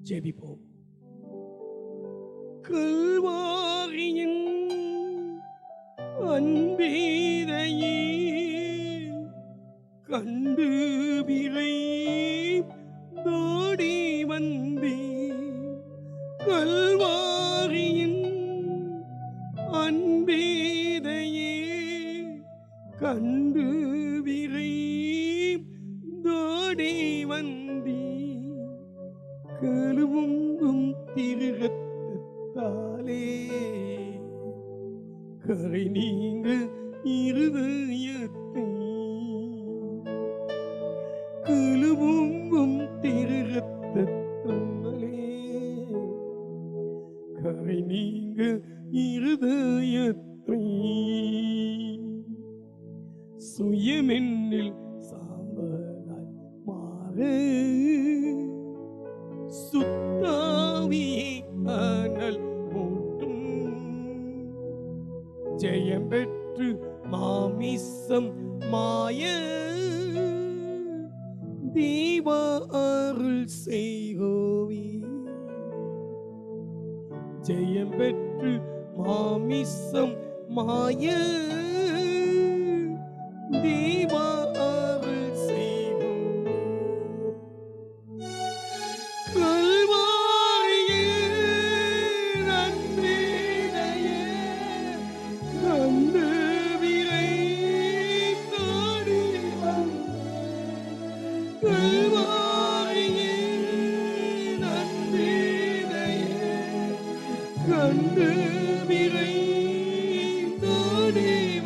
ஜெபிப்போம். கல்வாரியின் அன்பீதையே கண்டு விரைந்தோடி வந்தேன். கல்வாரியின் அன்பீதையே கண்டு விரைந்தோடி வந்தேன். கழுவும் திருரத்தாலே கரை நீங்க இருதயத்தை கழுவும் திருரத்தாலே கரை நீங்க இருதயத்தை சுயமென்னில் சாம்பலாய் மாற சுத்தாவியை அனல் மூட்டும். ஜெயம் பெற்று மாமிசம் மாய தேவ அருள் செய்கோவி. ஜெயம் பெற்று மாமிசம் மாய தேவ அருள் செய்கோவி. கல்வாரியின் அன்பீதையே கண்டு விரைந்தோடி வந்தேன். கல்வாரியின் அன்பீதையே கண்டு விரைந்தோடி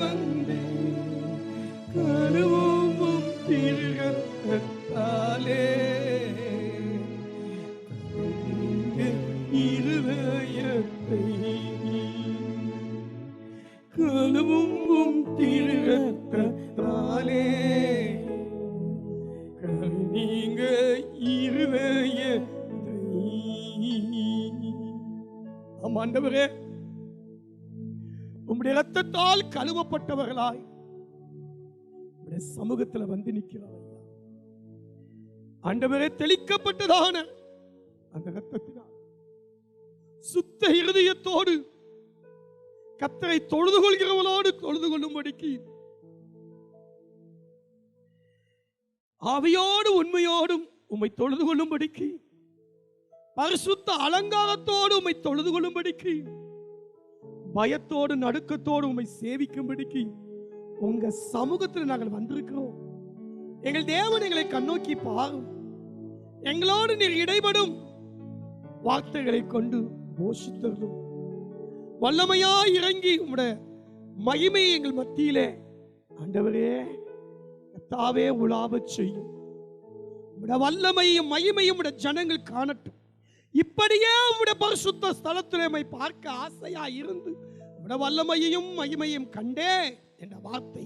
வந்தேன். கழுவும் திருரத்தாலே இருதயத்தை கழுவும் திருரத்தாலே நீங்க இருதயத்தை. ஆம் ஆண்டவரே, உம்முடைய இரத்தத்தால் கழுவப்பட்டவர்களாய் உம்முடைய சமூகத்தில் வந்து நிற்கிறார். ஆண்டவரே, தெளிக்கப்பட்டதான அந்த இரத்தத்தினால் சுத்த இருதயத்தோடு கர்த்தரை தொழுது கொள்கிறவளோடு தொழுது கொள்ளும்படிக்கு ஆவியோடு உண்மையோடும் உம்மை தொழுது கொள்ளும்படிக்கு பரிசுத்த அலங்காரத்தோடு உம்மை தொழுது கொள்ளும்படிக்கு பயத்தோடு நடுக்கத்தோடு உம்மை சேவிக்கும்படிக்கு உங்க சமூகத்தில் நாங்கள் வந்திருக்கிறோம். எங்கள் தேவன் எங்களை கண்ணோக்கி பாரும். எங்களோடு நீர் இடைபடும் வார்த்தைகளை கொண்டு போஷித்தரும். வல்லமையாய் இறங்கி உம்முடைய மகிமையை எங்கள் மத்தியிலே ஆண்டவரே கர்த்தாவே உலாவச் செய்யும். உம்முடைய வல்லமையும் மகிமையும் உம்முடைய ஜனங்கள் காணட்டும். இப்படியே உம்முடைய பரிசுத்த ஸ்தலத்திலே உம்மை பார்க்க ஆசையா இருந்து உம்முடைய வல்லமையையும் மகிமையும் கண்டே என்ற வார்த்தை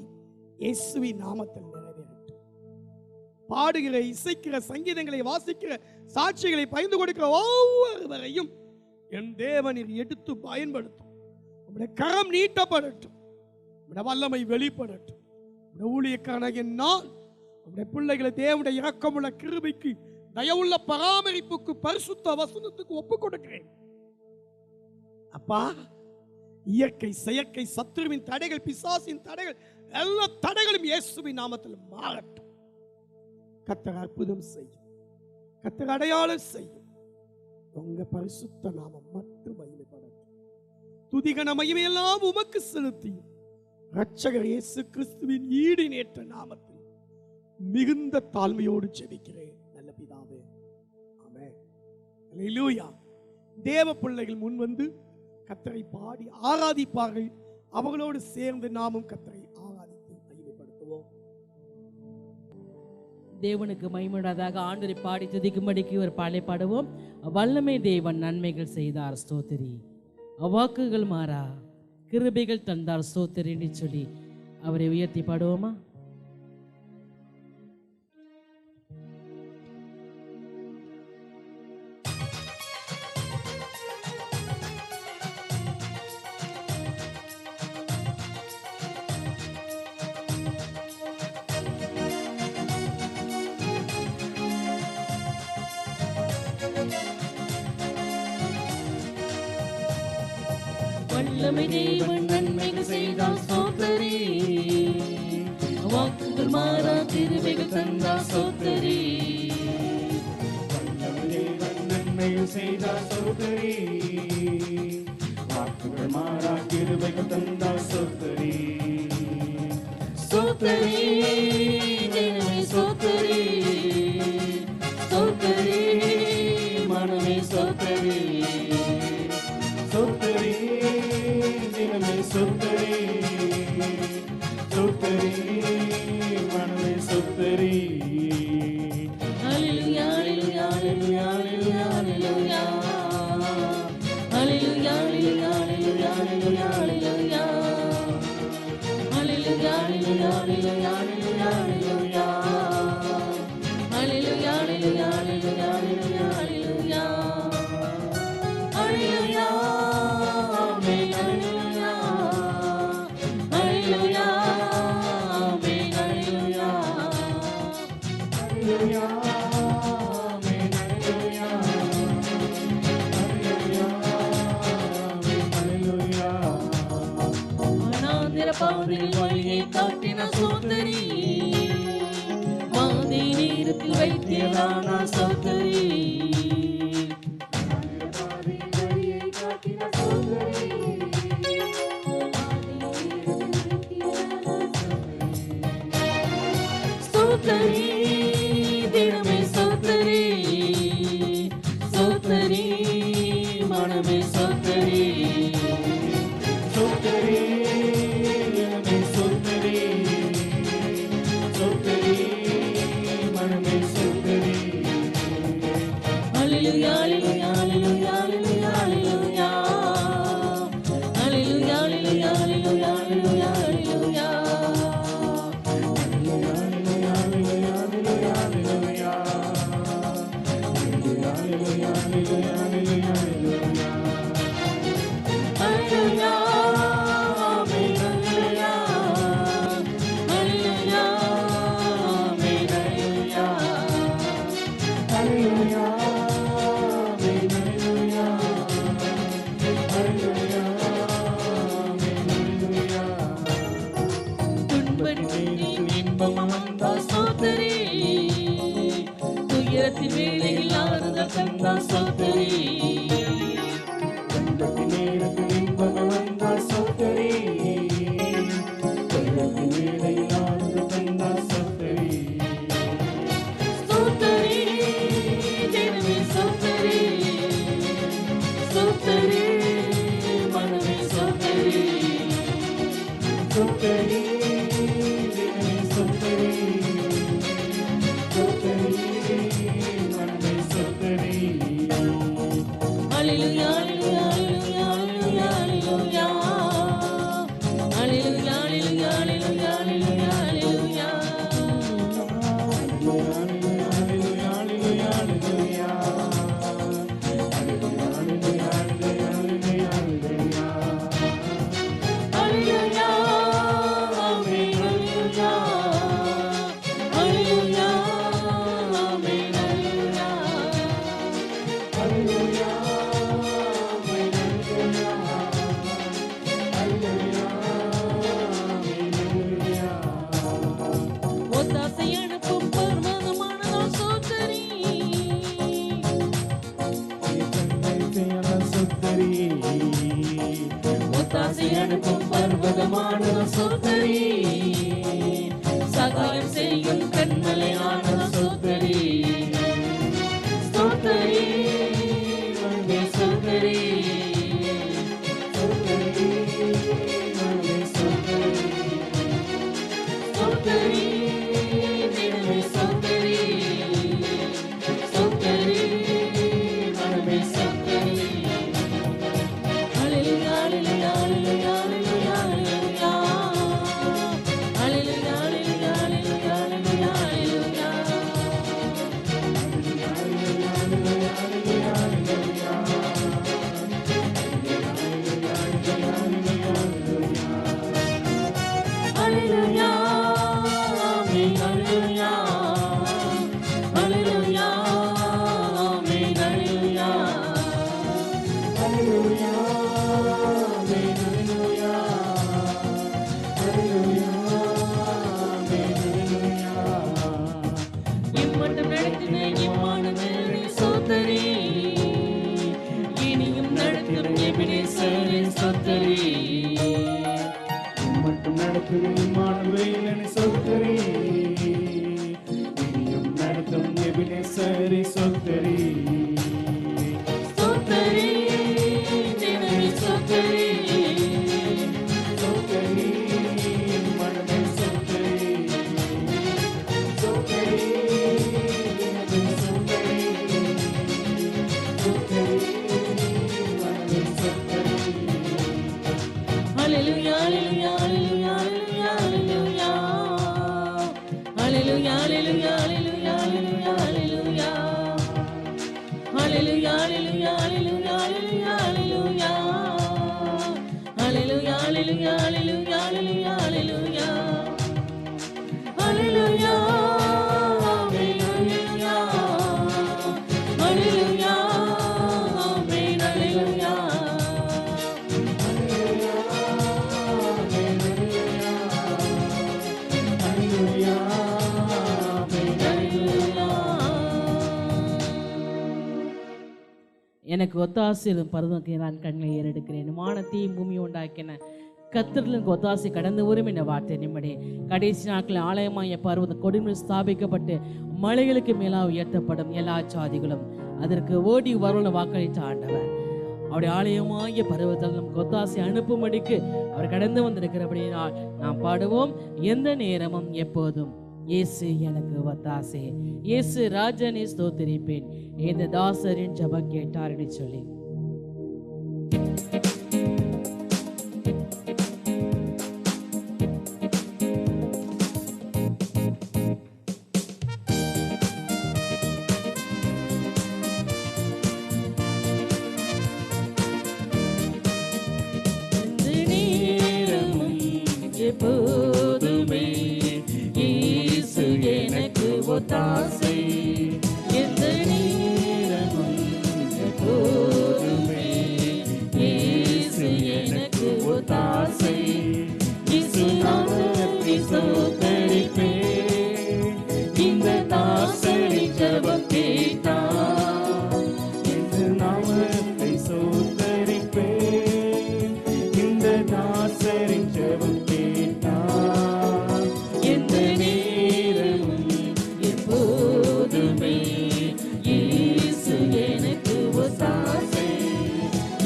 இயேசுவின் நாமத்தில் நிறைவேறட்டும். பாடுகிற, இசைக்கிற, சங்கீதங்களை வாசிக்கிற, சாட்சிகளை பகிர்ந்து கொடுக்கிற ஒவ்வொருவரையும் என் தேவனில் எடுத்து பயன்படுத்தும். உம்முடைய கரம் நீட்டப்படட்டும். உம்முடைய வல்லமை வெளிப்படட்டும். உம்முடைய ஊழியக்காரனாகிய நான் உம்முடைய பிள்ளைகளை தேவனுடைய இரக்கமுள்ள கிருபைக்கு, தயவுள்ள பராமரிப்புக்கு, பரிசுத்த வசனத்துக்கு ஒப்புக் கொடுக்கிறேன். அப்பா, இயற்கை, செயற்கை, சத்துருவின் தடைகள், பிசாசின் தடைகள், எல்லா தடைகளும் இயேசுவின் நாமத்தில் மாறட்டும். கர்த்தர் அற்புதம் செய்யும். கர்த்தர் அடையாளம் செய்யும். உங்க பரிசுத்த நாமம் மட்டும் மகிமைப்படட்டும். துதிகன மகிமையெல்லாம் உமக்கு செலுத்தி இரட்சகர் இயேசு கிறிஸ்துவின் ஈடினேற்ற நாமத்தில் மிகுந்த தாழ்மையோடு ஜெபிக்கிறேன் நல்ல பிதாவே, ஆமென். அல்லேலூயா. தேவ பிள்ளைகள் முன் வந்து கர்த்தரை பாடி ஆராதிப்பார்கள். அவர்களோடு சேர்ந்து நாமும் கர்த்தரை ஆராதித்து மகிமைப்படுத்துவோம். தேவனுக்கு மகிமையுண்டாதாக ஆண்டவரை பாடி துதிக்கும்படிக்கு ஒரு பாடலை பாடுவோம். வல்லமை தேவன் நன்மைகள் செய்தார் ஸ்தோத்திரி, அவ்வாக்குகள் மாறா கிருபைகள் தந்தார் ஸ்தோத்திரின்னு சொல்லி அவரை உயர்த்தி பாடுவோமா? வல்லமை தேவன் நன்மைகள் செய்தார் ஸ்தோத்திரி. வாக்குகள் மாறா கிருபைகள் தந்தார் ஸ்தோத்திரி. நன்மைகள் செய்தார் ஸ்தோத்திரி. வாக்குகள் மாறா கிருபைகள் தந்தார் ஸ்தோத்திரி. ஸ்தோத்திரி தேவனே ஸ்தோத்திரி. ஸ்தோத்திரி மனமே ஸ்தோத்திரி. ஸ்தோத்திரி தினமே ஸ்தோத்திரி. ஸ்தோத்திரி மனமே ஸ்தோத்திரி. ஹல்லேலூயா ஹல்லேலூயா ஹல்லேலூயா ஹல்லேலூயா ஹல்லேலூயா ஹல்லேலூயா ஹல்லேலூயா ஹல்லேலூயா ஹல்லேலூயா ஹல்லேலூயா ஹல்லேலூயா ஹல்லேலூயா ஹல்லேலூயா ஹல்லேலூயா ஹல்லேலூயா ஹல்லேலூயா ஹல்லேலூயா ஹல்லேலூயா ஹல்லேலூயா ஆமென் ஹல்லேலூயா ஹல்லேலூயா ஆமென் ஹல்லேலூயா ஹல்லேலூயா ஆமென் ஹல்லேலூயா ஹல்லேலூயா ஆமென் ஹல்லேலூயா. வனாந்திர பாதையில் வழியை காட்டின ஸ்தோத்திரி. வாதை நேரத்தில் வைத்தியரான ஸ்தோத்திரி. ஸ்தோத்திரி தினமே ஸ்தோத்திரி. ஸ்தோத்திரி மனமே ஸ்தோத்திரி. ஸ்தோத்திரி தினமே ஸ்தோத்திரி. ஸ்தோத்திரி மனமே ஸ்தோத்திரி. ஹல்லேலூயா ஹல்லேலூயா ஹல்லேலூயா ஹல்லேலூயா ஹல்லேலூயா ஹல்லேலூயா ஹல்லேலூயா ஹல்லேலூயா ஹல்லேலூயா ஹல்லேலூயா ஆமென் ஹல்லேலூயா ஹல்லேலூயா ஆமென் ஹல்லேலூயா ஹல்லேலூயா ஆமென் ஹல்லேலூயா ஹல்லேலூயா ஆமென் ஹல்லேலூயா. துன்பத்தின் இன்பம் வந்தார் ஸ்தோத்திரி. துயரத்தின் வேளையில் ஆறுதல் தந்தார் ஸ்தோத்திரி. துன்பத்தின் நேரத்தில் இன்பம் வந்தார் ஸ்தோத்திரி. துன்பத்தின் வேளையில் ஆறுதல் தந்தார் ஸ்தோத்திரி. ஸ்தோத்திரி தேவனே ஸ்தோத்திரி. ஸ்தோத்திரி மனமே ஸ்தோத்திரி. ஸ்தோத்திரி தினமே ஸ்தோத்திரி. ஸ்தோத்திரி மனமே ஸ்தோத்திரி. ஹல்லேலூயா ஹல்லேலூயா ஹல்லேலூயா ஹல்லேலூயா ஹல்லேலூயா ஹல்லேலூயா ஹல்லேலூயா ஹல்லேலூயா ஹல்லேலூயா ஹல்லேலூயா ஆமென் ஹல்லேலூயா ஹல்லேலூயா ஆமென் ஹல்லேலூயா ஒத்தாசை அனுப்பும் பர்வதமானதோ ஸ்தோத்திரி. ஒத்தாசை அனுப்பும் பர்வதமானதோ ஸ்தோத்திரி. சகாயம் செய்யும் கண்மலையானதோ ஸ்தோத்திரி. ஸ்தோத்திரி மனமே ஸ்தோத்திரி. ஸ்தோத்திரி தினமே ஸ்தோத்திரி. ஸ்தோத்திரி மனமே ஸ்தோத்திரி. ஹல்லேலூயா ஹல்லேலூயா ஹல்லேலூயா ஹல்லேலூயா ஹல்லேலூயா ஹல்லேலூயா ஹல்லேலூயா ஹல்லேலூயா ஹல்லேலூயா சொத்தரி மனதை சொத்தரி ஹalleluya ஹalleluya ஹalleluya ஹalleluya ஹalleluya ஹalleluya ஹalleluya ஹalleluya ஹalleluya ஹalleluya ஹalleluya ஹalleluya ஹalleluya ஹalleluya ஹalleluya ஹalleluya ஹalleluya ஹalleluya ஆமென் ஹalleluya ஹalleluya ஆமென் ஹalleluya எனக்கு ஒத்தாசை பருவக்கு நான் கண்களை ஏறெடுக்கிறேன். வானத்தையும் பூமி உண்டாக்கின கத்திரலுக்கு ஒத்தாசை கடந்து வரும் என்ற வார்த்தை நிம்மடி கடைசி நாட்களில் ஆலயமாய பருவத கொடுமை ஸ்தாபிக்கப்பட்டு மலைகளுக்கு மேலாக உயர்த்தப்படும் எல்லா சாதிகளும் அதற்கு ஓடி வரும்னு வாக்களித்த ஆண்டவர் அவருடைய ஆலயமாகிய பருவத்தில் நமக்கு ஒத்தாசை அனுப்பும்படிக்கு அவர் கடந்து வந்திருக்கிறபடியால் நாம் பாடுவோம். எந்த நேரமும் எப்போதும் இயேசு எனக்கு ஒத்தாசை, இயேசு ராஜனை ஸ்தோத்திரிப்பேன், இந்த தாசரின் ஜெபம் கேட்டார் என்று சொல்லி எப்போதுமே இயேசு எனக்கு ஒத்தாசை, எந்த நேரமும் எப்போதுமே இயேசு எனக்கு ஒத்தாசை. இயேசு நாமத்தை ஸ்தோத்தரிப்பேன், இந்த தாசரின் ஜெபம் கேட்டார். இயேசு நாமத்தை ஸ்தோத்தரிப்பேன், இந்த தாசரின் ஜெபம் கேட்டார். எந்த நேரமும் எப்போதுமே இயேசு எனக்கு ஒத்தாசை,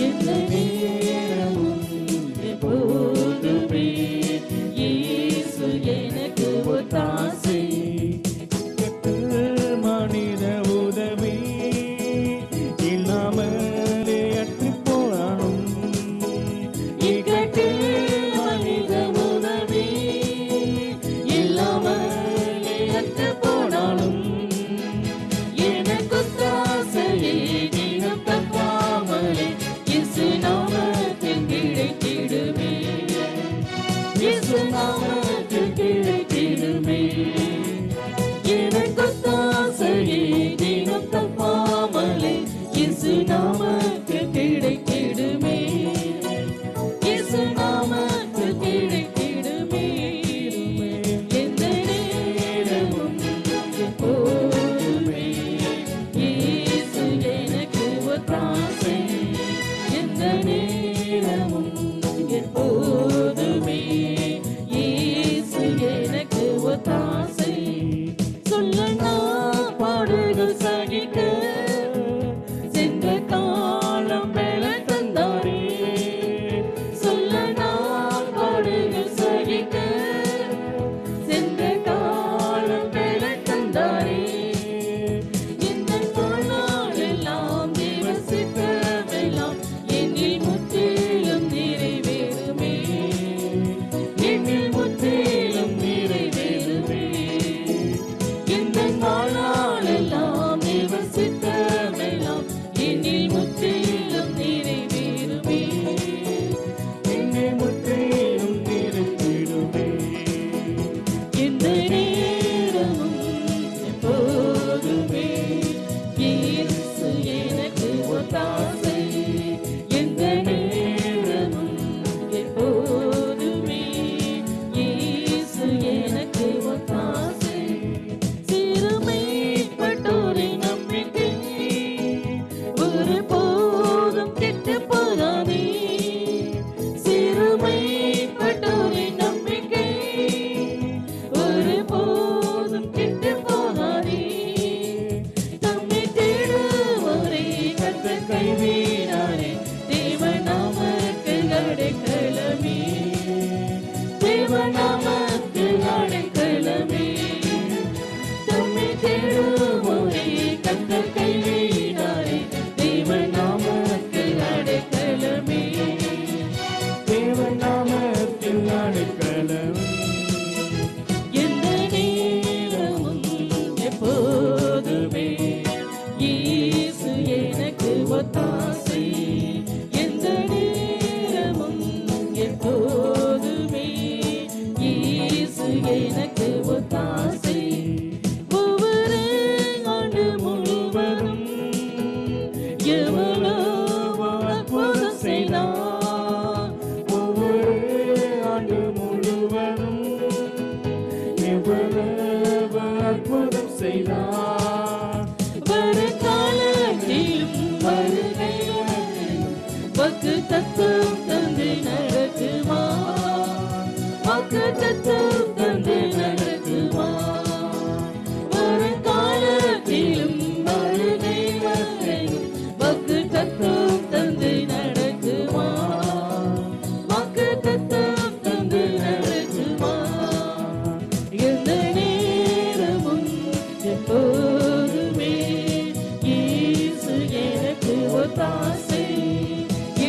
எந்த நேரமும் எப்போதுமே இயேசு எனக்கு ஒத்தாசை. மனித உதவி இல்லாமலே அற்று போனாலும், இக்கட்டில் மனித உதவி இல்லாமலே அற்று போனாலும், எனக்கு ஒத்தாசையை தினம் தப்பாமலே இயேசு நாமத்தில் கிடைத்திடுமே, இயேசு நாமத்தில் கிடைத்திடுமே. எனக்கு ஒத்தாசையை தினம் தப்பாமலே இயேசு நாமத்தில் கிடைத்திடுமே, இயேசு நாமத்தில் கிடைத்திடுமே. எந்த நேரமும் எப்போதுமே இயேசு எனக்கு ஒத்தாசை, எந்த நேரமும் எப்போதுமே இயேசு எனக்கு ஒத்தாசை. சொல்ல நான் பாடுகள் சகிக்க சென்ற ஒத்தாசை எந்த நேரமும் எப்போதுமே. இயேசு எனக்கு ஒத்தாசை ஒவ்வொரு ஆண்டு முழுவதும். எவ்வளோ அற்புதம் செய்தார் ஒவ்வொரு ஆண்டு முழுவதும் எவ்வளவு அற்புதம் செய்தார். வருங்காலத்திலும் வருகையிலும் வாக்குத்தத்தம் தந்து நடத்துவார். வாக்குத்தத்தம் தந்து நடத்துவார். வருங்காலத்திலும் வருகையிலும் வாக்குத்தத்தம் தந்து நடத்துவார். வாக்குத்தத்தம் தந்து நடத்துவார். எந்த நேரமும் எப்போதுமே இயேசு எனக்கு ஒத்தாசை.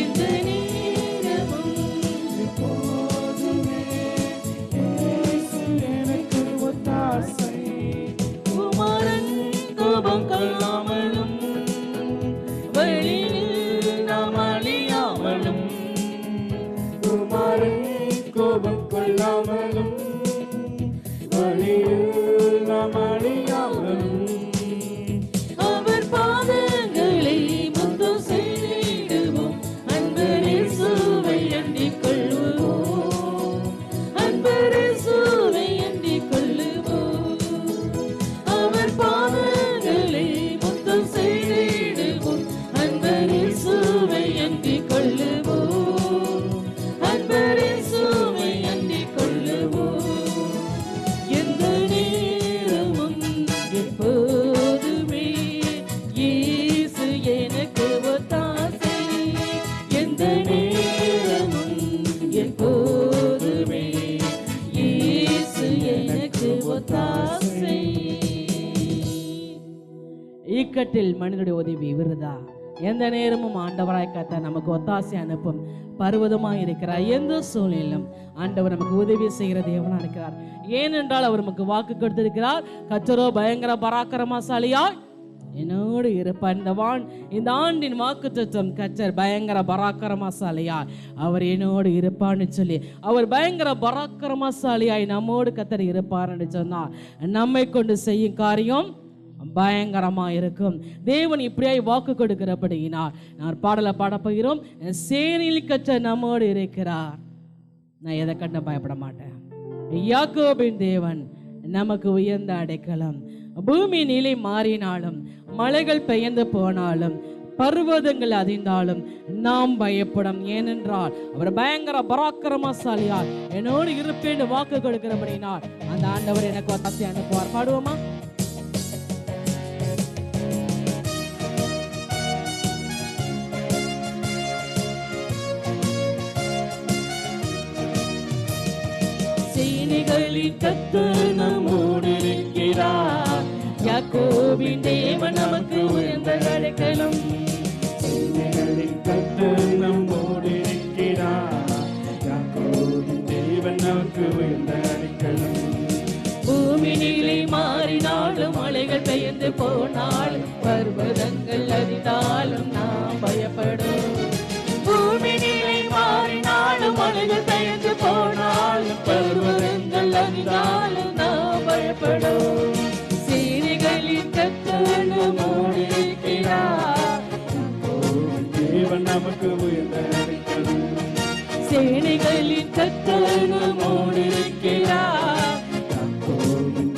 எந்த நேரமும் எப்போதுமே இயேசு எனக்கு ஒத்தாசை. குமாரன் கோபம் கொள்ளாமலும் வழியில் நாம் அழியாமலும். குமாரன் கோபம் கொள்ளாமலும் வழியில் நாம் அழியாமலும். அவர் பாதங்களை முத்தம் செய்திடுவோம். அன்பரே சுவை அண்டிக் கொள்ளுவோம். அன்பரே சுவை அண்டிக் கொள்ளுவோம். அவர் பாதங்களை முத்தம் செய்திடுவோம். அன்பரே சுவை அண்டிக் கொள்ளுவோம். அன்பரே சுவை அண்டிக் கொள்ளுவோம். எந்த நேரமும் எப்போதுமே இயேசு எனக்கு ஒத்தாசை. எந்த நேரமும் எப்போதுமே இயேசு எனக்கு ஒத்தாசை. இக்கட்டில் மனிதனுடைய உதவி விருதா. எந்த நேரமும் ஆண்டவராய் கர்த்தர் நமக்கு ஒத்தாசை அனுப்பும் பருவதமாய் இருக்கிறார். எந்த சூழ்நிலையிலும் ஆண்டவர் நமக்கு உதவி செய்கிற தேவனா இருக்கிறார். ஏனென்றால் அவர் நமக்கு வாக்கு கொடுத்திருக்கிறார். கர்த்தரோ பயங்கர பராக்கிரமசாலியாய் என்னோடு இருப்பார். இந்த ஆண்டின் வாக்குத்தத்தம் கர்த்தர் பயங்கர பராக்கிரமசாலியாய் அவர் என்னோடு இருப்பான்னு சொல்லி, அவர் பயங்கர பராக்கிரமசாலியாய் நம்மோடு கர்த்தர் இருப்பார் என்று சொன்னார். நம்மை கொண்டு செய்யும் காரியம் பயங்கரமா இருக்கும். தேவன் இப்படியாய் வாக்கு கொடுக்கிறபடியினால் நான் பாடலை பாடப்போகிறோம். சேனையில் கர்த்தர் நம்மோடு இருக்கிறார், நான் எதை கண்டு பயப்பட மாட்டேன். யாக்கோபின் தேவன் நமக்கு உயர்ந்த அடைக்கலம். பூமி நிலை மாறினாலும் மலைகள் பெயர்ந்து போனாலும் பர்வதங்கள் அதிர்ந்தாலும் நாம் பயப்படும். ஏனென்றால் அவர் பயங்கர பராக்கிரமசாலியார் என்னோடு இருப்பேன் வாக்கு கொடுக்கிறபடினால் அந்த ஆண்டவர் எனக்கு ஒத்தாசை அனுப்புவார். பாடுவோமா? சேனைகளின் கர்த்தர் நம்மோடு இருக்கிறார். யாக்கோபின் தேவன் நமக்கு உயர்ந்த அடைக்கலம். சேனைகளின் கர்த்தர் நம்மோடு இருக்கிறார். யாக்கோபின் தேவன் நமக்கு உயர்ந்த அடைக்கலம். பூமி நிலை மாறினாலும் மலைகள் பெயர்ந்து போனாலும் பர்வதங்கள் அறிந்தாலும் நாம் பயப்படும். பூமி நிலை மாறினாலும் மலைகள் பெயர்ந்து போனாலும் பர்வதங்கள் அறிந்தாலும் நாம் பயப்படும். சேனைகளின் கர்த்தர் நம்மோடு இருக்கிறார். தேவன் நமக்கு உயர்ந்த அடைக்கலம். சேனைகளின் கர்த்தர் நம்மோடு இருக்கிறார்.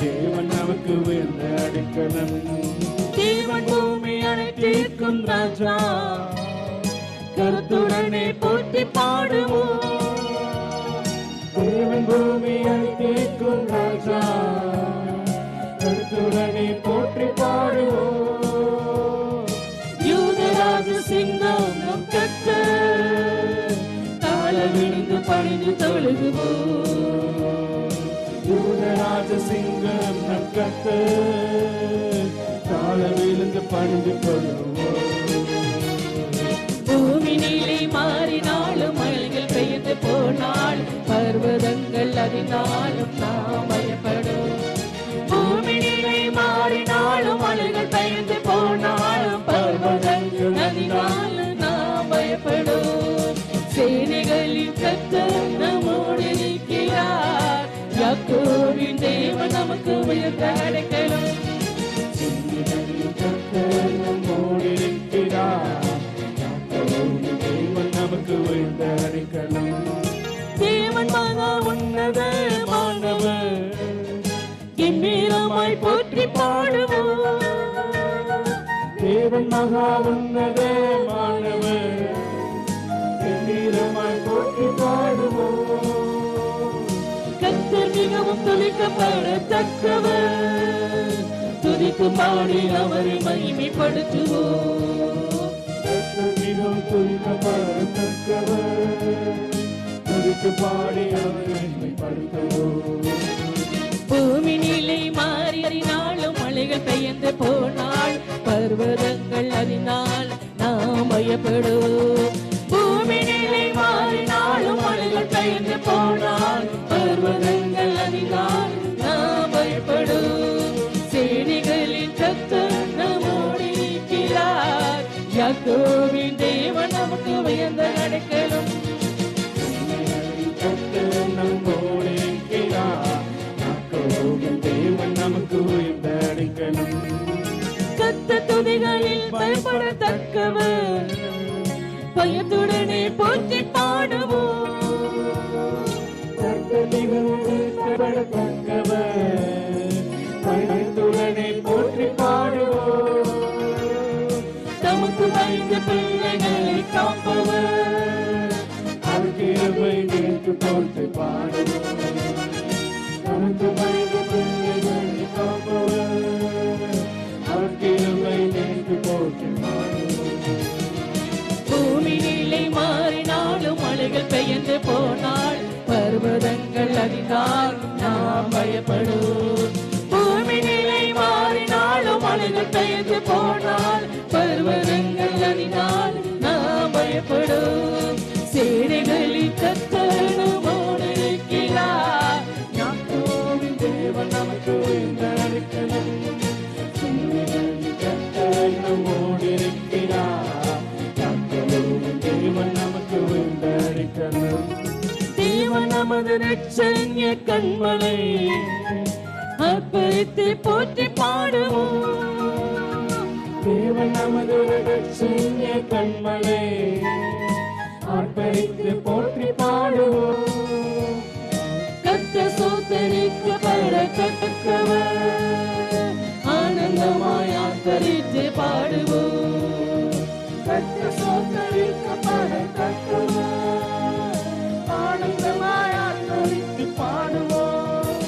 தேவன் நமக்கு உயர்ந்த அடைக்கலம். தேவன் பூமி அனைத்திற்கும் ராஜா, கருத்துடனே போட்டி பாடுவோம். தேவன் பூமி அனைத்திற்கும் ராஜா, கருத்துடனே போற்றி பாடுவோம். யூதராஜ சிங்கம் நம் கர்த்தர், தாழ விழுந்து பணிந்து தொழுகுவோம். யூதராஜ சிங்கம் நம் கர்த்தர், தாழ விழுந்து பணிந்து கொள்வோம். பூமி நிலை மாறினாலும் மலைகள் பெயர்ந்து போனாலும் பர்வதங்கள் அறிந்தாலும் நாம் பயப்படும். பூமி நிலை மாறினாலும் மலைகள் பெயர்ந்து போனாலும் பர்வதங்கள் அறிந்தாலும் உயர்ந்த அடைக்கலம். சிங்கங்களின் கர்த்தர் நம்மோடு இருக்கிறார். யாக்கோபின் தேவன் நமக்கு உயர்ந்த அடைக்கலம். தேவன் மகா உன்னதமானவர், கம்பீரமாய் போற்றி பாடுவோம். தேவன் மகா உன்னதமானவர், கம்பீரமாய் போற்றி பாடுவோம். கர்த்தர் மிகவும் துதிக்கப்படத்தக்கவர், துதிக்கு பாடி அவரை மகிமைப்படுத்துவோம். கர்த்தர் மிகவும் துதிக்கப்படத்தக்கவர், துதிக்கு பாடி அவரை மகிமைப்படுத்துவோம். பூமி நிலை மாறி அறினாலும் மலைகள் பெயர்ந்து போனால், பர்வதங்கள் அறிந்தால் நாம் பயப்படுவோம். பூமி நிலை மாறினாலும் மலைகள் பெயர்ந்து போனால், பர்வதங்கள் அறிந்தால் நாம் பயப்படுவோம். சேனைகளின் கர்த்தர் நம்மோடு இருக்கிறார். யாக்கோபின் தேவன் நமக்கு உயர்ந்த அடைக்கலம். கர்த்தர் நம்மோடு இருக்கிறார். யாக்கோபின் தேவன் நமக்கு உயர்ந்த அடைக்கலம். கர்த்தர் துதிகளில் பயப்படத்தக்கவர், பயத்துடனே போற்றி பாடுவோம். கர்த்தர் மிகவும் துதிக்கப்படத்தக்கவர், பயத்துடனே போற்றி பாடுவோம். தமக்கு பயந்த பிள்ளைகளை காப்பவர், அவர் கிருபை நினைத்து போற்றி பாடுவோம். நமக்கு பயந்த பிள்ளைகளை காப்பவர், அவர் கிருபை நினைத்து போற்றி பாடுவோம். பூமி நிலை மாறினாலும் மலைகள் பெயர்ந்து போனால், பர்வதங்கள் அறிந்தால் நாம் பயப்படுவோம். பூமி நிலை மாறினாலும் மலைகள் பெயர்ந்து போனால், பர்வதங்கள் அறிந்தால் நாம் பயப்படுவோம். சேனைகளின் கர்த்தர் நம்மோடு இருக்கிறார். யாக்கோபின் தேவன் நமக்கு உயர்ந்த அடைக்கலம். சேனைகளின் கர்த்தர் நம்மோடு இருக்கிறார். யாக்கோபின் தேவன் நமக்கு உயர்ந்த அடைக்கலம். தேவன் நமது இரட்சண்ய கண்மலை, அர்ப்பணித்து போற்றி பாடுவோம். தேவன் நமது இரட்சண்ய கண்மலை, ஆர்ப்பரித்து போற்றி பாடுவோம். கர்த்தர் ஸ்தோத்தரிக்கப்படத்தக்கவர், ஆனந்தமாய் ஆர்ப்பரித்து பாடுவோம். கர்த்தர் ஸ்தோத்தரிக்கப்படத்தக்கவர், ஆனந்தமாய் ஆர்ப்பரித்து பாடுவோம்.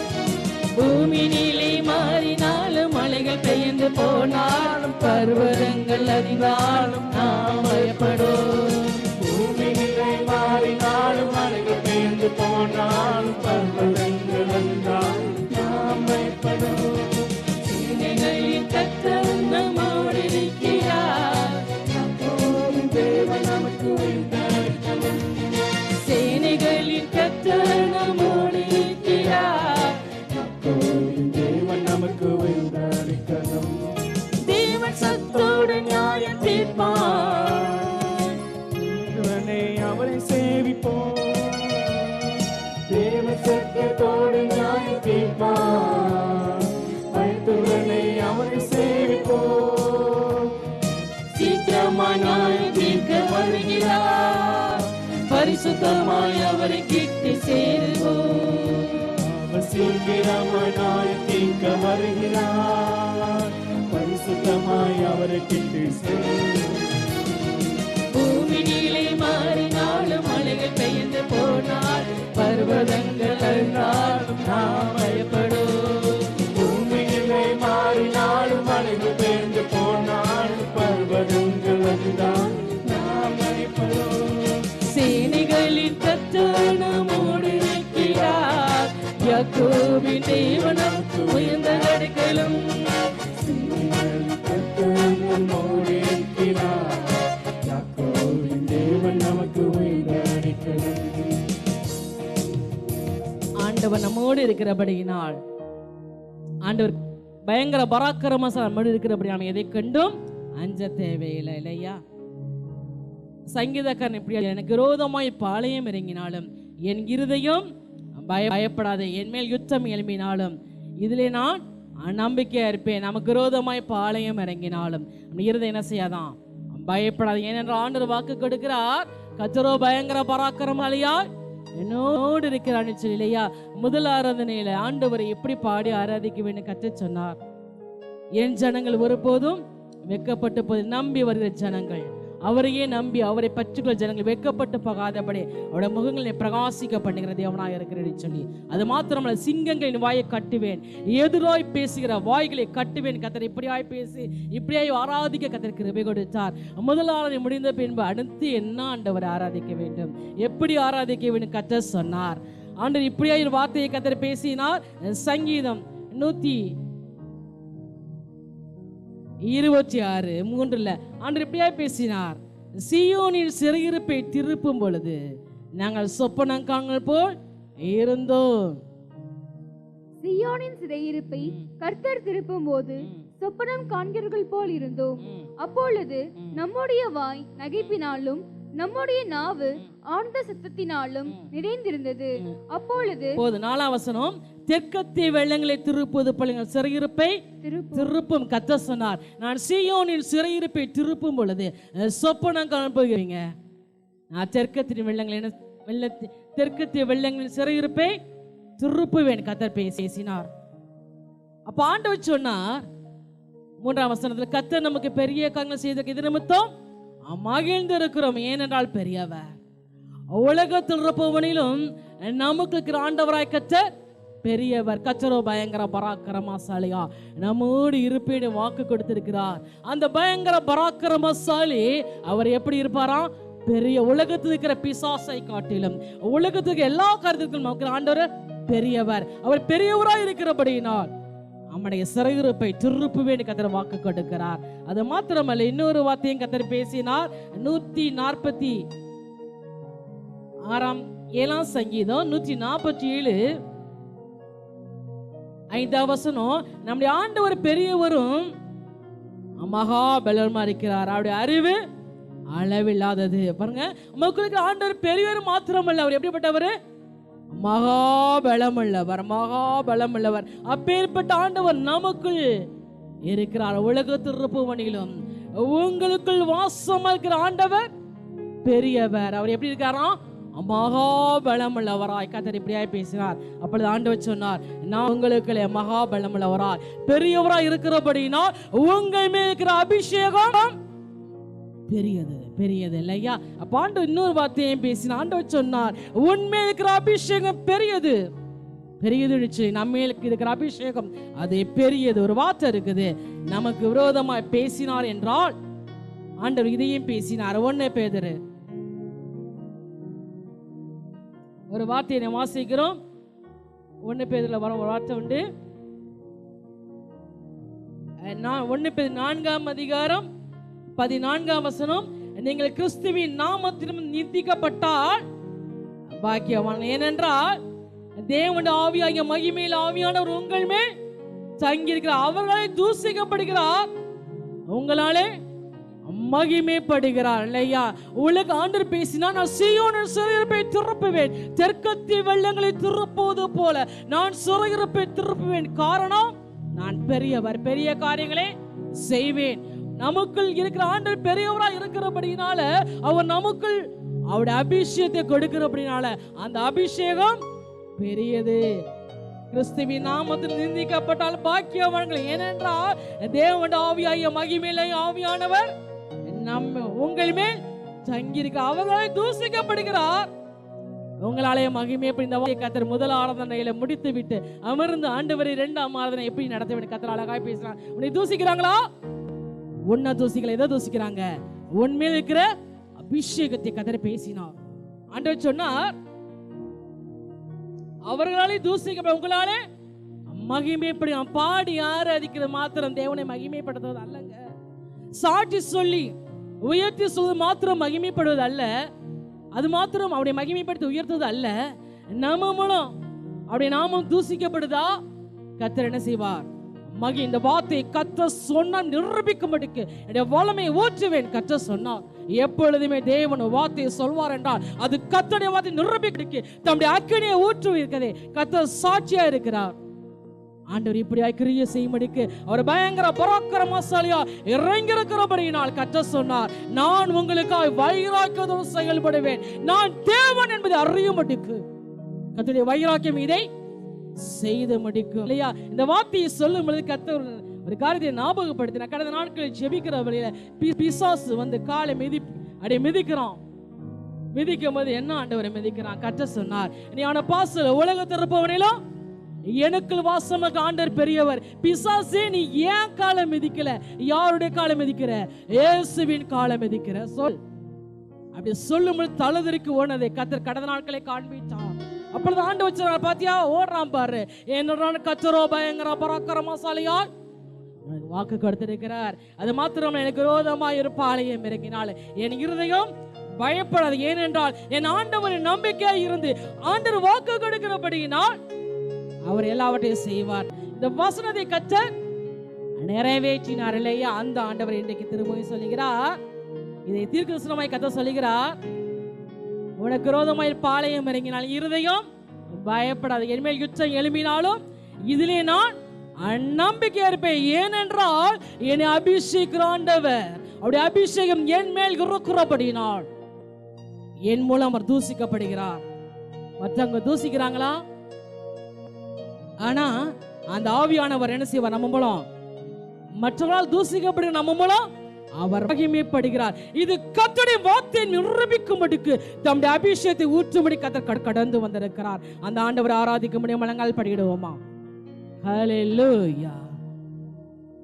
பூமி நிலை மாறினாலும் மலைகள் பெயர்ந்து போனாலும், பர்வதங்கள் அறிந்தாலும் நாம் பயப்படுவோம். பூமி நிலை மாறினாலும் மலைகள் பெயர்ந்து போனாலும், பர்வதங்கள் வந்தால் நாம் பயப்படுவோம். சேனைகளின் கர்த்தர் நம்மோடு இருக்கிறார். யாக்கோபின் தேவன் நமக்கு உயர்ந்த அடைக்கலம். சேனைகளின் கர்த்தர் நம்மோடு இருக்கிறார். யாக்கோபின் தேவன் நமக்கு உயர்ந்த அடைக்கலம். தேவன் சத்தோடு நியாயம் தீர்ப்பார். தேவனே அவரை சேவிப்போம். தேவ சத்தியத்தோடு நியாயம் தீர்ப்பார். பயத்துடனே அவரை சேவிப்போம். சீக்கிரமாய் நியாயம் தீர்க்க வருகிறார். பரிசுத்தமாய் அவரை கிட்டி சேருவோம். அவர் சீக்கிரமாய் நியாயம் தீர்க்க வருகிறார். பரிசுத்தமாய் அவரை கிட்டி சேருவோம். பூமி நிலை மாறினாலும் மலைகள் பெயர்ந்து போனால், பர்வதங்கள் அழிந்தாலும் நாம் பயப்படுவோம். பூமியிலே மாறினாலும் மலைகள் பெயர்ந்து போனாலும், பர்வதங்கள் வந்தால் நாம் பயப்படுவோம். சேனைகளின் கர்த்தர் நம்மோடு இருக்கிறார். யாக்கோபின் தேவன் நமக்கு உயர்ந்த அடைக்கலம். சேனைகளின் கர்த்தர் நம்மோடு இருக்கிறார். யாக்கோபின் தேவன் நமக்கு உயர்ந்த அடைக்கலம். ஆண்டவர் நம்மோடு இருக்கிறபடியினால், ஆண்டவர் பயங்கர பராக்கிரமசாலி நம்மோடு இருக்கிறபடியான எதை கண்டும் அஞ்ச தேவையில்லை இல்லையா? சங்கீதக்காரன் இப்படி, எனக்கு விரோதமாய் பாளையம் இறங்கினாலும் என் இருதயம் பயப்படாதே, என் மேல் யுத்தம் எழும்பினாலும் இதிலே நான் நம்பிக்கையா இருப்பேன். நமக்கு விரோதமாய் பாளையம் இறங்கினாலும் நம்ம இருதை என்ன செய்யாதான், பயப்படாது. ஏனென்றால் ஆண்டவர் வாக்கு கொடுக்கிறார், கர்த்தரோ பயங்கர பராக்கிரமசாலியா என்னோடு இருக்கிறான்னு சொல்லி இல்லையா. முதல் ஆராதனையில ஆண்டவரை எப்படி பாடி ஆராதிக்க வேண்டும் கற்று சொன்னார். என் ஜனங்கள் ஒருபோதும் வெட்கப்பட்டு போது நம்பி வருகிற ஜனங்கள், அவரையே நம்பி அவரை பற்றுகிற ஜனங்கள் வெட்கப்பட்டு போகாதபடி அவருடைய முகங்களை பிரகாசிக்க பண்ணுகிற தேவனாக இருக்கிறேன் சொல்லி, அது மாத்திரமல்ல சிங்கங்களின் வாயை கட்டுவேன், எதிராய் பேசுகிற வாய்களை கட்டுவேன். கர்த்தர் இப்படியாய் பேசி இப்படியாய் ஆராதிக்க கர்த்தர் கிருபை கொடுத்தார். முதல் ஆராதனை முடிந்த பின்பு அடுத்து என்ன ஆண்டவர் ஆராதிக்க வேண்டும், எப்படி ஆராதிக்க வேண்டும் கர்த்தர் சொன்னார். ஆண்டவர் இப்படியாய் ஒரு வார்த்தையை கர்த்தர் பேசினார். சங்கீதம் 126:3 ஆண்டவர் இப்படியாய் பேசினார். சீயோனின் சிறையிருப்பை திருப்பும் பொழுது நாங்கள் சொப்பனம் காண்கள் போல் இருந்தோம். சீயோனின் சிறையிருப்பை கர்த்தர் திருப்பும் போது சொப்பனம் காண்கிறவர்கள் போல் இருந்தோம். அப்பொழுது நம்முடைய வாய் நகைப்பினாலும் நம்முடைய நாவு ஆழ்ந்த சத்தத்தினாலும் நிறைந்திருந்தது. அப்பொழுது 4ஆம் வசனம், தெற்கத்திய வெள்ளங்களை திருப்புவது போல சிறையிருப்பை திருப்பும் கர்த்தர் சொன்னார். நான் சீயோனின் சிறையிருப்பை திருப்பும் பொழுது சொப்பனம் காண்பீங்க. நான் தெற்கத்திய வெள்ளங்களின் சிறையிருப்பை திருப்புவேன் கர்த்தர் பேசினார். அப்ப ஆண்டவர் சொன்னார் 3ஆம் வசனத்துல, கர்த்தர் நமக்கு பெரிய காரியங்கள் செய்த இது நிமித்தம் மகிழ்ந்து இருக்கிறோம். ஏனென்றால் பெரியவர் உலகத்தில் இருப்பவனிலும் நமக்கு இருக்கிற ஆண்டவராய் கர்த்தர் பெரியவர். கர்த்தரோ பயங்கர பராக்கிரமசாலியா நம்மோடு இருப்பேன்னு வாக்கு கொடுத்திருக்கிறார். அந்த பயங்கர பராக்கிரமசாலி அவர் எப்படி இருப்பாராம், பெரிய உலகத்தில் இருக்கிற பிசாசை காட்டிலும் உலகத்துக்கு எல்லா காரியத்திற்கும் நமக்கு ஆண்டவர் பெரியவர். அவர் பெரியவராய் இருக்கிறபடியினால் நம்முடைய சிறையிருப்பை திருப்புவேன் கர்த்தர் வாக்கு கொடுக்கிறார். அது மாத்திரமல்ல, இன்னொரு வார்த்தையும் கர்த்தர் பேசினார். 147 சங்கீதம் 147:5 வசனம், நம்முடைய ஆண்டவர் பெரியவரும் மகா பலமா இருக்கிறார். அவருடைய அறிவு அளவில்லாதது. பாருங்க, மக்களுக்கு ஆண்டவர் பெரியவர் மாத்திரமல்ல, அவர் எப்படிப்பட்டவர், மகாபலமுள்ளவர். மகாபலமுள்ளவர். அப்பேற்பட்ட ஆண்டவர் நமக்குள் இருக்கிறார். உலகத்தில் இருப்பவனிலும் உங்களுக்குள் வாசமா இருக்கிற ஆண்டவர் பெரியவர். அவர் எப்படி இருக்காராம், மகாபலமுள்ளவராய். கர்த்தர் இப்படியாய் பேசினார். அப்பொழுது ஆண்டவர் சொன்னார், நான் உங்களுக்கு மகாபலமுள்ளவராய் பெரியவராய் இருக்கிறபடினால் உங்கள் மேல் இருக்கிற அபிஷேகம் பெரியது பெரியது இல்லையா. அப்ப ஆண்டவர் இன்னொரு வார்த்தையும் பேசினார். ஆண்டவர் சொன்னார், உண்மையில் இருக்கிற அபிஷேகம் பெரியது பெரியது. நம்ம இருக்கிற அபிஷேகம் அது பெரியது. ஒரு வார்த்தை இருக்குது, நமக்கு விரோதமாய் பேசினார் என்றால் ஆண்டவர் இதையும் பேசினார். 1 பேதுரு ஒரு வார்த்தையை நம்ம வாசிக்கிறோம். 1 பேதுருல வர ஒரு வார்த்தை உண்டு. 1 பேதுரு 4ஆம் அதிகாரம் 14ஆம் வசனம், நீங்கள் கிறிஸ்துவின் நாமத்திலும் நிந்திக்கப்பட்டால் பாக்கியவான். ஏனென்றால் தேவனுடைய ஆவியாகிய மகிமையில் ஆவியானவர் உங்கள் மேல் தங்கியிருக்கிறார். அவர்களாலே தூசிக்கப்படுகிறார், உங்களாலே மகிமைப்படுகிறார் இல்லையா. உலக ஆண்டவர் பேசினா, நான் சீயோனின் சிறையிருப்பை திருப்புவேன், தெற்கத்திய வெள்ளங்களை திருப்புவது போல நான் சிறையிருப்பை திருப்புவேன். காரணம், நான் பெரியவர், பெரிய காரியங்களை செய்வேன். நமக்குள் இருக்கிற ஆண்டவர் பெரியவராய் இருக்கிறபடினால அவர் நமக்குள் அவருடைய அபிஷேகத்தை கொடுக்கிறபடினால அந்த அபிஷேகம் பெரியது. கிறிஸ்துவின் நாமத்தில் நிந்திக்கப்பட்டால் பாக்கியவான்கள். ஏனென்றால் தேவனுடைய ஆவியாகிய மகிமையிலே ஆவியானவர் உங்கள் மேல் தங்கியிருக்க. அவர்களை தூசிக்கப்படுகிறார், உங்களாலே மகிமை. இந்த கர்த்தர் முதல் ஆராதனையில முடித்து விட்டு அமர்ந்து ஆண்டவரை 2ஆம் ஆராதனை எப்படி நடத்த வேண்டும் கர்த்தர் அழகாய் பேசுறான். உன்னை தூசிக்கிறாங்களா, உன்னை தூசிக்கல, எதை தூசிக்கிறாங்க, உண்மையில் இருக்கிற அபிஷேகத்தை கர்த்தர் பேசினார். ஆண்டவர் சொன்னார், அவர்களாலே தூசிக்கப்பட உங்களாலே மகிமைப்படி. பாடி ஆராதிக்கிறது மாத்திரம் தேவனை மகிமைப்படுத்துவது அல்லங்க. சாட்சி சொல்லி உயர்த்தி சொல்வது மாத்திரம் மகிமைப்படுவது அல்ல. அது மாத்திரம் அவருடைய மகிமைப்படுத்தி உயர்த்துவது அல்ல. நம்ம மூலம் அவருடைய நாமம் தூசிக்கப்படுதா, கர்த்தர் என்ன செய்வார், இந்த வார்த்தையை கர்த்தர் சொன்னால் நிரூபிக்கும்படிக்கு என்னுடைய வல்லமையை ஊற்றுவேன். கர்த்தர் சொன்னார், எப்பொழுதுமே தேவன் வார்த்தையை சொல்வார் என்றால் அது கர்த்தருடைய வார்த்தை நிரூபிக்க தம்முடைய அக்கினியை ஊற்றுவதற்கு கர்த்தர் சாட்சியா இருக்கிறார். ஆண்டவர் இப்படியாய் கிரியை செய்யும்படிக்கு அவர் பயங்கர பராக்கிரமசாலியா இறங்கியிருக்கிறபடியினால் கர்த்தர் சொன்னார், நான் உங்களுக்காக வைராக்கியத்தோடு செயல்படுவேன், நான் தேவன் என்பதை அறியும்படிக்கு கர்த்தருடைய வைராக்கியம் இதை செய்து முடிக்கும் இல்லையா? இந்த வார்த்தையை சொல்லும் பொழுது கர்த்தர் ஒரு காரியத்தை ஞாபகப்படுத்தின. கடந்த நாட்களில் ஜெபிக்கிற வழியில பிசாசு வந்து காலை மிதிக்கிறான். மிதிக்கும் போது என்ன ஆண்டவரை மிதிக்கிறான்? கர்த்தர் சொன்னார், நீ அவனை பாசல உலகத்தில் இருப்பவனிலும் எனக்குள் வாசமாக ஆண்டவர் பெரியவர். பிசாசே நீ ஏன் காலை மிதிக்கல? யாருடைய காலை மிதிக்கிற? இயேசுவின் காலை மிதிக்கிற. சொல். அப்படி சொல்லும் பொழுது தழுதற்கு ஓனதை கர்த்தர் கடந்த நாட்களை காண்பிச்சான். அப்பொழுது ஆண்டு வச்சார், பாத்தியா ஓடுறான் பாரு, என்னோட கர்த்தரோ பயங்கர பராக்கிரமசாலியால் வாக்கு கொடுத்திருக்கிறார். அது மாத்திரம் எனக்கு விரோதமாய் இருப்பாளையம் இறங்கினாள் என் இருதயம் பயப்படாது. ஏனென்றால் என் ஆண்டவரின் நம்பிக்கையா இருந்து ஆண்டவர் வாக்கு கொடுக்கிறபடியினால் அவர் எல்லாவற்றையும் செய்வார். இந்த வசனத்தை கர்த்தர் நிறைவேற்றினார் இல்லையா? அந்த ஆண்டவர் இன்றைக்கு திரும்பவும் சொல்லுகிறார், இதை தீர்க்கதரிசனமாய் கர்த்தர் சொல்லுகிறார், உனக்கு விரோதமாய் பாளையம் இறங்கினால் இருதயம் பயப்படாது, என்மேல் யுத்தம் எழும்பினாலும் இதிலே நான் நம்பிக்கையா இருப்பேன். ஏனென்றால் என்னை அபிஷேகிற ஆண்டவர், அவருடைய அபிஷேகம் என் மேல் இருக்கிறபடினால் என் மூலம் அவர் தூசிக்கப்படுகிறார். மற்றவங்க தூசிக்கிறாங்களா? ஆனா அந்த ஆவியானவர் என்ன செய்வார்? நம்ம மூலம் மற்றவர்களால் தூசிக்கப்படுகிற நம்ம மூலம் அவர் மகிமைப்படுகிறார். இது கர்த்தருடைய வார்த்தையை நிரூபிக்கும்படிக்கு தம்முடைய அபிஷேகத்தை ஊற்றும்படி கர்த்தர் கடந்து வந்திருக்கிறார். அந்த ஆண்டவரை ஆராதிக்கும்படி முழங்கால் படியிடுவோமா? ஹல்லேலூயா.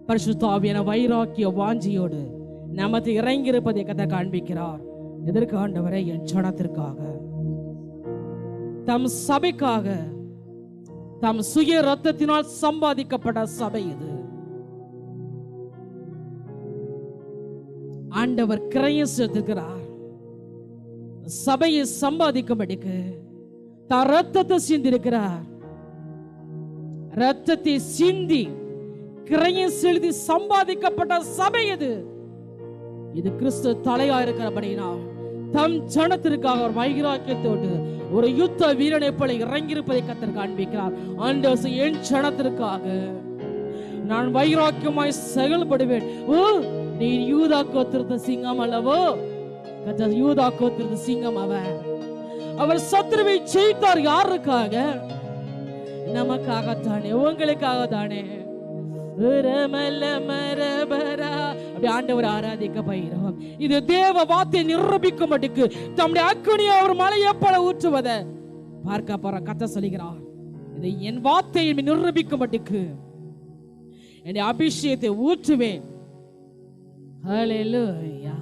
பரிசுத்த ஆவியான வைராக்கிய வாஞ்சியோடு நமது இறங்கியிருப்பதை கர்த்தர் காண்பிக்கிறார். எதற்கு ஆண்டவரே? என் ஜனத்திற்காக, தம் சபைக்காக, தம் சுய ரத்தத்தினால் சம்பாதிக்கப்பட்ட சபை இது. ஆண்டவர் கிரயம் செலுத்துகிறார். சபையை சம்பாதிக்கும்படிக்கு தன் ரத்தத்தை சிந்திருக்கிறார். ரத்தத்தை சிந்தி கிரயம் செலுத்தி சம்பாதிக்கப்பட்ட சபை இது. இது கிறிஸ்து தலையா இருக்கிறபடினா தம் ஜனத்திற்காக ஒரு வைராக்கியத்தோடு ஒரு யுத்த வீரனை போல இறங்கியிருப்பதை கர்த்தர் காண்பிக்கிறார். ஆண்டவர் என் ஜனத்திற்காக நான் வைராக்கியமாய் செயல்படுவேன். ஓ, நீ யூதா கோத்திரத்து சிங்கம் அல்லவோ? கர்த்தர் யூதா கோத்திரத்து சிங்கம். அவர் சத்துருவை ஜெயித்தார். யாருக்காக? நமக்காகத்தானே, உங்களுக்காக தானே. ஆண்டவர் ஆராதிக்க பயிரும். இது தேவ வார்த்தை நிரூபிக்கும் மட்டுக்கு தம்முடைய அக்கினியை அவர் மலையை போல ஊற்றுவதை பார்க்க போற கர்த்தர் சொல்லுகிறார். இதை என் வார்த்தையை நிரூபிக்கும் மட்டுக்கு என் அபிஷேகத்தை ஊற்றுவேன். ஹல்லேலூயா.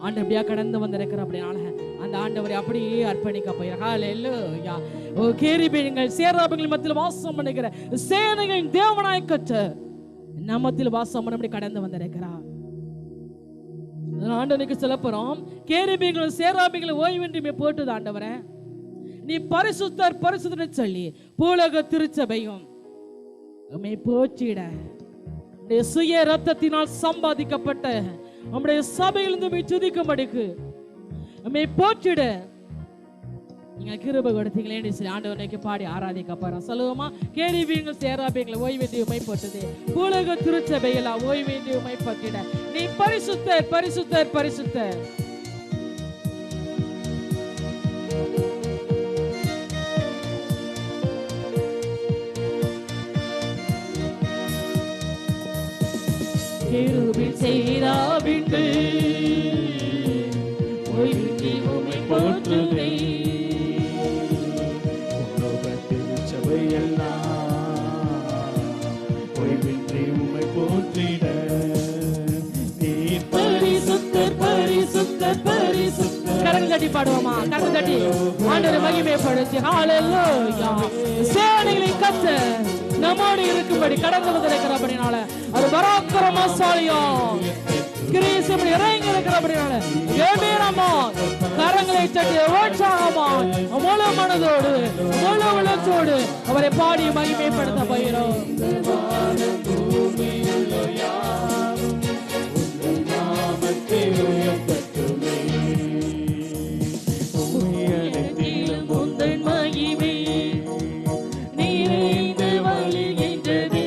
ஆண்டவரையா கடந்து வந்திருக்கிற அப்படினால அந்த ஆண்டவரை அப்படியே அர்ப்பணிக்க போயிரு. ஹல்லேலூயா. ஓ கேருபீன்கள் சேராபீன்கள் மத்தியில் வாசம் பண்ணுகிற சேனைகளின் தேவனாய் கர்த்தர் நம்மத்தில் வாசம் பண்ணி கடந்து வந்திருக்கிறார். ஆண்டவனுக்கு சொல்ல போறோம், கேருபீன்களும் சேராபீன்களும் ஓய்வின்றி போட்டுது ஆண்டவரே, நீ பரிசுத்தர் பரிசுத்தர் சொல்லி பூலக திருச்சபையும் உம்மை போற்றிட சுய ரத்தத்தினால் சம்பாதிக்கப்பட்ட நம்முடைய சபையிலிருந்து துதிக்கும்படிக்கு நம்மை போற்றிட நீங்க கிருபை கொடுத்தீங்களே சொல்லி ஆண்டவனுக்கு பாடி ஆராதிக்க போறோம். சொல்லுவோமா? கேருபீன்கள் சேராபீன்கள் ஓய்வேண்டி உமைப்பட்டது, பூலக திருச்சபையெல்லாம் ஓய்வேண்டி உமைப்பட்டிட நீ பரிசுத்தர் பரிசுத்தர் பரிசுத்தர். கேருபீன் சேராபீன்கள் ஓய்வேண்டி உமைப்பட்டது, ஓய்வின்றி உம்மை போற்றிட நீர் பரிசுத்தர் பரிசுத்தர் பரிசுத்தர். கரங்கள் தட்டி பாடுவோமா? கரங்கள் தட்டி ஆண்டவரை மகிமைப்படுத்தி ஹல்லேலூயா. சேனைகளின் கர்த்தர் நம்மோடு இருக்கும்படி கடந்து வந்திருக்கிறபடினால அது பராக்கிரமசாலியும் கிரீசம் இறங்கி இருக்கிறபடினால கம்பீரமா கரங்களை தட்டி உற்சாகமா முழு மனதோடு முழு உள்ளத்தோடு அவரை பாடி மகிமைப்படுத்த போகிறோம். மகிமை நிறைந்து வழிகின்றது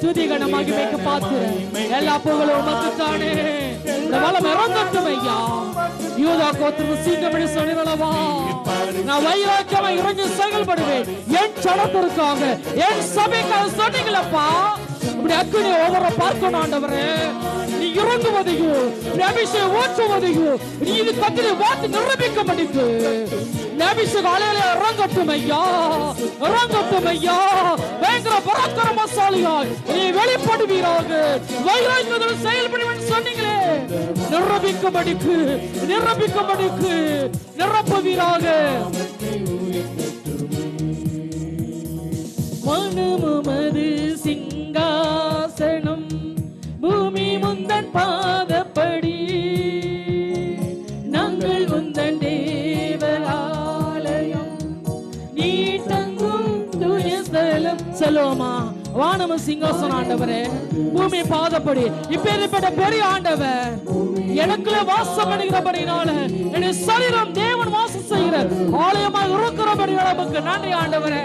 துதிகன மகிமைக்கு பாத்திர எல்லா புகழும் உமக்கு தானே. வளம் இறங்கட்டும் ஐயா. யூதா கோத்திரம் சீக்கிரப்படி சொன்னவா, நான் வைராக்கியமா இறங்கி செயல்படுவேன். என் சடத்திற்காக என் சபைக்காக சொன்னீங்களப்பா. இப்படி அக்கினி ஒவ்வொரு பார்க்கணும் ஆண்டவரே. நீ இறங்குவதையும் அபிஷேகம் ஊற்றுவதையும் நீ இது கத்திரி வார்த்தை நிரூபிக்க முடியுது. அபிஷேகம் அலையில இறங்கட்டும் ஐயா, இறங்கட்டும் ஐயா. பயங்கர பராக்கிரமசாலியாய் நீ வெளிப்படுவீராக. வைராக்கியத்துடன் செயல்படுவேன் சொன்னீங்களே, நிரூபிக்கபடிக்கு நிரூபிக்கபடிக்கு நிரப்புவீராக. மனமுமது சிங்காசனம், பூமி முந்தன் பாதப்படி. நாங்கள் உந்தன் தேவாலயம், நீ தங்கும் தூய ஸ்தலம். சொல்லுவோமா, வானம சிங்காசனம் ஆண்டவரே, பூமி பாதப்படி. இப்பேற்பட்ட பெரிய ஆண்டவர் எனக்குள்ள வாசம் பண்ணுகிறபடினால என் சரீரம் தேவன் வாசம் செய்கிற ஆலயமாக இருக்கிறபடினால நமக்கு நன்றி ஆண்டவரே.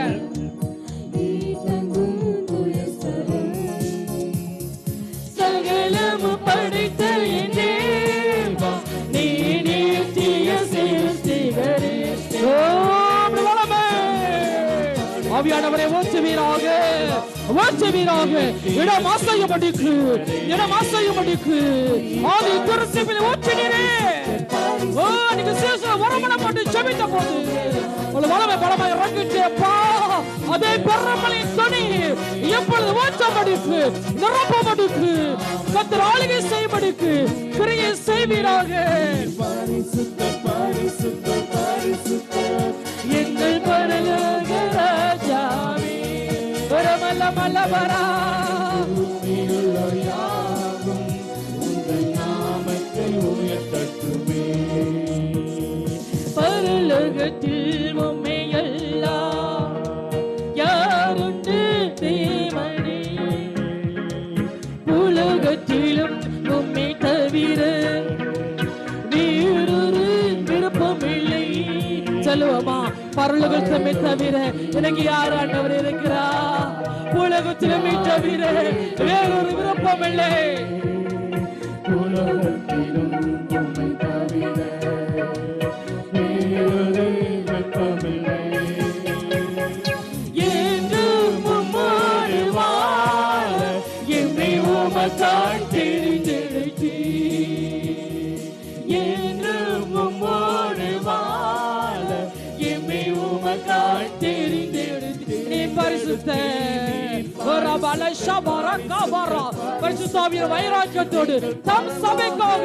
சகலமு படைத்த என் தேவா, நீ நித்திய சிருஷ்டிகரே. ஆவியானவரே ஊற்றுவீராக, ஊற்றுவீராக. இடம் ஆசையபடிக்கு, இடம் ஆசையபடிக்கு ஆதி திருச்சபையில் ஊற்றினீரே. ஓ, நீங்க சேச வரமணப்பட்டு ஜெபித்த போது ஒரு வளமை பலமாய் இறங்கிட்டேப்பா. அதே பெருமளின் துணி எப்பொழுது ஊற்றபடிக்கு நிரப்பபடிக்கு கர்த்தர் ஆளுகை செய்யபடிக்கு கிரியை செய்வீராக. எங்கள் பரலோக ராஜாவே, வரமல்ல மல்லவரா, பரலோகத்தில் உம்மை எல்லாம் யாருண்டு தேவனே, உலகத்திலும் உம்மை தவிர வேறொரு விருப்பமில்லை. சொல்லுவோமா, பரலோகத்திலுமே தவிர எனக்கு யார் ஆண்டவர் இருக்கிறா? உலகத்திலுமே தவிர வேறொரு விருப்பமில்லை. உலகத்திலும் உம்மை தவிர வேறொரு விருப்பமில்லை. என்றும் உம்மோடு வாழ என்னை உமக்காய் தெரிந்தெடுத்தீர். என்றும் உம்மோடு வாழ என்னை உமக்காய் தெரிந்தெடுத்தீர். நீ பரிசுத்தர். பரிசுத்தாவியின் வைராக்கியத்தோடு தம் சபைக்காக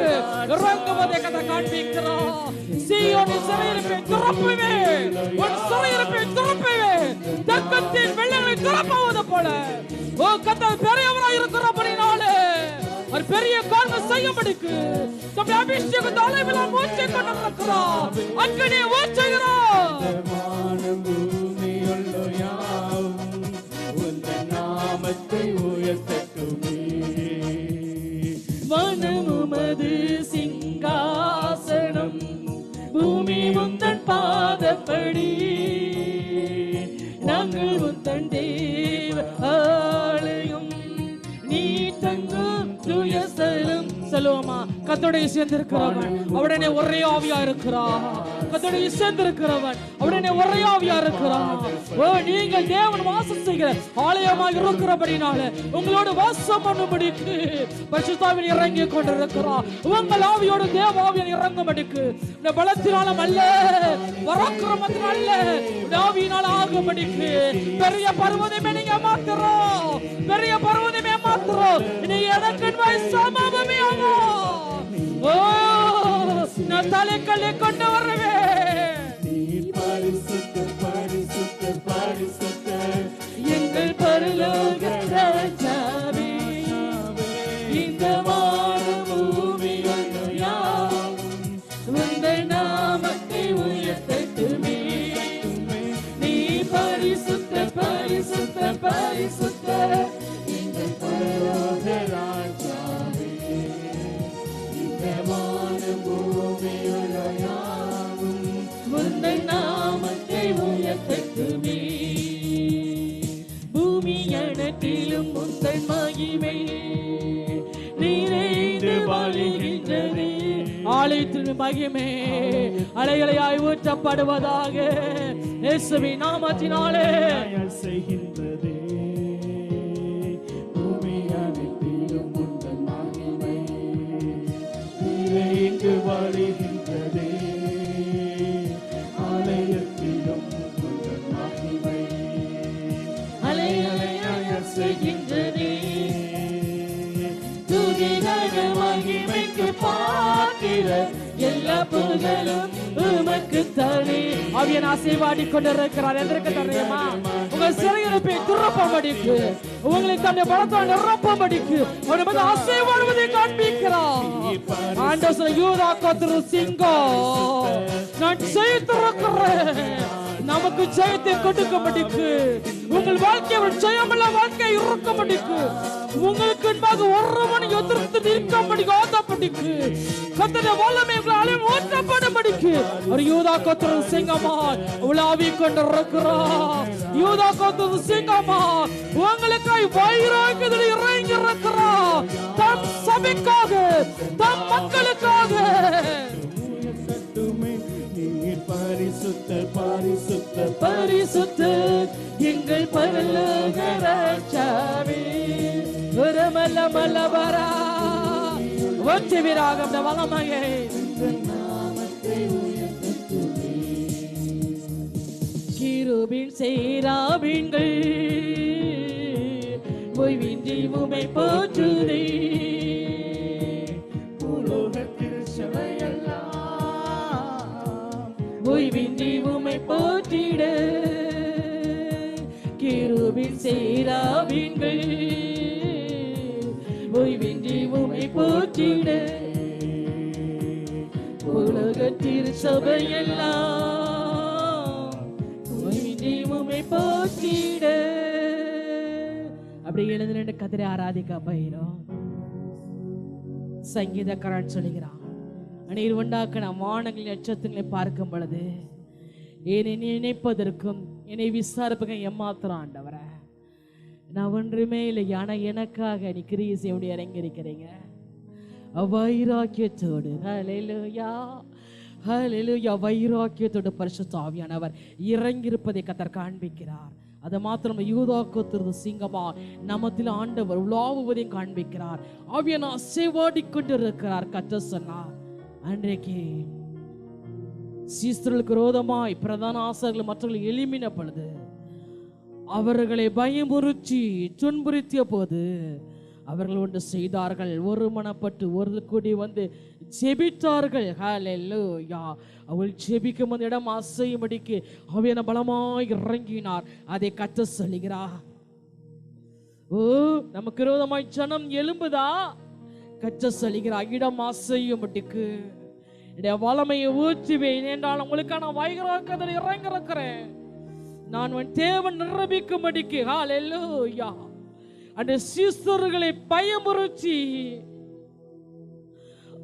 இறங்குவதை கதை காண்பிக்கிறார். சீயோனின் சிறையிருப்பை திறப்புவேன், உன் சிறையிருப்பை திறப்புவேன், தக்கத்தின் வெள்ளங்களை திறப்புவது போல. ஓ கர்த்தர் பெரியவராய் இருக்கிறபடினாலே ஒரு பெரிய காரியம் செய்யும்படிக்கு தம்முடைய அபிஷேகத்தை அளவில் ஊற்றி கொண்டிருக்கிறார். அக்கினியை ஊற்றுகிறார். வனமுமது சிங்காசனம், பூமி முந்தன் பாதப்படி. நாங்கள் முந்தன் தேவ ஆலயம், நீ தங்கும் தூய ஸ்தலம். சொல்லுவோமா, கர்த்தருடைய சேர்ந்திருக்கிறவன் அவருடைய ஒரே ஆவியா இருக்கிறார். கர்த்தருடைய சேர்ந்திருக்கிறவன் அவருடைய ஒரே ஆவியா இருக்கிறார். ஓ, நீங்கள் தேவன் வாசம் செய்கிற ஆலயமாக இருக்கிறபடினால உங்களோடு வாசம் பண்ணும்படிக்கு பரிசுத்தாவின் இறங்கி கொண்டிருக்கிறார். உங்கள் ஆவியோடு தேவ ஆவியன் இறங்கும்படிக்கு இந்த பலத்தினாலும் அல்ல, பராக்கிரமத்தினால அல்ல, ஆவியினால ஆகும்படிக்கு பெரிய பர்வதமே நீங்க மாத்துறோம், பெரிய பர்வதமே மாத்துறோம். நீ எனக்கு சமமே ஆகும். ஓ, நான் தலைக்கல்லை கொண்டு வருவேன். எங்கள் பரலோக ராஜாவே, இந்த வானம் பூமியும் யாவும் உங்கள் நாமத்தை உயர்த்தட்டுமே. நீ பரிசுத்த பரிசுத்த பரிசுத்த எங்கள் பரலோக ராஜாவே, இந்த வானம் பூமியும் யாவும் வழிகின்றதே. ஆலயத்தின் மகிமை அலைகளையாய் ஊற்றப்படுவதாக இயேசுவின் நாமத்தினாலே செய்கின்றதே. பூமி அனைத்திலும் உந்தன் மகிமை இங்கு வழிகின்றதே. ஆலயத்திலும் உந்தன் மகிமை அலைகளையாய் செய்கின்றதே. துதிகர மகிமைக்கு பாத்திர எல்லா புகழும் உமக்கு தனி. அவியன் ஆசீர்வாடி கொண்டிருக்கிறார். எதற்கு தெரியுமா? உங்கள் சிறையிருப்பை துறப்பபடிக்கு, உங்களை தன்னுடைய பலத்தால் நிரப்பபடிக்கு ஒரு மத ஆசீர்வாடுவதை காண்பிக்கிறார். ஆண்டவர் யூதா கோத்திர சிங்கம் நான் செய்திருக்கிறேன். நமக்கு ஜெயத்தை கொடுக்கப்படிக்கு, உங்கள் வாழ்க்கை ஜெயமுள்ள வாழ்க்கை இருக்கும்படிக்கு, உங்களுக்கு முன்பாக ஒருவன் எதிர்த்து நிற்கப்படிக்கு ஆதப்படிக்கு, கர்த்தருடைய வல்லமை உங்களால் ஊற்றப்படும்படிக்கு ஒரு யூதா கோத்திர சிங்கமா உலாவிக் கொண்டிருக்கிறார். யூதா கோத்திர சிங்கமா உங்களுக்காய் வைராக்கியத்தில் இறங்கி இருக்கிறார். தம் சபைக்காக, தம் மக்களுக்காக. பரிசுத்த பரிசுத்த பரிசுத்த எங்கள் பரலோக ராஜாவே, வரமல மலபரா ஒற்றவிராகம் வளமகே கிருபின் சேராபின்கள் ஓய்வின்றி உமை போற்றுதே. ஓய்வின்றி உமை போற்றிட கிருபின் சேராபின்கள் ஓய்வின்றி உமை போற்றிட உலக திருச்சபையெல்லாம் ஓய்வின்றி உமை போற்றிட. அப்படி எழுந்து நின்று கதிரை ஆராதிக்க போயிடும். சங்கீதக்காரன் சொல்லுகிறான், நீர் உண்டாக்கின வானங்களின் நட்சத்திரங்களை பார்க்கும் பொழுது என்னை நினைப்பதற்கும் என்னை விசாரிப்பதற்கும் ஏமாத்திரம் ஆண்டவரே. நான் ஒன்றுமே இல்லை, ஆனால் எனக்காக நீ கிரியை செய்ய இறங்கி இருக்கிறீங்க வைராக்கியத்தோடு. ஹல்லேலூயா ஹல்லேலூயா. வைராக்கியத்தோடு பரிசுத்த ஆவியானவர் இறங்கியிருப்பதை கர்த்தர் காண்பிக்கிறார். அது மாத்திரம் யூதா கோத்திர சிங்கமா நமத்தில் ஆண்டவர் உலாவுவதையும் காண்பிக்கிறார். ஆவியான அசைவாடி கொண்டு இருக்கிறார். கர்த்தர் சொன்னார், அன்றைக்கு சீஸ்தர்களுக்கு விரோதமாய் பிரதான ஆசாரியர்கள் மற்றவர்களை எழுப்பின பொழுது அவர்களை பயமுறுத்தி துன்புறுத்திய போது அவர்கள் ஒன்று செய்தார்கள், ஒருமனப்பட்டு ஒரு கூடி வந்து ஜெபித்தார்கள். ஹல்லேலூயா. அவள் ஜெபிக்கும் அந்த இடம் அசையும்படிக்கு ஆவியான பலமாய் இறங்கினார். அதை கர்த்தர் சொல்லுகிறார். ஓ, நமக்கு விரோதமாய் ஜனம் எழும்புதா? கர்த்தர் சொல்லுகிறார், இடம் அசையும்படிக்கு என்னுடைய வல்லமையை ஊற்றுவேன் என்றால் உங்களுக்கான வைராக்கியத்தில் இறங்கியிருக்கிறேன். நான் உன் தேவன் நிரூபிக்கும்படிக்கு. ஹல்லேலூயா. அந்த சீஸ்தர்களை பயமுறுத்தி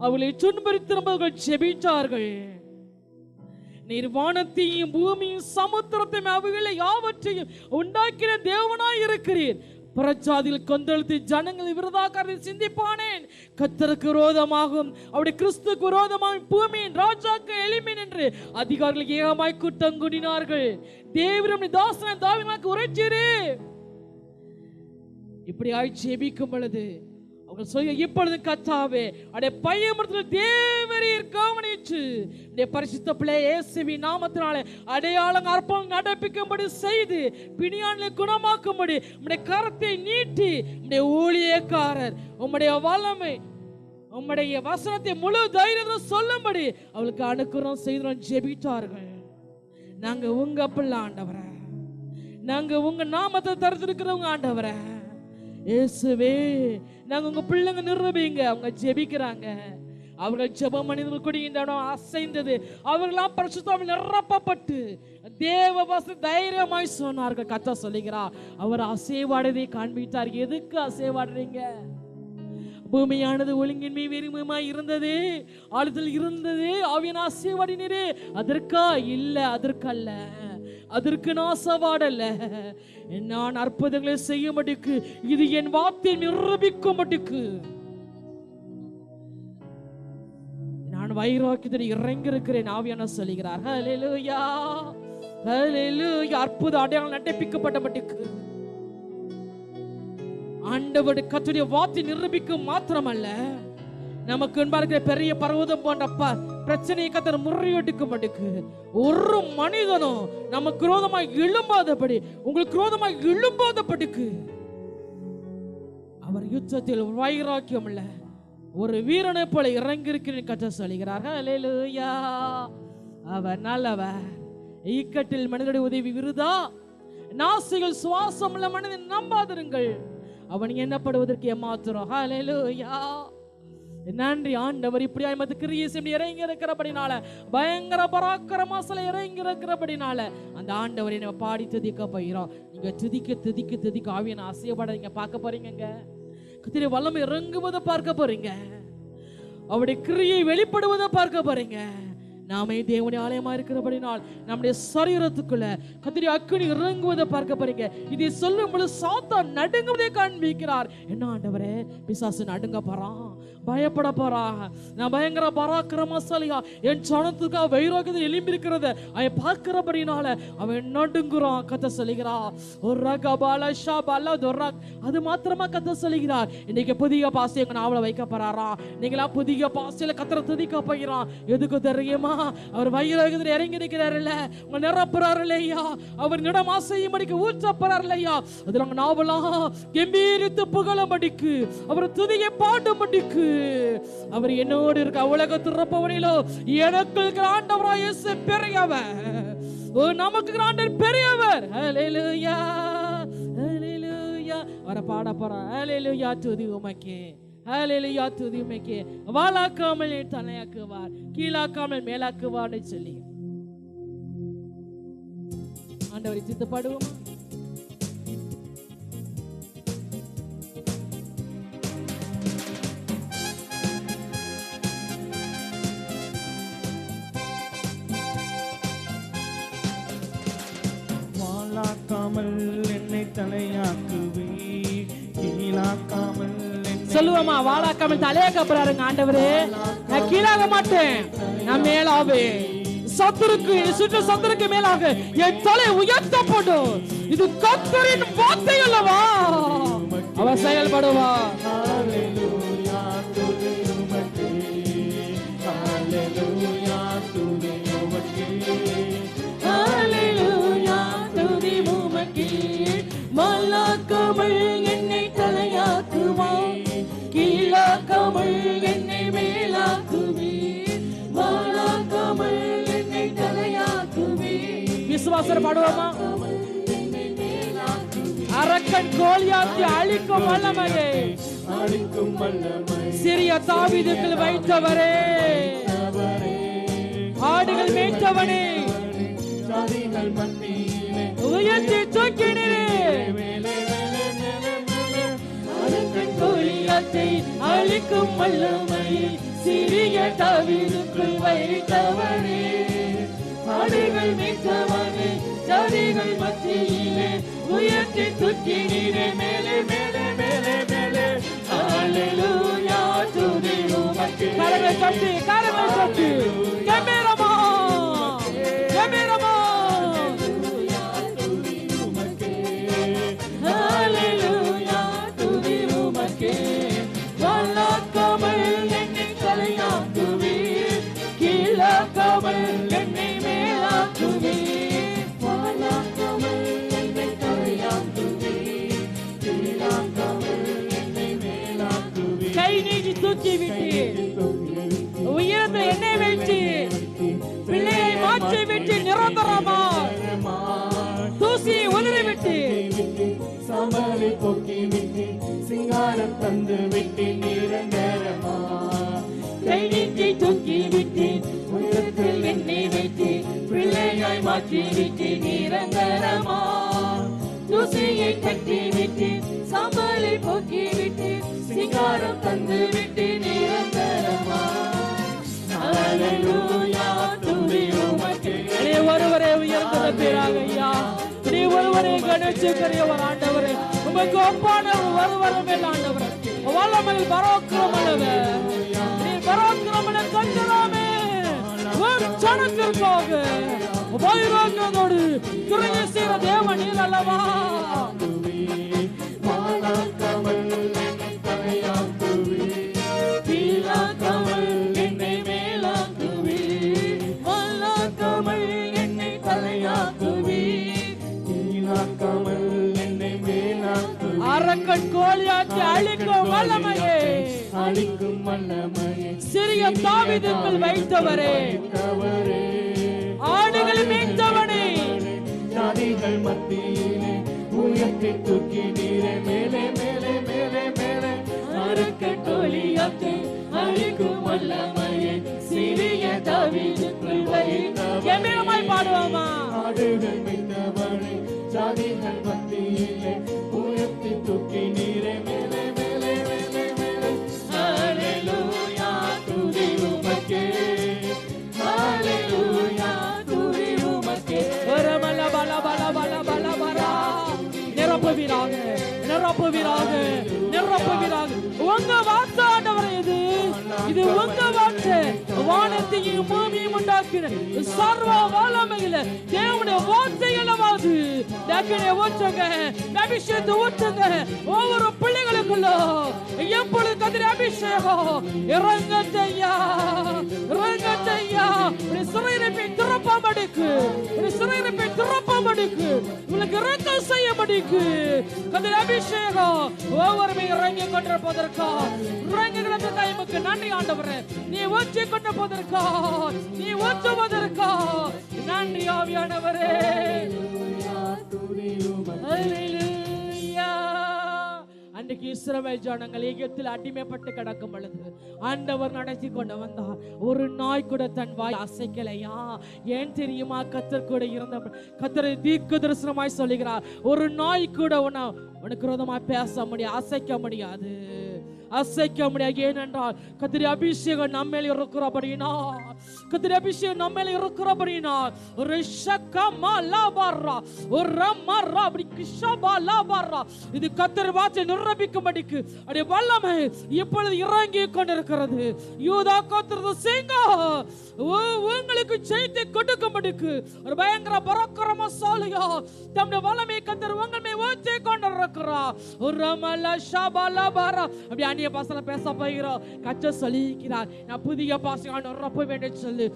அவளை துன்புறுத்தினவர்கள் ஜெபித்தார்கள். நீர் வானத்தையும் பூமியும் சமுத்திரத்தையும் அவைகளை யாவற்றையும் உண்டாக்கின தேவனாய் இருக்கிறீர். பிரஜாதிகள் கொந்தளித்து ஜனங்களை விரோதமாக சிந்திப்பானேன். கர்த்தருக்கு விரோதமாகும் அவருடைய கிறிஸ்துக்கு விரோதமாகும் பூமியின் ராஜாக்கு எளிமேன் என்று அதிகாரிகள் ஏகமாய் கூட்டம் கூடினார்கள். தேவனுடைய தாசனை தாவீதுக்கு உரைத்தீரே. இப்படி ஜெபிக்கும் பொழுது அவர்கள் சொல்ல, இப்பொழுது கர்த்தாவே அடைய பயமுறுத்தல் தேவரீர் கவனிச்சு உடைய பரிசுத்த பிள்ளை இயேசுவின் நாமத்தினாலே அடையாளம் அற்பம் நடப்பிக்கும்படி செய்து பிணியானை குணமாக்கும்படி உம்முடைய கரத்தை நீட்டி உம்முடைய ஊழியக்காரர் உம்முடைய வல்லமை உம்முடைய வசனத்தை முழு தைரியத்தில் சொல்லும்படி அவளுக்கு அனுக்கிரம் செய்து ஜெபித்தார்கள். நாங்க உங்க பிள்ளை ஆண்டவரே, நாங்க உங்க நாமத்தை தரித்திருக்கிறவங்க ஆண்டவரே. இயேசுவே, நாங்க உங்க பிள்ளைங்க நிரூபிங்க. அவங்க ஜெபிக்கிறாங்க. அவர்கள் ஜெப மனிதர்கள் கூடுகின்றன அசைந்தது. அவர்களாம் பரிசுத்தாவில் நிரப்பப்பட்டு தேவ வசனம் தைரியமாய் சொன்னார்கள். கர்த்தர் சொல்லுகிறார், அவர் அசைவாடுவதை காண்பித்தார். எதுக்கு அசைவாடுறீங்க? பூமியானது ஒழுங்கின்மை வெறுமையாய் இருந்தது, ஆளுதல் இருந்தது, ஆவியான அசைவாடினரே. அதற்கா? இல்ல, அதற்கல்ல. அதற்கு நான் சவாடல்ல. நான் அற்புதங்களை செய்யும்படிக்கு, இது என் வார்த்தை நிரூபிக்கும்படிக்கு நான் வைராக்கியத்தில் இறங்கி இருக்கிறேன் ஆவியான சொல்லுகிறார். ஹல்லேலூயா, ஹல்லேலூயா. அற்புத அடையாளம் நடப்பிக்கப்பட்ட மட்டுக்கு ஆண்டவர் கர்த்தருடைய வார்த்தை நிரூபிக்கும் மாத்திரமல்ல, நமக்கு இருக்கிற பெரிய பர்வதம் போன்ற பிரச்சனையை கர்த்தர் முறியடிக்கும் மட்டுக்கு ஒரு மனிதனும் நமக்கு விரோதமாக எழும்பாதபடி, உங்களுக்கு விரோதமாக எழும்பாதபடிக்கு அவர் யுத்தத்தில் வைராக்கியம் இல்ல ஒரு வீரனை போல இறங்கி இருக்கிறேன் கர்த்தர் சொல்கிறார். ஹல்லேலூயா. அவர் நல்லவர். இக்கட்டில் மனிதனுடைய உதவி விருதா, நாசிகள் சுவாசம் உள்ள மனிதன் நம்பாதிருங்கள், அவன் எண்ணப்படுவதற்கு ஏமாத்துறோம். ஹல்லேலூயா. நன்றி ஆண்டவர். இப்படியா மது கிரியேசம் இறங்கி இருக்கிறபடினால, பயங்கர பராக்கிரமாசல இறங்கி இருக்கிறபடினால அந்த ஆண்டவரை நம்ம பாடி துதிக்க போகிறோம். நீங்க துதிக்க துதிக்க துதிக்க ஆவியான ஆசையப்பட நீங்க பார்க்க போறீங்க. கர்த்தருடைய வல்லமை இறங்குவதை பார்க்க போறீங்க. அவருடைய கிரியை வெளிப்படுவதை பார்க்க போறீங்க. நாமே தேவனுடைய ஆலயமா இருக்கிறபடினால் நம்முடைய சரீரத்துக்குள்ள கர்த்தருடைய அக்கினி இறங்குவதை பார்க்க போறீங்க. இதை சொல்லும் பொழுது சாத்தான் நடுங்குவதை காண்பிக்கிறார். என்ன ஆண்டவரே, பிசாசு நடுங்க போறான், பயப்பட போறான், நான் பயங்கர பராக்கிரமசாலியா என் சனத்துக்காக வைராக்கியத்தில் எழும்பி இருக்கிறத அவன் பார்க்கிறபடினால அவன் நடுங்குறான். கத்த சொல்லுகிறார். அது மாத்திரமா கத்த சொல்லுகிறார். இன்னைக்கு புதிய பாசை எங்க நாவல வைக்க போறாரா? நீங்களா புதிய பாசையில கத்தரை துதிக்க போகிறான். எதுக்கு தெரியுமா? அவர் வைராக்கியத்தில் இறங்கி இருக்கிறார் இல்ல, உங்க நிரப்புறாரு இல்லையா, அவர் நிடம் ஆசையும் படிக்க ஊற்றப்படுறார் இல்லையா, அதுல உங்க நாவலாம் கம்பீரித்து புகழம்படிக்கு, அவர் துதியை பாடும்படிக்கு அவர் என்னோடு இருக்க உலகத்தில் இருப்பவனிலோ எனக்கு ஆண்டவராய் இயேசு பெரியவர், நமக்கு ஆண்டவர் பெரியவர். ஹல்லேலூயா, ஹல்லேலூயா. அவரை பாட போறார். ஹல்லேலூயா, துதி உமக்கே, ஹல்லேலூயா, துதி உமக்கே. வாளாக்காமல் தலையாக்குவார், கீழாக்காமல் மேலாக்குவார்னு சொல்லி ஆண்டவரை சித்து பாடுவோமா? வாளாக்காமல் என்னை தலையாக்குவே, கீழாக்காமல் சொல்லுவோமா? வாளாக்காமல் தலையாக்க போறாருங்க ஆண்டவரே. நான் கீழாக மாட்டேன், நான் மேலாவே. சத்துருக்கு சுற்று சத்துருக்கு மேலாக என் தலை உயர்த்தப்படும். இது கர்த்தரின் வார்த்தை அல்லவா? அவர் செயல்படுவா. ஹல்லேலூயா, துதி உமக்கே, ஹல்லேலூயா, துதி உமக்கே, ஹல்லேலூயா, துதி உமக்கே. வாளாக்காமல் என்னை தலையாக்குவார், கீழாக்காமல் என்னை மேலாக்குவே. வாளாக்காமல் என்னை தலையாக்குவே. விசுவாசம் பாடுவோமா? அரக்கன் கோலியாத்தை அழிக்கும் வல்லமையே, அழிக்கும் வல்லமை சிறிய தாவீதுக்கு வைத்தவரே, ஆடுகள் மேய்த்தவனே, ஜாதிகள் மத்தியிலே உயர்த்தி தூக்கினீரே. அரக்கன் கோலியாத்தை அழிக்கும் வல்லமை, சிறிய தாவீதுக்குள் வைத்தவரே, ஆடுகள் மேய்த்தவனே, ஜாதிகள் மத்தியிலே உயர்த்தி தூக்கினீரே. மேலே மேலே மேலே மேலே. ஹல்லேலூயா, துதி உமக்கே. கரங்களை தட்டி, கரங்களை தட்டி, கம்பீரமா, கம்பீரமா. ஹல்லேலூயா, துதி உமக்கே. வாளாக்காமல் என்னை தலையாக்குவே, கீழாக்காமல் என்னை மேலாக்குவே. கை நீட்டி தூக்கி விட்டு உயர்ந்த எண்ணெய் வைத்து பிள்ளையை மாற்றி விட்டு நிரந்தரமா தூசியை உதறி விட்டு சமலை போக்கி விட்டு சிங்காரம் தந்து விட்டு நிரந்தரமா. கை நீட்டி தூக்கி விட்டு உயரத்தில் எண்ணெய் வைத்து பிள்ளையாய் மாற்றி விட்டு நிரந்தரமா தூசியை கட்டி விட்டு சமலை போக்கி விட்டு சிங்காரம் தந்து விட்டு நிரந்தரமா. ஹல்லேலூயா, துதி உமக்கே. நீ ஒருவரே உயர்ந்தத பேராக ஐயா, நீ ஒருவரே கணேசக்கரியவர் ஆண்டவரே. உமக்கு ஒப்பான ஒருவரும் இல்லை ஆண்டவரே. வல்லமையில் பராக்கிரமனவர், நீ பராக்கிரமன கண்டராமே. ஜனத்திற்காக வைராக்கியத்தோடு கிரியை செய்கிற தேவன் நீர் அல்லவா? மாறாக்காமல் என்னை தலையாக்குவே, கீழாக்காமல் என்னை மேலாக்குவே, மாறாக்காமல் என்னை தலையாக்குவே, கீழாக்காமல் என்னை மேலாக்குவே. அரக்கன் கோலியாத்தை அழிக்கும் வல்லமையே, அழிக்கும் வல்லமையே, சிறிய தாவீதுக்குள் வைத்தவரே, ஆடுகளை மேய்த்தவனே, ஜாதிகள் மத்தியிலே உயர்த்தி தூக்கி நீரே மேலே மேலே மேலே மேலே. அரக்கன் கோலியாத்தை அழிக்கும் வல்லமையே, சிறிய தாவீதுக்குள் வைத்தவரே. கம்பீரமாய் பாடுவோமா? ஆடுகள் மேய்த்தவரே, ஜாதிகள் மத்தியிலே உயர்த்தி தூக்கி நீரே மேலே மேலே மேலே மேலே. ஹல்லேலூயா, துதி உமக்கே, ஹல்லேலூயா, துதி உமக்கே. பல பல பல பல பல பல நிரப்புவீராக, நிரப்புவீராக, நிரப்புவீராக. உங்க வார்த்தை ஆண்டவரே, இது உங்க வார்த்தை. வானத்தையும் பூமியும் உண்டாக்கின சர்வ வல்லமையில தேவனுடைய வார்த்தை அல்லவாது. டக்கனே ஊற்றுங்க, அபிஷேகத்தை ஊற்றுங்க ஒவ்வொரு பிள்ளைகளுக்குள்ள. எப்பொழுது கதிர அபிஷேகம் இறங்கத்தையா, இறங்கத்தையா. சிறையிருப்பை திறப்பாமடிக்கு, சிறையிருப்பை திறப்பாமடிக்கு, உங்களுக்கு இறக்கம் செய்யபடிக்கு கதிர அபிஷேகம் ஒவ்வொருமே இறங்கி கொண்டிருப்பதற்கா, இறங்கி கிடந்த எமக்கு நன்றி ஆண்டவரே. நீ ஊற்றி கொண்டு போவதற்கா, நீ ஊற்றுவதற்கா நன்றி ஆவியானவரே. ஹல்லேலூயா. அன்றைக்கு இஸ்ரவேல் ஜனங்கள் எகிப்தில் அடிமைப்பட்டு கிடக்கும் பொழுது ஆண்டவர் நடத்தி கொண்டு வந்தார். ஒரு நாய் கூட தன் வாய் அசைக்கலையா? ஏன் தெரியுமா? கர்த்தர் கூட இருந்த கர்த்தரை தீர்க்க தரிசனமாய் சொல்லுகிறார், ஒரு நாய் கூட உனக்கு விரோதமாய் பேச முடியாது, அசைக்க முடியாது, அசைக்க முடியாது. ஏனென்றால் கர்த்தருடைய அபிஷேகம் நம்ம மேல் இருக்கிறபடினா, கர்த்தருடைய அபிஷேகம் நம்ம மேல் இருக்கிறபடினா இது கர்த்தர் வார்த்தை நிரூபிக்கும்படிக்கு அடைய வல்லமை இப்பொழுது இறங்கி கொண்டிருக்கிறது. யூதா கோத்திரத்து சிங்கம் உங்களுக்கு செய்தி கொடுக்கும்படிக்கு ஒரு பயங்கர பராக்கிரமசாலியா தம்முடைய வல்லமை கர்த்தர் உங்கள் மேல் ஊற்றி கொண்டிருக்கிறார். ஒரு மல ஷபல பர அப்படி அந்நிய பாஷையில பேச போகிறோம். கச்ச சொல்லிக்கிறார், நான் புதிய பாஷையை நிரப்ப வேண்டும் சொல்லு.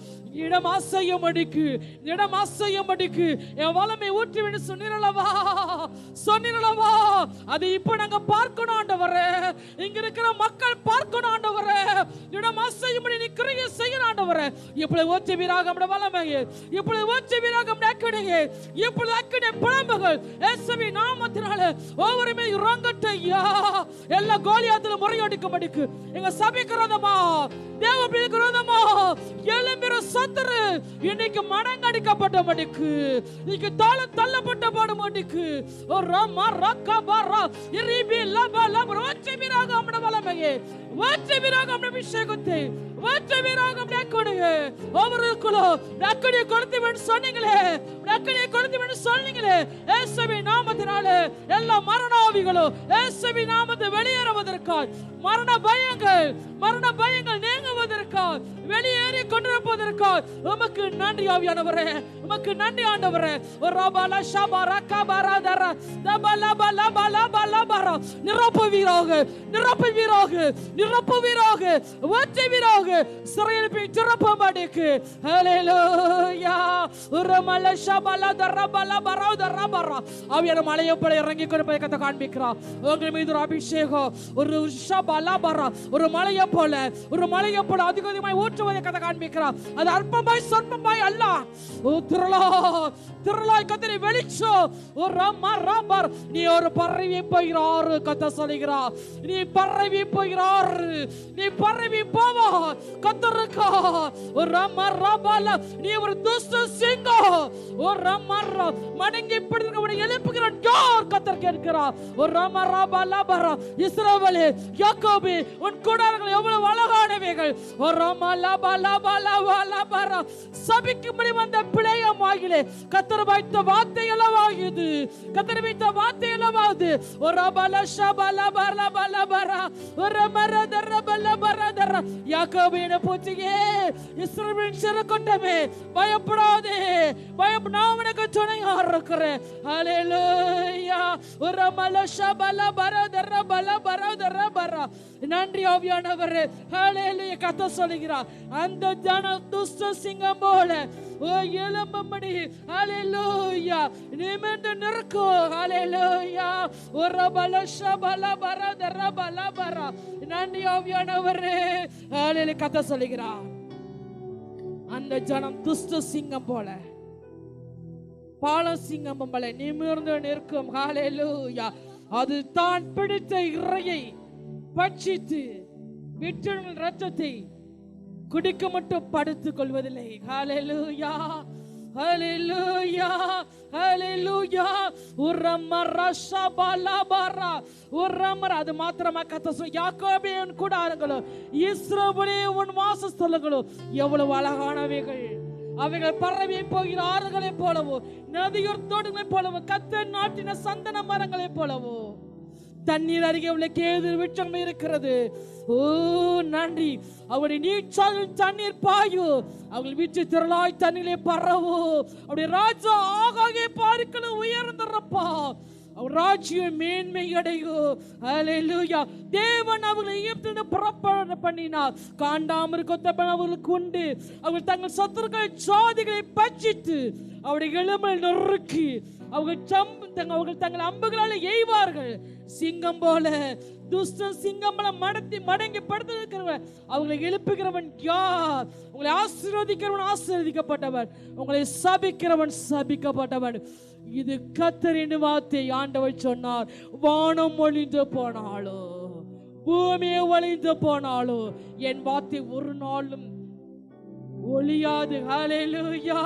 இடம் அசையும்படிக்கு, இடம் அசையும்படிக்கு என் வல்லமை ஊற்றி வேண்டும் சொன்னீரல்லவா, சொன்னீரல்லவா. அது இப்ப நாங்க பார்க்கணும் ஆண்டவரே, இங்க இருக்கிற மக்கள் பார்க்கணும் ஆண்டவரே. இடம் அசையும்படி நீ கிரியை செய்யணும் ஆண்டவரே. இப்பொழுது ஊற்றி வீராக நம்முடைய வல்லமையை, இப்பொழுது ஊற்றி வீராக நம்முடைய அக்கினியை, இப்பொழுது அக்கினி பிளம்புகள் இயேசுவின் நாமத்தினால ஒவ்வொருமே இறங்கட்டையா. எல்லா கோலியாத்துல முறையடிக்கும்படிக்கு எங்க சபைக்கு விரோதமா, தேவ பிள்ளைக்கு விரோதமா எழும்பிற சத்துரு இன்னைக்கு மடங்கடிக்கப்பட்டபடிக்கு, இன்னைக்கு தள்ளப்பட்ட பாடும்படிக்கு ஒரு ரமா ரக்கா பரா இரிபி லபா லபா வச்ச வீராக நம்முடைய வல்லமையை, வச்ச வீராக நம்முடைய அபிஷேகத்தை, வச்ச வீராக நம்முடைய அக்கினியை ஒவ்வொருக்குள்ள அக்கினியை கொடுத்து வேண்டும் சொன்னீங்களே, அக்கினியை கொடுத்து வேண்டும் சொன்னீங்களே. இயேசுவின் நாமத்தினால எல்லா மரணாவிகளும் இயேசுவின் நாமத்தை வெளியேறுவதற்காக, மரண பயங்கள் நீங்குவதற்காக, வெளியேறி கொண்டிருப்பதற்காக உமக்கு நன்றி ஆவியானவரே, உமக்கு நன்றி ஆண்டவரே. ரபல ஷபர கபர தர தபல பல பல பல பர நிரப்புவீராக, நிரப்புவீராக, நிரப்புவீராக, ஊற்றுவீராக, சிறையில் போய் திறப்பும்படிக்கு. ஹல்லேலூயா. ரமல ஷபல தர பல பர தர பர ஆவியான மலையை போல இறங்கி கொண்டு கத்த காண்பிக்கிறார். உங்கள் மீது ஒரு அபிஷேகம், ஒரு ஷபல பர ஒரு மலையை போல, ஒரு மலையை போல அதிகமாய் ஊற்றுவதை கத்த காண்பிக்கிறார். அது அற்பமாய் சொற்பமாய் அல்ல, திரளாய் கத்தனை வெளிச்சம். ஒரு ரமா ரபர் நீ ஒரு பரவி போகிறார் கத்த சொல்லுகிறார். நீ பரவி போகிறார், நீ பரவி போவா கத்தருக்கா. ஒரு ரமா ரபல நீ ஒரு துஷ்ட சிங்கம், ஒரு ரமா மடங்கி இப்படி எழுப்புகிறான் யார் கத்தர் கேட்கிறார். ஒரு ரமா ரபல பர இஸ்ரவேலே யாக்கோபே உன் கூடாரங்கள் எவ்வளவு அழகானவைகள். ஒரு ரமா லப லப லப லபர சபிக்கும்படி வந்த பிழையமாகிலே கத்தர் வைத்த வார்த்தை அளவாகுது, கத்தர் வைத்த வார்த்தை அளவாகுது. ஒரு ரபல ஷபல பல பல பர ஒரு மரத ரபல பலபரதர யாக்கோபின் பூச்சியே இஸ்ரவேலின் சிறகொட்டமே பயப்படாதே நான் உனக்கு துணையா இருக்கிறேன். ஹல்லேலூயா. உரமல ஷபல பரதர பலபரதர பர. நன்றி ஆவியானவரே. ஹல்லேலூயா. கத்த சொல்கிறார் அந்த ஜன துஷ்ட சிங்கம் போல எழும்படி. ஹல்லேலூயா. நிமிர்ந்து நிற்கும். ஹல்லேலூயா. உரபல ஷபல பரதர பலபர. நன்றி ஆவியானவரே. ஹல்லேலூயா. கத்த சொல்கிறார் அந்த ஜனம் துஷ்ட சிங்கம் போல பால சிங்கம் போல நிமிர்ந்து நிற்கும். ஹல்லேலூயா. அது தான் பிடித்த இறையை பட்சித்து விற்றின் ரத்தத்தை குடிக்க மட்டும் படுத்துக் கொள்வதில்லை. ஹல்லேலூயா. ஹல்லேலூயா. ஹல்லேலூயா. அது மாத்திரமா கத்த யாக்கோபின் கூடாரங்களும் இஸ்ரவேலின் உன் வாசஸ்தலங்களும் எவ்வளவு அழகானவைகள். அவைகள் பறவை போகிற ஆறுகளை போலவோ நதியோர் தோட்டங்களை போலவோ கர்த்தர் நாட்டின சந்தன மரங்களை போலவோ தண்ணீர் அருகே உள்ள கேது விருட்சம் இருக்கிறது. ஓ நன்றி. அவருடைய நீச்சாலில் தண்ணீர் பாயும். அவர்கள் வீட்டு திரளாய் தண்ணீரை பரவோ. அவருடைய ராஜா ஆகாய பார்க்கலும் உயர்ந்தப்பா. அவர் ராஜ்யம் மேன்மை அடையும். ஹல்லேலூயா. தேவன் அவர்களை எகிப்திலிருந்து புறப்பட பண்ணினார். காண்டாமற் கொத்தப்பன் அவர்களுக்கு உண்டு. அவர்கள் தங்கள் சத்துருக்கள் ஜாதிகளை பட்சித்து அவருடைய எலும்பை நொறுக்கி அவர்கள் தங்கள் அம்புகளால் எய்வார்கள். சிங்கம் போல துஷ்ட சிங்கம் போல மடங்கி படுத்திருக்கிறவன் அவங்களை எழுப்புகிறவன் யார்? உங்களை ஆசீர்வதிக்கிறவன் ஆசீர்வதிக்கப்பட்டவன், உங்களை சபிக்கிறவன் சபிக்கப்பட்டவன். இது கர்த்தரின் வார்த்தை. ஆண்டவர் சொன்னார், வானம் ஒளிந்து போனாலோ பூமியை ஒளிந்து போனாலோ என் வார்த்தை ஒரு நாளும் ஒளியாது. ஹல்லேலூயா.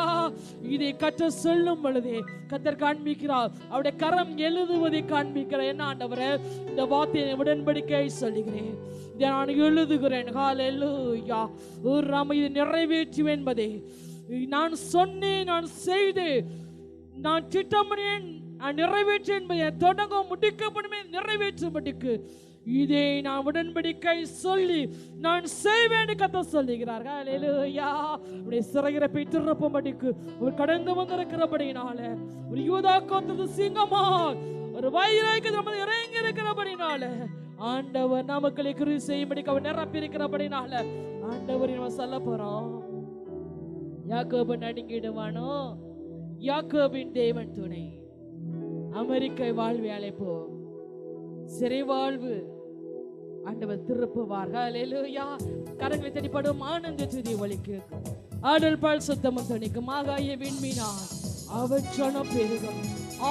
இதை கற்று சொல்லும் பொழுதே கர்த்தர் காண்பிக்கிறார். அவருடைய கரம் எழுதுவதை காண்பிக்கிறார். என்ன ஆண்டவரே, இந்த வார்த்தையை உடன்படிக்கை சொல்லுகிறேன், இதை நான் எழுதுகிறேன். ஹல்லேலூயா. இதை நிறைவேற்றுவேன் என்பதை நான் சொன்னேன், நான் செய்து நான் திட்டமிட்டேன், நான் நிறைவேற்றேன் என்பதை தொடங்க முடிக்கப்படுமே நிறைவேற்றும்படிக்கு இதை நான் உடன்படிக்கை சொல்லி நான் செய்வேன் கர்த்தர் சொல்லுகிறார்கள். ஹல்லேலூயா. உடைய சிறையிறப்பை திறப்பும்படிக்கு ஒரு கடந்து வந்திருக்கிறபடினால ஒரு யூதா கோத்திரத்து சிங்கமா ஒரு வைராக்கிய நம்ம இறங்கி இருக்கிறபடினால ஆண்டவர் நமக்களை கிருபை செய்யும்படிக்கு அவர் நிரப்பி இருக்கிறபடினால ஆண்டவர் நம்ம சொல்ல போறோம், யாக்கோபு நடுங்கிடுவானோ, யாக்கோபின் தேவன் துணை. அமெரிக்கை வாழ்வை அழைப்போம், சிறை வாழ்வு ஆண்டவர் திருப்புவார். ஹல்லேலூயா. கரங்களை தடிப்படும் ஆனந்த துதி ஒலிக்கு ஆடல் பால் சுத்தமும் துணிக்கும் ஆகாய விண்மீனார் அவர் சொன்ன பெருகும்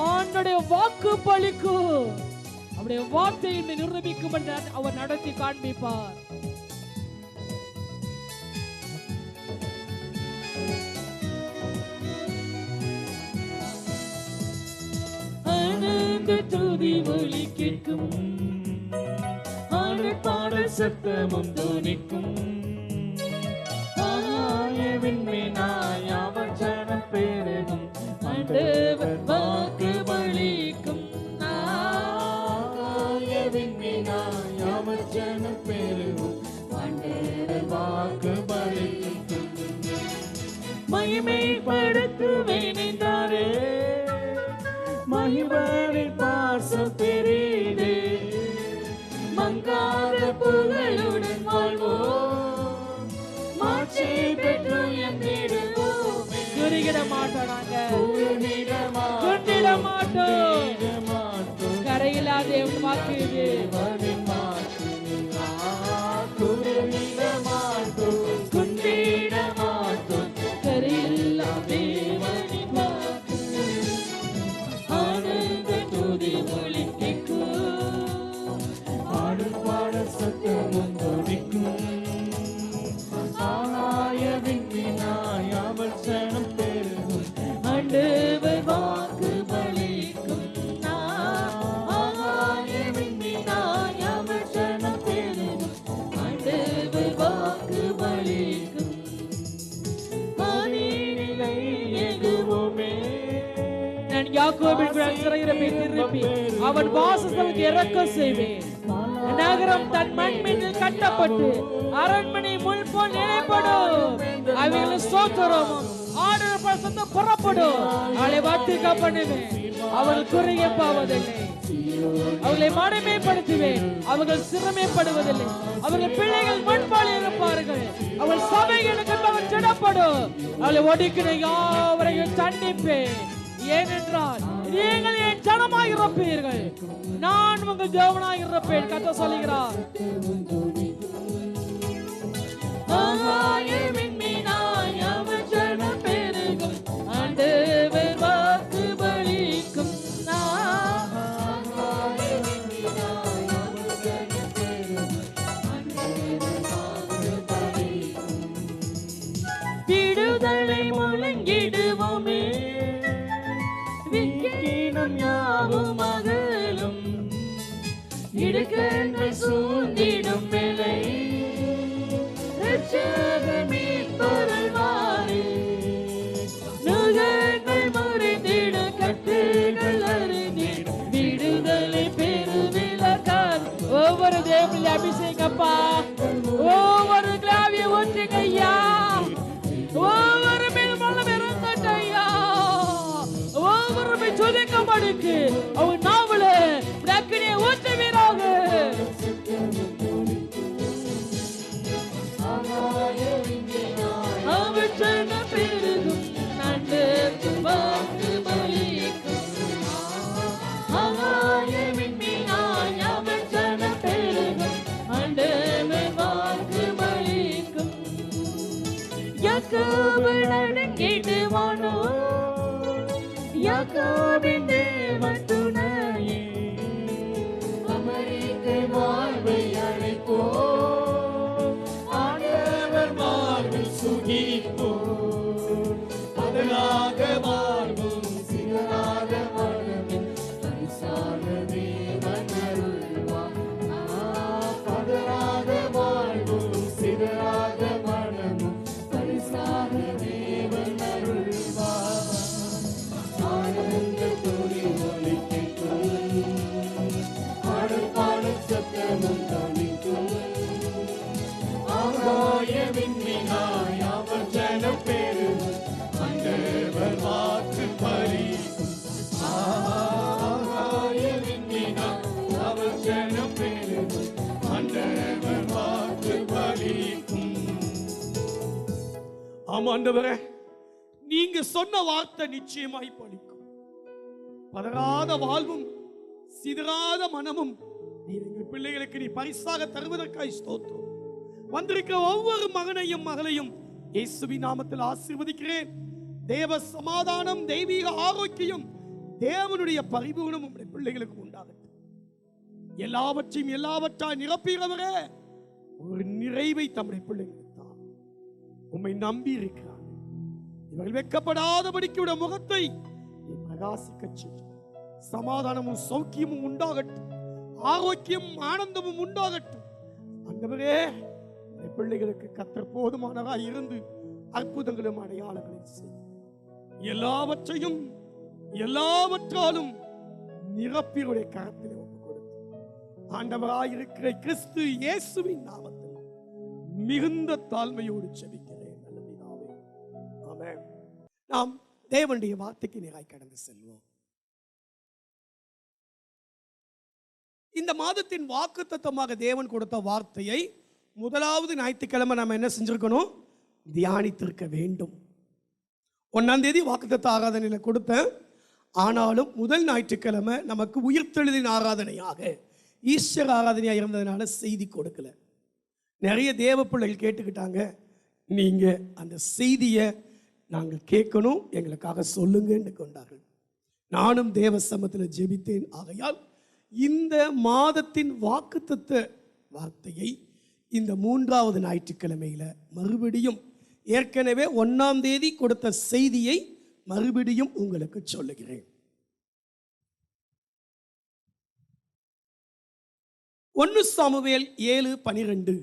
ஆண்டுடைய வாக்கு பலிக்கும். அவருடைய வார்த்தையை நிரூபிக்கும் அவர் நடத்தி காண்பிப்பார். ஆனந்த துதி ஒலி கேட்கும், பாடல் சத்தமும் துணிக்கும், விண்மீனாய் அவர் ஜனம் பெருகும், ஆண்டவர் வாக்கு பலிக்கும். விண்மீனாய் அவர் ஜனம் பெருகும், ஆண்டவர் வாக்கு பலிக்கும். மகிமைப்படுத்துவேன் என்றாரே, மகிமையின் பாசம் பெரிதே, மங்காத புகழுடன் வாழ்வோம், மாட்சி பெற்று எந்திடுவோம். குறுகிட மாட்டோம், குண்டிட மாட்டோம். கரையில்லாத வாக்கு இது. குறுகிட மாட்டோம், குண்டிட மாட்டோம். கரையில்லாத ஆனந்த துதி ஒலி கேட்கும், பாடல் பாடல் சத்தமும் துணிக்கும், ஆகாய விண்மீனாய் அவர் ஜனம் பெருகும், ஆண்டவர் வாக்கு பலிக்கும். ஆகாய விண்மீனாய் அவர் ஜனம் பெருகும், ஆண்டவர் வாக்கு பலிக்கும். ஆனீனிலை எங்குவோமே. நான் யாக்கோபின் சிறையிறப்பை திருப்பி அவன் வாசஸ்தலத்தை இறக்க செய்வேன். நகரம் தன் மண் மீது கட்டப்பட்டு அரண்மனை முள் போல் நிலைப்படும். அவைகள் ஸ்தோத்திரமும் ஆண்டவர் பிரசன்னம் புறப்படும். அவளை வார்த்திக்க பண்ணுவேன், அவள் குறைய போவதில்லை. அவர்களை மடமைப்படுத்துவேன், அவர்கள் சிரமைப்படுவதில்லை. அவர்கள் பிள்ளைகள் முன்பால் இருப்பார்கள். அவள் சபைகளுக்கு அவள் திடப்படும். அவளை ஒடுக்கின யாவரையும் தண்டிப்பேன். ஏனென்றால் நீங்கள் என் ஜனமாக இருப்பீர்கள், நான் உங்கள் தேவனாக இருப்பேன். கர்த்தர் சொல்லுகிறார். ஆகாயமின் மீனாய் அவர் ஜனம் பெருகும், ஆண்டவர் வாக்கு பலிக்கும். விடுதலை முழங்கிடுவோமே, விக்கினம் யாவும் அகலும். இடுக்கண்கள் சூழ்ந்திடும் வேளை ரட்சகமே பொருள்வாரே. நுகங்கள் முறிந்திட கட்டுகள் அறிந்திட விடுதலை பெருவிழக்கார். ஒவ்வொரு தேவனில் அபிஷேகப்பா, ஒவ்வொரு கிளாவிய ஒன்றிகையா, ஒவ்வொரு மேல் மனம் இறங்கட்டையா, ஒவ்வொரு மேல் சுதிக்கப்படுக்கு அவன் நாவல டக்கினியை ஊற்றுவீராக. அவர் ஜனம் பெருகும், நன்றுக்கு வாக்கு பலிக்கும். ஆகாயமின் மீனாய் அவர் ஜனம் பெருகும், ஆண்டவர் வாக்கு பலிக்கும். யாக்கோபு நடுங்கிடுவானோ, யாக்கோபின் தேவன் துணையே. அமெரிக்கை வாழ்வை அழைப்போ, ஆண்டவர் வாழ்வில் சுகிப்போ. பதராக வாழ்வும் சிகராக வாழ்வும் பரிசாக தேவன் அருள்வார். பதராக வாழ்வும் சிகராக வாழ்வும் பரிசாக தேவன் அருள்வார். ஆனந்த துணி ஒலி கேட்கும், பாடல் பாடல் சத்தமும் தணிக்கும். ஆகாயமின் மீனாய் அவர் ஜனம் பெருகும், ஆண்டவர் வாக்கு பலிக்கும். ஆகாயமின் மீனாய் அவர் ஜனம் பெருகும், ஆண்டவர் வாக்கு பலிக்கும். ஆமாண்டவரே, நீங்க சொன்ன வார்த்தை நிச்சயமாய் பலிக்கும். பதறாத வாழ்வும் சிதறாத மனமும் நீர் எங்கள் பிள்ளைகளுக்கு நீ பரிசாக தருவதற்காய் ஸ்தோத்திரம். வந்திருக்கிற ஒவ்வொரு மகனையும் மகளையும் இயேசுவின் நாமத்தில் ஆசீர்வதிக்கிறேன். தேவ சமாதானம், தெய்வீக ஆரோக்கியம், தேவனுடைய பரிபூரணம் உங்களுடைய பிள்ளைகளுக்கு உண்டாகட்டும். எல்லாவற்றையும் எல்லாவற்றாய் நிரப்புகிறவரே, ஒரு நிறைவை தம்முடைய பிள்ளைகளுக்கு தான். உம்மை நம்பி இருக்கிறார். இவர்கள் வெட்கப்படாதபடிக்கு உடைய முகத்தை பிரகாசிக்க செய்யும். சமாதானமும் சௌக்கியமும் உண்டாகட்டும், ஆரோக்கியமும் ஆனந்தமும் உண்டாகட்டும். ஆண்டவரே, பிள்ளைகளுக்கு கர்த்தர் போதுமானவராய் இருந்து அற்புதங்களும் அடையாளங்களையும் செய்யும். எல்லாவற்றையும் எல்லாவற்றாலும் நிரப்பியுடைய கரத்தில் ஒப்புக் கொடுத்து ஆண்டவராய் இருக்கிற கிறிஸ்து இயேசுவின் நாமத்தில் மிகுந்த தாழ்மையோடு செபிக்கிறேன். நல்ல பிதாவே, ஆமென். நாம் தேவனுடைய வார்த்தைக்கு நேராய் கடந்து செல்வோம். இந்த மாதத்தின் வாக்குத்தத்தமாக தேவன் கொடுத்த வார்த்தையை முதலாவது ஞாயிற்றுக்கிழமை நம்ம என்ன செஞ்சிருக்கணும்? தியானித்திருக்க வேண்டும். 1ஆம் தேதி வாக்குத்தத்த ஆராதனையில் கொடுத்தேன். ஆனாலும் முதல் ஞாயிற்றுக்கிழமை நமக்கு உயிர்த்தெழுதின் ஆராதனையாக, ஈஸ்டர் ஆராதனையாக இருந்ததுனால செய்தி கொடுக்கல. நிறைய தேவ பிள்ளைகள் கேட்டுக்கிட்டாங்க, நீங்க அந்த செய்தியை நாங்கள் கேட்கணும், எங்களுக்காக சொல்லுங்கன்னு கொண்டார்கள். நானும் தேவ சமத்தில் ஜெபித்தேன். ஆகையால் இந்த மாதத்தின் வாக்குத்தத்த வார்த்தையை இந்த 3ஆவது ஞாயிற்றுக்கிழமையில மறுபடியும் ஏற்கனவே 1ஆம் தேதி கொடுத்த செய்தியை மறுபடியும் உங்களுக்கு சொல்லுகிறேன். 1 சாமுவேல் 7:12.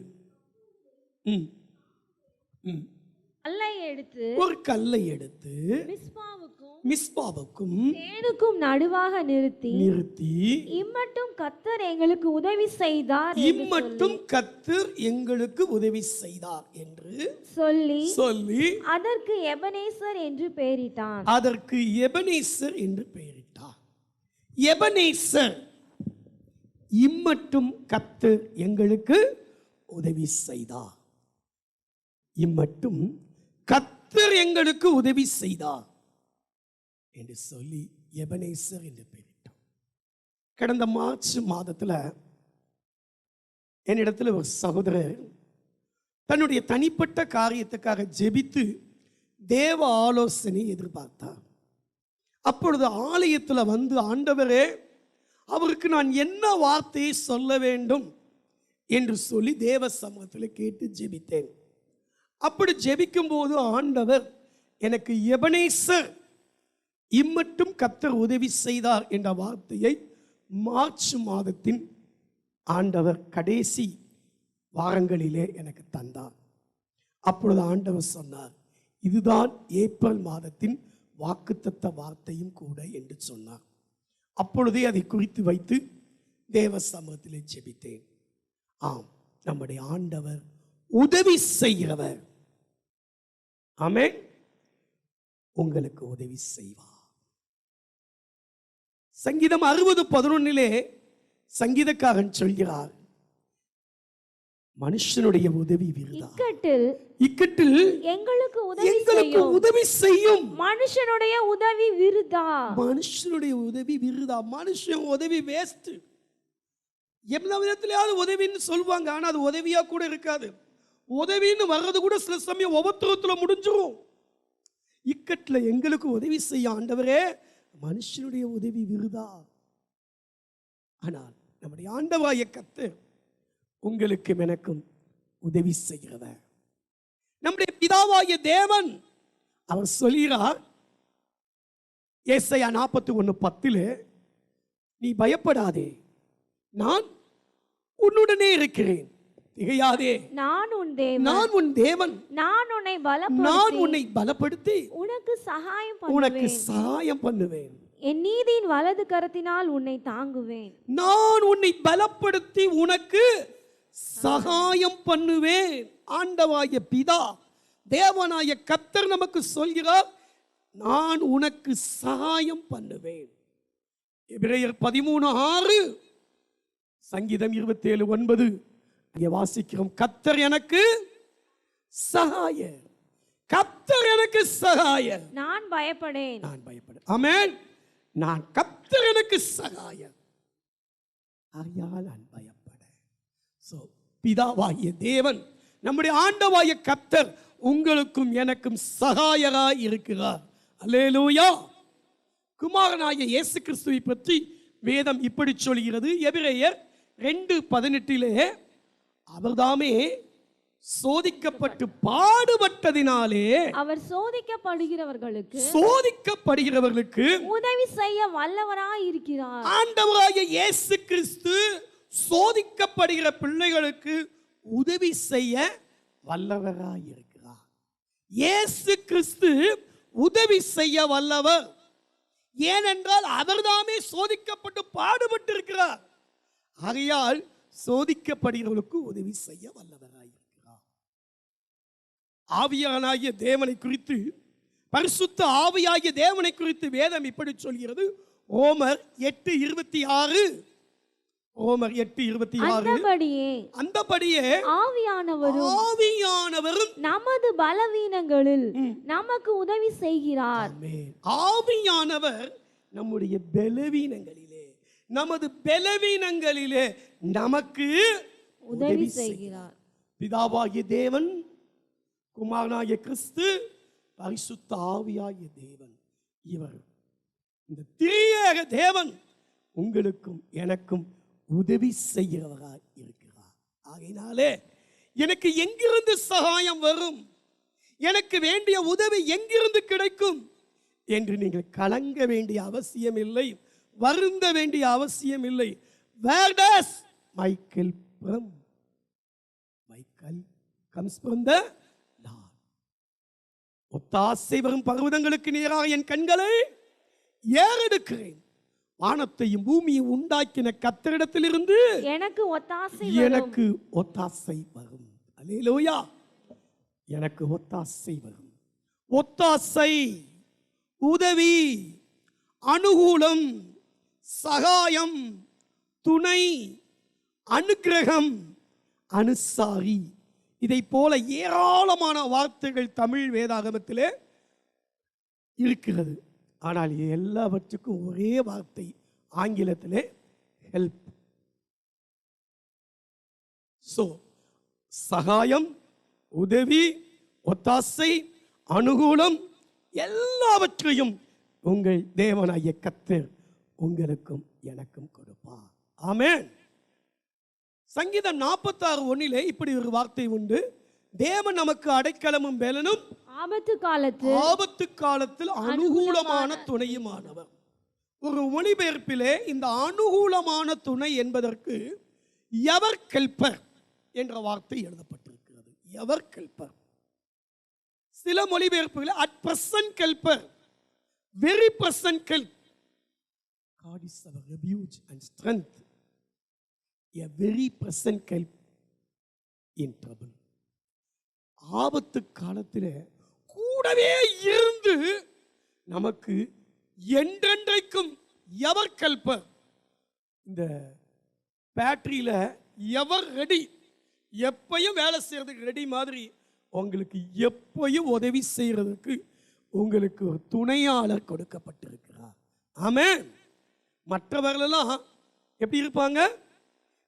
கல்லை எடுத்து ஒரு கல்லை எடுத்து மிஸ்பாவுக்கும் மிஸ்பாவுக்கும் தேனுக்கும் நடுவாக நிறுத்தி நிறுத்தி இம்மட்டும் கர்த்தர் எங்களுக்கு உதவி செய்தார் என்று இம்மட்டும் கர்த்தர் எங்களுக்கு உதவி செய்தார் என்று சொல்லி சொல்லி அதற்கு எபனேசர் என்று பெயரிட்டான். அதற்கு எபனேசர் என்று பெயரிட்டார். எபனேசர், இம்மட்டும் கர்த்தர் எங்களுக்கு உதவி செய்தார். இம்மட்டும் கர்த்தர் எங்களுக்கு உதவி செய்தார் என்று சொல்லி எபனேசர் என்று பெயரிட்டார். கடந்த மார்ச் மாதத்துல என்னிடத்துல ஒரு சகோதரர் தன்னுடைய தனிப்பட்ட காரியத்துக்காக ஜெபித்து தேவ ஆலோசனை எதிர்பார்த்தார். அப்பொழுது ஆலயத்தில் வந்து, ஆண்டவரே, அவருக்கு நான் என்ன வார்த்தையை சொல்ல வேண்டும் என்று சொல்லி தேவ சமூகத்தில் கேட்டு ஜெபித்தேன். அப்படி ஜெபிக்கும் போது ஆண்டவர் எனக்கு எபனேசர், இம்மட்டும் கர்த்தர் உதவி செய்தார் என்ற வார்த்தையை மார்ச் மாதத்தின் ஆண்டவர் கடைசி வாரங்களிலே எனக்கு தந்தார். அப்பொழுது ஆண்டவர் சொன்னார், இதுதான் ஏப்ரல் மாதத்தின் வாக்குத்தத்த வார்த்தையும் கூட என்று சொன்னார். அப்பொழுதே அதை குறித்து வைத்து தேவ சமூகத்திலே ஜெபித்தேன். ஆம், நம்முடைய ஆண்டவர் உதவி செய்கிறவர். ஆமென். உங்களுக்கு உதவி செய்வார். சங்கீதம் 60:11 சங்கீதக்காரன் சொல்கிறார், மனுஷனுடைய உதவி விருதா, இக்கட்டில் எங்களுக்கு உதவி செய்யும் மனுஷனுடைய உதவி விருதா. மனுஷனுடைய உதவி விருதா. மனுஷன் உதவி வேஸ்ட். எந்த விதத்திலேயாவது உதவின்னு சொல்லுவாங்க, ஆனா அது உதவியா கூட இருக்காது. உதவின்னு வர்றது கூட சில சமயம் உபத்திரத்துல முடிஞ்சிரும். இக்கட்டில் எங்களுக்கு உதவி செய்ய ஆண்டவரே, மனுஷனுடைய உதவி விருதா. ஆனால் நம்முடைய ஆண்டவராகிய கர்த்தர் உங்களுக்கும் எனக்கும் உதவி செய்கிறவர். நம்முடைய பிதாவாகிய தேவன் அவர் சொல்கிறார், ஏசாயா 41:10, நீ பயப்படாதே, நான் உன்னுடனே இருக்கிறேன், திகையாதே, நான் உன் தேவன், நான் உன்னை பலப்படுத்தி உனக்கு சகாயம் பண்ணுவேன், என் நீதியின் வலது கரத்தினால் உன்னை தாங்குவேன், நான் உன்னை பலப்படுத்தி உனக்கு சகாயம் பண்ணுவேன். ஆண்டவாய பிதா தேவனாய கர்த்தர் நமக்கு சொல்கிறார், நான் உனக்கு சகாயம் பண்ணுவேன். எபிரேயர் 13:6, சங்கீதம் 27:9 இங்கே வாசிக்கிறோம், கர்த்தர் எனக்கு சகாயர், கர்த்தர் எனக்கு சகாயர், நான் பயப்படேன். ஆமென். நான் கர்த்தர் எனக்கு சகாயர், ஆகையால் நான் பயப்பட. சோ பிதாவாகிய தேவன், நம்முடைய ஆண்டவாகிய கர்த்தர் உங்களுக்கும் எனக்கும் சகாயராய் இருக்கிறார். அல்லேலூயா. குமாரனாகிய இயேசு கிறிஸ்துவை பற்றி வேதம் இப்படி சொல்கிறது. எபிரேயர் 2:18 அவர்தாமே சோதிக்கப்பட்டு பாடுபட்டதினாலே அவர் சோதிக்கப்படுகிறவர்களுக்கு உதவி செய்ய வல்லவராய் இருக்கிறார். ஆண்டவராகிய இயேசு கிறிஸ்து சோதிக்கப்படுகிற பிள்ளைகளுக்கு உதவி செய்ய வல்லவராய் இருக்கிறார். இயேசு கிறிஸ்து உதவி செய்ய வல்லவர். ஏனென்றால் அவர்தாமே சோதிக்கப்பட்டு பாடுபட்டு இருக்கிறார். ஆகையால் சோதிக்கப்படுகிறவர்களுக்கு உதவி செய்ய வல்லவராய் இருக்கிறார். ஆவியானாகிய தேவனை குறித்து, பரிசுத்த ஆவியாகிய தேவனை குறித்து வேதம் இப்படி சொல்கிறது. ரோமர் 8:26, ரோமர் 8:26, அந்தபடியே ஆவியானவரும் நமது பலவீனங்களில் நமக்கு உதவி செய்கிறார். ஆவியானவர் நம்முடைய பலவீனங்களிலே, நமது பலவீனங்களிலே நமக்கு உதவி செய்கிறார். பிதாவாகிய தேவன், குமாரனாகிய கிறிஸ்து, பரிசுத்த ஆவியாகிய தேவன், இவர் இந்த திரியேக தேவன் உங்களுக்கும் எனக்கும் உதவி செய்கிறவராய் இருக்கிறார். ஆகையினாலே எனக்கு எங்கிருந்து சகாயம் வரும், எனக்கு வேண்டிய உதவி எங்கிருந்து கிடைக்கும் என்று நீங்கள் கலங்க வேண்டிய அவசியம் இல்லை, வருந்த வேண்டிய அவசியம் இல்லை. Where does my help from? My help comes from the Lord. ஒத்தாசை வரும் பர்வதங்களுக்கு நேராக என் கண்களை ஏறெடுக்கிறேன். வானத்தையும் பூமியும் உண்டாக்கின கர்த்தரிடத்திலிருந்து எனக்கு ஒத்தாசை எனக்கு ஒத்தாசை வரும். அல்லேலூயா. எனக்கு ஒத்தாசை வரும். ஒத்தாசை, உதவி, அனுகூலம், சகாயம், துணை, அனுக்கிரகம், அனுசாரி, இதை போல ஏராளமான வார்த்தைகள் தமிழ் வேதாகமத்திலே இருக்கிறது. ஆனால் எல்லாவற்றுக்கும் ஒரே வார்த்தை ஆங்கிலத்திலே ஹெல்ப். சோ சகாயம், உதவி, ஒத்தாசை, அனுகூலம் எல்லாவற்றையும் உங்கள் தேவனாகிய கர்த்தர் உங்களுக்கும் எனக்கும் கொடுப்பார். ஆமென். சங்கீதம் 46:1 இப்படி ஒரு வார்த்தை உண்டு. தேவன் நமக்கு அடைக்கலமும் பெலனும் ஆபத்து காலத்தில் அனுகூலமான துணையுமானவர். ஒரு மொழிபெயர்ப்பிலே இந்த அனுகூலமான துணை என்பதற்கு எவர் கெல்பர் என்ற வார்த்தை எழுதப்பட்டிருக்கிறது. Ever helper. சில மொழிபெயர்ப்புகளில் at present helper, very present help. God is our refuge and strength, a very present help in trouble. ஆபத்து காலத்தில் கூடவே இருந்து நமக்கு என்றென்றைக்கும் எவர் கெல்பர். இந்த பேட்டரியில எவர் ரெடி, எப்பயும் வேலை செய்யறதுக்கு ரெடி மாதிரி உங்களுக்கு எப்பயும் உதவி செய்யறதுக்கு உங்களுக்கு ஒரு துணையாளர் கொடுக்கப்பட்டிருக்கிறார். ஆமென். மற்றவர்களெல்லாம் எப்படி இருப்பாங்க?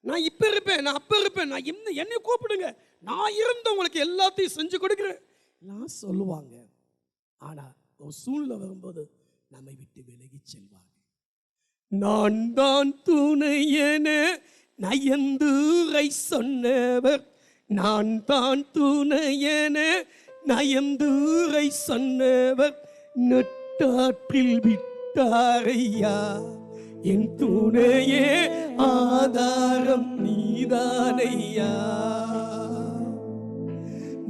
நான் இப்ப இருப்பேன், நான் அப்ப இருப்பேன், நான் என்னை கூப்பிடுங்க, நான் இருந்த உங்களுக்கு எல்லாத்தையும் செஞ்சு கொடுக்கிறேன் எல்லாம் சொல்லுவாங்க. ஆனா ஒரு சூழ்நிலை வரும்போது நம்மை விட்டு விலகி செல்வாங்க. நான் தான் துணை என நயந்தூரை சொன்னவர், நான் தான் துணை என நயந்தூரை சொன்னவர் நட்டாற்றில் விட்டாரையா. என் துணையே ஆதாரம் நீதானையா.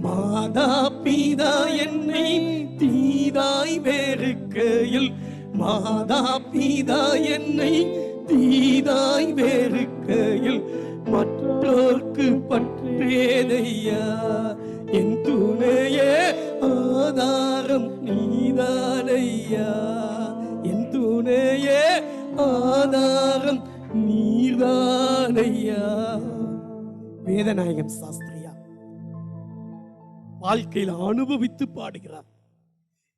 மாதா பிதா என்னை தீதாய் வெறுக்கையில், மாதா பிதா என்னை தீதாய் வெறுக்கையில் மற்றோர்க்கு பற்றேதையா. என் துணையே ஆதாரம் நீதானையா. என் துணையே ஆதாரம் நீதானையா. வேதநாயகம் சாஸ்திரியா வாழ்க்கையில் அனுபவித்து பாடுகிறார்.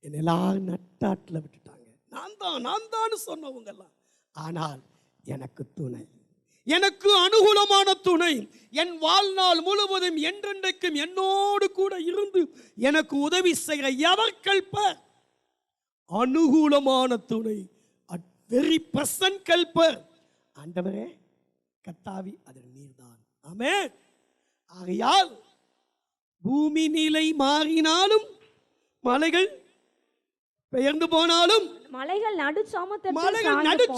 என்னை எல்லாரும் நட்டாட்டில் விட்டுட்டாங்க, நான் தான் சொன்னவங்க எல்லாம். ஆனால் எனக்கு துணை, எனக்கு அனுகூலமான துணை, என் வாழ்நாள் முழுவதும் என்றென்றைக்கும் என்னோடு கூட இருந்து எனக்கு உதவி செய்கிற எவர் கெல்பர். அனுகூலமான துணை, வெரி பிரசன்ட் கெல்பர். ஆண்டவரே கர்த்தாவி, அது நீர்தான். ஆமென். ஆகையால் பூமி நிலை மாறினாலும், மலைகள் பெயர்ந்து போனாலும், மலைகள் நடு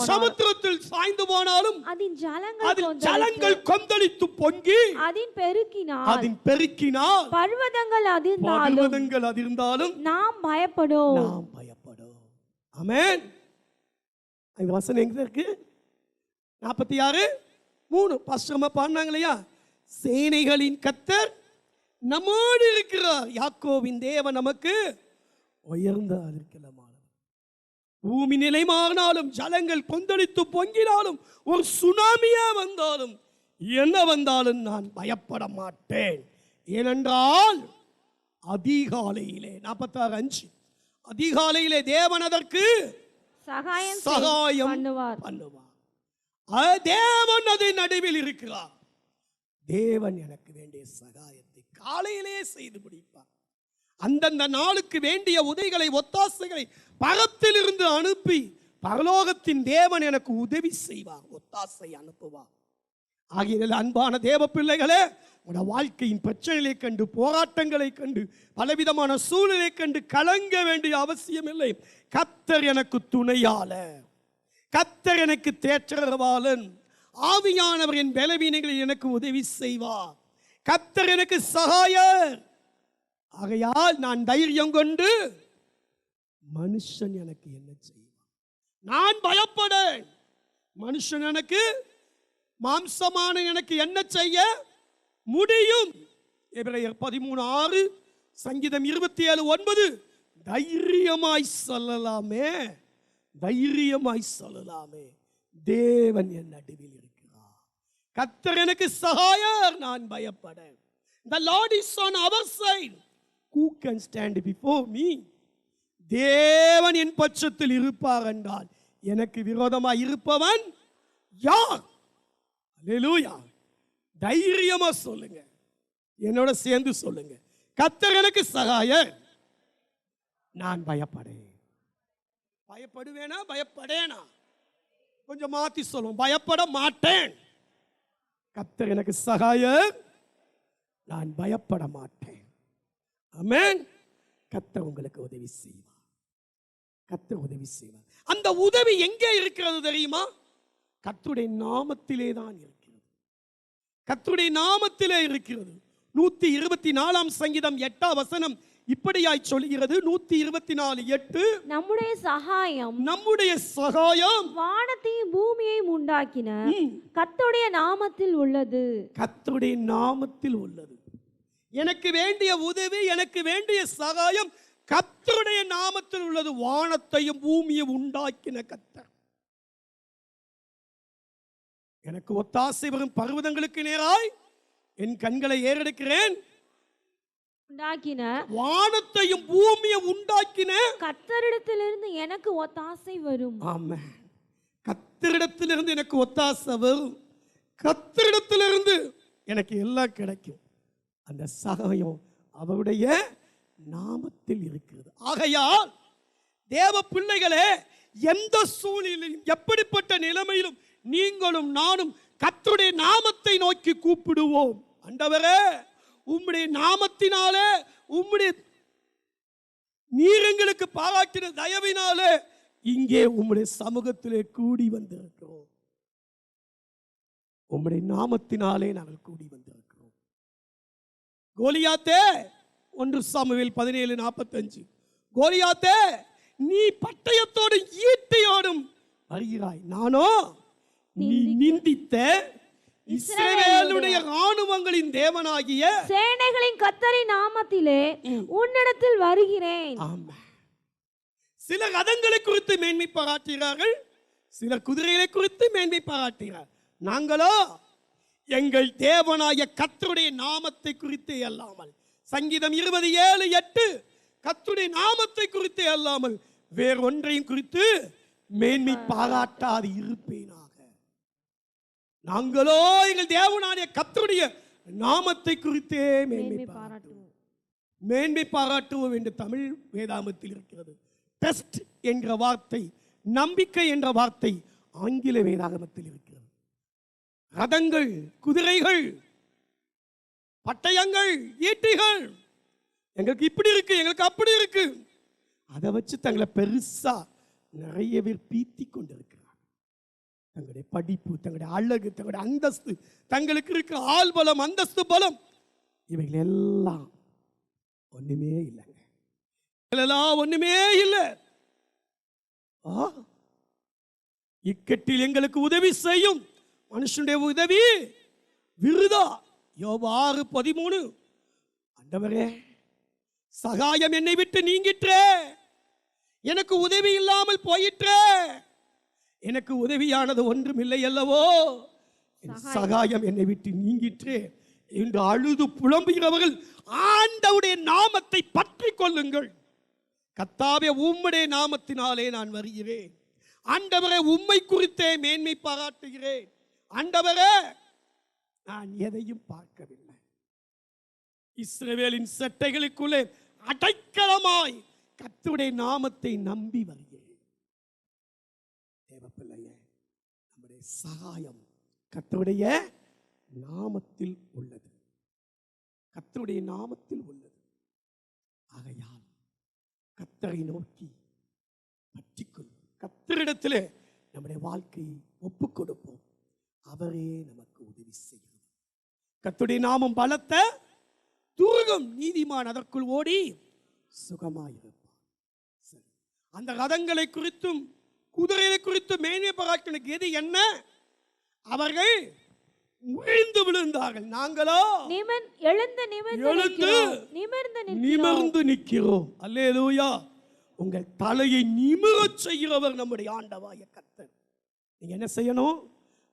சமுத்திரத்தில் சாய்ந்து போனாலும், அதின் ஜலங்கள் கொந்தளித்து பொங்கி அதின் பெருக்கினால் பர்வதங்கள் அதிர்ந்தாலும் நாம் பயப்படும். ஆமென். இந்த வசனம் எங்க இருக்கு? 46:3 பாஸ்டர்மா பாடினாங்க இல்லையா? சேனைகளின் கர்த்தர் நம்மோடு இருக்கிறார், யாக்கோபின் தேவன் நமக்கு உயர்ந்த அடைக்கலமானவர். பூமி நிலை மாறினாலும், ஜலங்கள் கொந்தளித்து பொங்கினாலும், ஒரு சுனாமியே வந்தாலும், என்ன வந்தாலும் நான் பயப்பட மாட்டேன். ஏனென்றால் அதிகாலையிலே 46:5 அதிகாலையிலே தேவன் அதற்கு சகாயம் பண்ணுவார். தேவன் அது நடுவில் இருக்கிறார். தேவன் எனக்கு வேண்டிய சகாயத்தை காலையிலே செய்து முடிப்பார். அந்தந்த நாளுக்கு வேண்டிய உதவிகளை, ஒத்தாசைகளை பரத்திலிருந்து அனுப்பி பரலோகத்தின் தேவன் எனக்கு உதவி செய்வார், ஒத்தாசை அனுப்புவார். ஆகிய அன்பான தேவ பிள்ளைகளே, உங்களோட வாழ்க்கையின் பிரச்சனைகளை கண்டு, போராட்டங்களை கண்டு, பலவிதமான சூழ்நிலை கண்டு கலங்க வேண்டிய அவசியம் இல்லை. கர்த்தர் எனக்கு துணையாளர், கர்த்தர் எனக்கு தேற்றரவாளன், ஆவியானவர் என் பலவீனங்களில் எனக்கு உதவி செய்வார், கர்த்தர் எனக்கு சகாயர். ஆகையால் நான் தைரியம் கொண்டு மனுஷன் எனக்கு என்ன செய்வான், நான் பயப்படேன். மனுஷன் எனக்கு, மாம்சமான எனக்கு என்ன செய்ய முடியும்? எபிரேயர் 13:6, சங்கீதம் 27:9. தைரியமாய் சொல்லலாமே, தைரியமாய் சொல்லலாமே, தேவன் என் நடுவில் இருக்கிறார், கர்த்தர் எனக்கு சகாயர், நான் பயப்படேன். The Lord is on our side. Who can stand before me? தேவன் என் பட்சத்தில் இருப்பார் என்றால் எனக்கு விரோதமாய் இருப்பவன் யார்? அல்லேலூயா. தைரியமா சொல்லுங்க, என்னோட சேர்ந்து சொல்லுங்க, கர்த்தர் எனக்கு சகாயர், நான் பயப்படேன். பயப்படுவேனா பயப்படேனா? கொஞ்சம் மாத்தி சொல்லுவோம், பயப்பட மாட்டேன். கர்த்தர் எனக்கு சகாயர், நான் பயப்பட மாட்டேன். ஆமென். கர்த்தர் உங்களுக்கு உதவி செய்வார், கர்த்தர் உதவி செய்வார். அந்த உதவி எங்கே இருக்கிறது தெரியுமா? கர்த்தருடைய நாமத்திலே தான் இருக்கிறது, கர்த்தருடைய நாமத்திலே இருக்கிறது. 124 சங்கீதம் 8 வசனம் இப்படியாய் சொல்கிறது. 124:8, நம்முடைய சகாயம் நம்முடைய சகாயம் வானத்தையும் பூமியையும் உண்டாக்கின கர்த்தருடைய நாமத்தில் உள்ளது. கர்த்தருடைய நாமத்தில் உள்ளது. எனக்கு வேண்டிய உதவி, எனக்கு வேண்டிய சகாயம் கர்த்தருடைய நாமத்தில் உள்ளது. வானத்தையும் பூமியையும் உண்டாக்கின கர்த்தர். எனக்கு ஒத்தாசை வரும் பர்வதங்களுக்கு நேராய் என் கண்களை ஏறெடுக்கிறேன். உண்டாக்கின வானத்தையும் பூமியையும் உண்டாக்கின கர்த்தரிடத்திலிருந்து எனக்கு ஒத்தாசை வரும். ஆமென். கர்த்தரிடத்திலிருந்து எனக்கு ஒத்தாசை வரும், கர்த்தரிடத்திலிருந்து எனக்கு எல்லாம் கிடைக்கும். அந்த சகாயம் அவருடைய நாமத்தில் இருக்கிறது. ஆகையால் தேவ பிள்ளைகளே, எந்த சூழ்நிலையிலும் எப்படிப்பட்ட நிலைமையிலும் நீங்களும் நானும் கர்த்தருடைய நாமத்தை நோக்கி கூப்பிடுவோம். ஆண்டவரே, உம்முடைய நாமத்தினாலே, உம்முடைய நீர் எங்களுக்கு பாராட்டின தயவினாலே இங்கே உம்முடைய சமூகத்திலே கூடி வந்திருக்கிறோம். உம்முடைய நாமத்தினாலே நாங்கள் கூடி வந்திருக்கிறோம். கோலியாத்தே, 1 சாமுவேல் 17:45, கோலியாத்தே, நீ பட்டயத்தோடும் ஈட்டியோடும் வருகிறாய், நானோ நீ நிந்தித்த இஸ்ரவேலுடைய ராணுவங்களின் தேவனாகிய சேனைகளின் கர்த்தரின் நாமத்திலே உன்னிடத்தில் வருகிறேன். ஆமென். சில ரதங்களை குறித்து மேன்மை பாராட்டுகிறார்கள், சில குதிரைகளை குறித்து மேன்மை பாராட்டுகிறார். நாங்களோ எங்கள் தேவனாய கர்த்தருடைய நாமத்தை குறித்தே அல்லாமல், சங்கீதம் 27:8, கர்த்தருடைய நாமத்தை குறித்தே அல்லாமல் வேறொன்றையும் குறித்து மேன்மை பாராட்டாது இருப்பேனாக. நாங்களோ எங்கள் தேவனாய கர்த்தருடைய நாமத்தை குறித்தே மேன்மை பாராட்டுவோம். மேன்மை பாராட்டுவோம் என்று தமிழ் வேதாமத்தில் இருக்கிறது. டெஸ்ட் என்ற வார்த்தை, நம்பிக்கை என்ற வார்த்தை ஆங்கில வேதாகமத்தில் இருக்கிறது. ரதங்கள், குதிரைகள், பட்டயங்கள், ஈட்டிகள், எங்களுக்கு இப்படி இருக்கு, எங்களுக்கு அப்படி இருக்கு, அதை வச்சு தங்களை பெருசா நிறைய பேர் பீத்தி கொண்டிருக்கிறார். தங்களுடைய படிப்பு, தங்களுடைய அழகு, தங்களுடைய அந்தஸ்து, தங்களுக்கு இருக்கிற ஆள் பலம், அந்தஸ்து பலம், இவைகள் எல்லாம் ஒண்ணுமே இல்லைங்க. எல்லாம் ஒண்ணுமே இல்லை. இக்கட்டில் எங்களுக்கு உதவி செய்யும் மனுஷனுடைய உதவி விருதா. யோபு 6:13, ஆண்டவரே, சகாயம் என்னை விட்டு நீங்கிற்றே, எனக்கு உதவி இல்லாமல் போயிற்றே, எனக்கு உதவியானது ஒன்றும் இல்லை அல்லவோ, என் சகாயம் என்னை விட்டு நீங்கிற்றே என்று அழுது புலம்புகிறவர்கள் ஆண்டவருடைய நாமத்தை பற்றி கொள்ளுங்கள். கர்த்தாவே, உம்முடைய நாமத்தினாலே நான் வருகிறேன். ஆண்டவரே, உம்மை குறித்தே மேன்மை பாராட்டுகிறேன். ஆண்டவரே, நான் எதையும் பார்க்கவில்லை, இஸ்ரவேலின் சட்டைகளுக்குள்ளே அடைக்கலமாய் கர்த்தருடைய நாமத்தை நம்பி வருகிறேன். தேவப்பிள்ளையே, நம்முடைய சகாயம் கர்த்தருடைய நாமத்தில் உள்ளது, கர்த்தருடைய நாமத்தில் உள்ளது. ஆகையால் கர்த்தரை நோக்கி பற்றிக்கொள்வோம், கர்த்தரிடத்திலே நம்முடைய வாழ்க்கையை ஒப்புக் கொடுப்போம். அவரே நமக்கு உதவி செய்கிறார். கர்த்தருடைய நாமம் பலத்த துருகம். விலகும், நீதிமான் அதற்குள் ஓடி சுகமாயிருப்பான். சரி, அந்த ரதங்களை குறித்தும் குதிரைகளை குறித்தும் மேன்மை பாராட்டினுக்கு எது என்ன? அவர்கள் முறிந்து விழுந்தார்கள், நாங்களோ எழுந்து நிமிர்ந்து நிற்கிறோம். அல்லேலூயா. உங்கள் தலையை நிமிரச் செய்கிறவர் நம்முடைய ஆண்டவராகிய கர்த்தர். நீங்க என்ன செய்யணும்?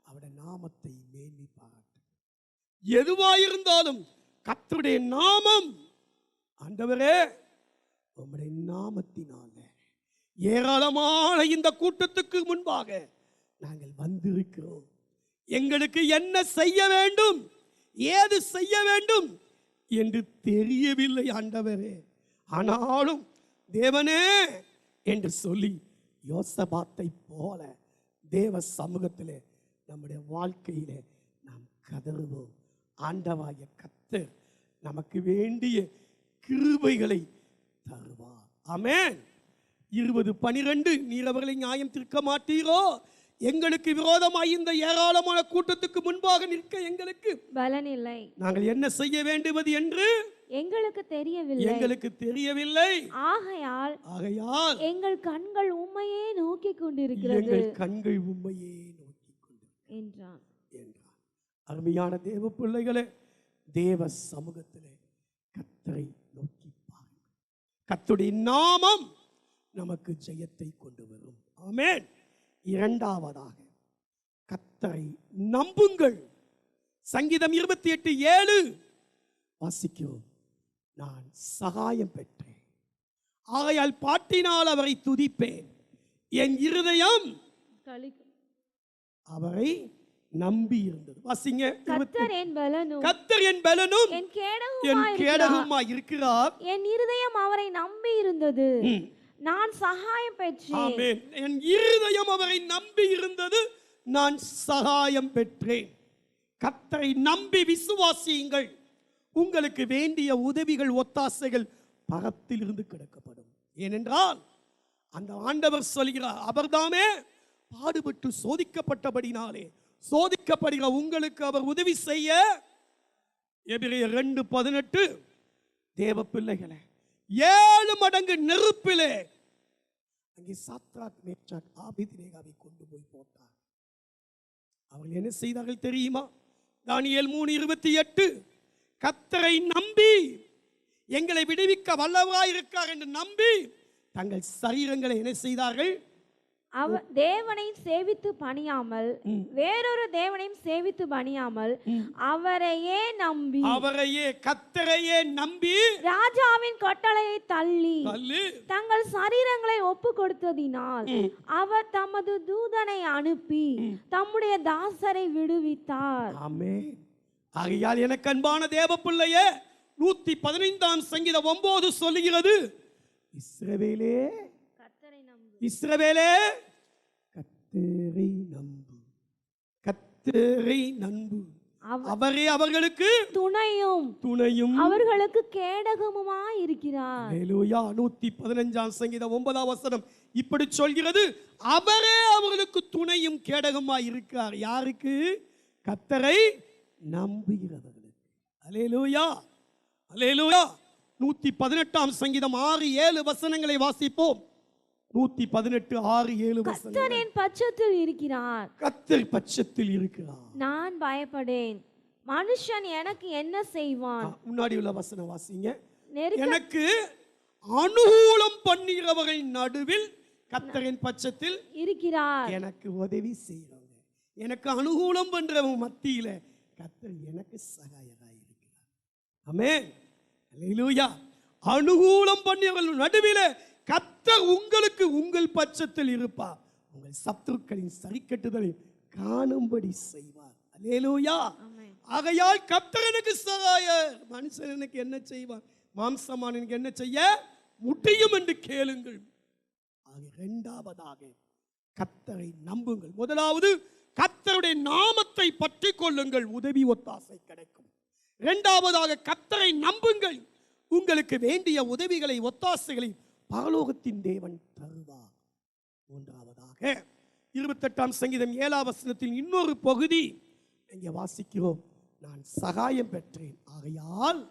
அவருடைய நாமத்தை மேன்மை பாராட்டு. எதுவாயிருந்தாலும் கர்த்தருடைய நாமம், ஆண்டவரே உம்முடைய நாமத்தினால ஏராளமான இந்த கூட்டத்துக்கு முன்பாக நாங்கள் வந்திருக்கிறோம். எங்களுக்கு என்ன செய்ய வேண்டும், ஏது செய்ய வேண்டும் என்று தெரியவில்லை ஆண்டவரே. ஆனாலும் தேவனே என்று சொல்லி யோசபாத்தை போல தேவ சமூகத்திலே நம்முடைய வாழ்க்கையிலே நாம் கதறுவோம். ஆண்டவராகிய கர்த்தர் நமக்கு வேண்டிய கிருபைகளை தருவார். ஆமென். 20:12 நீர் அவர்களை நியாயம் தீர்க்க மாட்டீரோ, எங்களுக்கு விரோதமாய் இந்த ஏராளமான கூட்டத்துக்கு முன்பாக நிற்க எங்களுக்கு பலன் இல்லை, நாங்கள் என்ன செய்ய வேண்டுவது என்று எங்களுக்கு தெரியவில்லை. ஆகையால் எங்கள் கண்கள் உம்மையே நோக்கி கொண்டிருக்கிறது என்றான். அருமையான தேவ பிள்ளைகளே, தேவ சமூகத்திலே கர்த்தரை நோக்கி பாருங்கள். கர்த்தருடைய நாமம் நமக்கு ஜெயத்தை கொண்டு வரும். ஆமென். இரண்டாவதாக கர்த்தரை நம்புங்கள். சங்கீதம் 28:7 வாசிக்கிறோம். நான் சகாயம் பெற்றேன், ஆகையால் பாட்டினால் அவரை துதிப்பேன். என் இருதயம் அவரை நம்பி இருந்தது. வாசிங்க. கர்த்தர் என் பலனும் என் கேடகமாய் இருக்கிறார். என் இருதயம் அவரை நம்பி இருந்தது, நான் சகாயம் பெற்றேன். ஆமென். என் இருதயம் அவரை நம்பி இருந்தது, நான் சகாயம் பெற்றேன். கர்த்தரை நம்பி விசுவாசியுங்கள். உங்களுக்கு வேண்டிய உதவிகள், ஒத்தாசைகள் பரத்தில் இருந்து கிடைக்கப்படும். ஏனென்றால் அந்த ஆண்டவர் சொல்கிறார், அவர்தாமே பாடுபட்டு சோதிக்கப்பட்டபடினாலே சோதிக்கப்படுகிற உங்களுக்கு அவர் உதவி செய்ய. எபிரேயர் 2:18 தேவ பிள்ளைகளே, 7 மடங்கு நெருப்பிலே அங்கே சாத்ராக் மேஷாக் ஆபேத்நேகோவை கொண்டு போய் போட்டார். அவர்கள் என்ன செய்தார்கள் தெரியுமா? தானியேல் 3:28 கர்த்தரை நம்பி எங்களை விடுவிக்க வல்லவராய் இருக்கார் என்று நம்பி தங்கள் சரீரங்களை என்ன செய்தார்கள்? தேவனை சேவித்து பணியாமல், வேறொரு தேவனையும் சேவித்து பணியாமல், அவரையே கர்த்தரையே நம்பி ராஜாவின் கட்டளையை தள்ளி தங்கள் சரீரங்களை ஒப்பு கொடுத்ததினால் அவர் தமது தூதனை அனுப்பி தம்முடைய தாசரை விடுவித்தார். ஆமென். ஆகையால் எனக்கு அன்பான தேவ பிள்ளையே, 115 சங்கீதம் 9 சொல்லுகிறது, இஸ்ரவேலே கர்த்தரை நம்பு, அவரே அவர்களுக்கு துணையும் அவர்களுக்கு கேடகமுமாய் இருக்கிறார். ஹல்லேலூயா. 115 சங்கீதம் 9 இப்படி சொல்கிறது, அவரே அவர்களுக்கு துணையும் கேடகமாய் இருக்கிறார். யாருக்கு? கர்த்தரை நம்புகிறவர்களுக்கு. ஹல்லேலூயா, ஹல்லேலூயா. 118 சங்கீதம் 6-7 வாசிப்போம். 118 6-7 கர்த்தர் என் பட்சத்தில் இருக்கிறார், கர்த்தர் பட்சத்தில் இருக்கிறார், நான் பயப்படேன். மனுஷன் எனக்கு என்ன செய்வான்? முன்னாடி உள்ள வசனம் வாசிங்க. எனக்கு அனுகூலம் பண்ணுகிறவர்கள் நடுவில் கர்த்தரின் பட்சத்தில் இருக்கிறார். எனக்கு உதவி செய்றவங்க, எனக்கு அனுகூலம் பண்றவங்க மத்தியில கர்த்தர் எனக்கு சகாயராய் இருக்கிறார். ஆமென். அல்லேலூயா. அனுகூலம் பண்ணியவர்கள் நடுவில் கர்த்தர் உங்களுக்கு உங்கள் பட்சத்தில் இருப்பார். உங்கள் சத்துருக்களின் சரிக்கட்டுதலை காணும்படி செய்வார். அல்லேலூயா. ஆகையால் கர்த்தர் எனக்கு சகாயர். மனுஷன் எனக்கு என்ன செய்வான்? மாம்சமான எனக்கு என்ன செய்ய முடியும் என்று கேளுங்கள். இரண்டாவதாக கர்த்தரை நம்புங்கள். முதலாவது கர்த்தருடைய நாமத்தை பற்றி கொள்ளுங்கள், உதவி ஒத்தாசை கிடைக்கும். இரண்டாவதாக கர்த்தரை நம்புங்கள், உங்களுக்கு வேண்டிய உதவிகளை ஒத்தாசைகளை பரலோகத்தின் தேவன் தருவார். மூன்றாவதாக 28 சங்கீதம் 7 இன்னொரு பகுதி இங்கே வாசிக்கிறோம். நான் சகாயம் பெற்றேன், ஆகையால்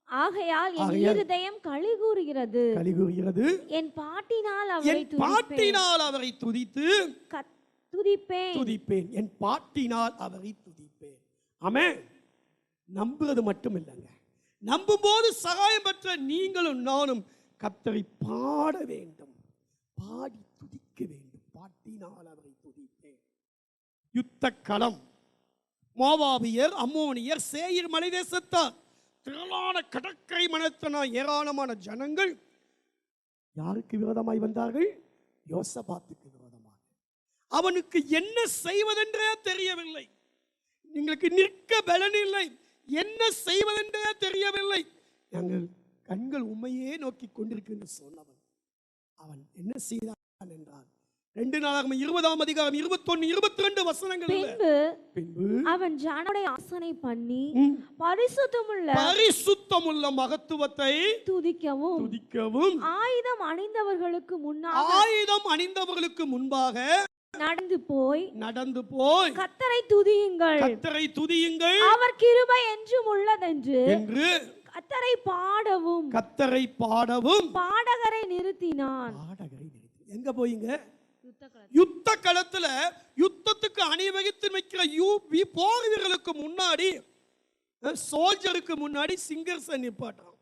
ஆகையால் என் ஆகையால் இருதயம் களி கூறுகிறது. களி கூறுகிறது. என் பாட்டினால் அவரை என் பாட்டினால் அவரை துதித்து துதிப்பேன். துதிப்பேன். என் பாட்டினால் அவரை துதிப்பேன். ஆமென். நம்புறது மட்டும் இல்லைங்க, நம்பும் போது சகாயம் பெற்ற நீங்களும் நானும் கர்த்தரை பாட வேண்டும், பாடி துதிக்க வேண்டும். பாட்டினால் அவரை துதிப்பேன். யுத்த களம். மோவாபியர், அம்மோனியர், சேயீர் மலை தேசத்தார், திரளான கடற்கரை மனத்தன ஏராளமான ஜனங்கள் யாருக்கு விரோதமாய் வந்தார்கள்? யோசபாத்துக்கு விரோதமாக. அவனுக்கு என்ன செய்வதென்றே தெரியவில்லை. எங்களுக்கு நிற்க பலன் இல்லை, என்ன செய்வதென்றே தெரியவில்லை. எங்கள் கண்கள் உண்மையே நோக்கி கொண்டிருக்கு சொன்னவன் அவன் என்ன செய்தான் என்றால் 2 நாளாகமம் 20ஆம் அதிகாரம் 21, 22 வசனங்கள். பின்பு அவன் ஜனங்களை ஆசனை பண்ணி பரிசுத்தமுள்ள மகத்துவத்தை துதிக்கவும் ஆயுதம் அணிந்தவர்களுக்கு முன்னாக நடந்து போய் கர்த்தரை துதியுங்கள் அவர் கிருபை என்றும் உள்ளதென்று கர்த்தரை பாடவும் பாடகரை நிறுத்தினான். எங்க போயிங்க? யுத்த களத்துல யுத்தத்துக்கு அணிவகுத்து வைக்கிற போர் வீரர்களுக்கு முன்னாடி, சோல்ஜருக்கு முன்னாடி சிங்கர்ஸ் நிப்பாட்டான்,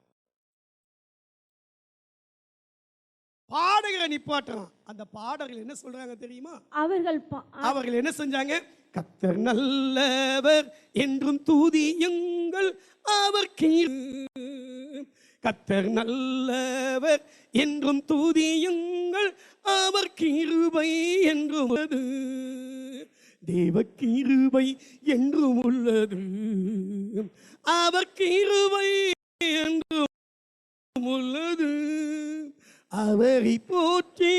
பாடகரை நிப்பாட்டான். அந்த பாடகர்கள் என்ன சொல்றாங்க தெரியுமா? அவர்கள் என்ன செஞ்சாங்க? கர்த்தர் நல்லவர் என்றும் துதியுங்கள் அவர் கர்த்தர் நல்லவர் என்றும் துதியுங்கள் அவர் கிருபை என்றும் தேவ கிருபை என்றும் உள்ளது, அவர் கிருபை என்றும் உள்ளது. அவரை போற்றி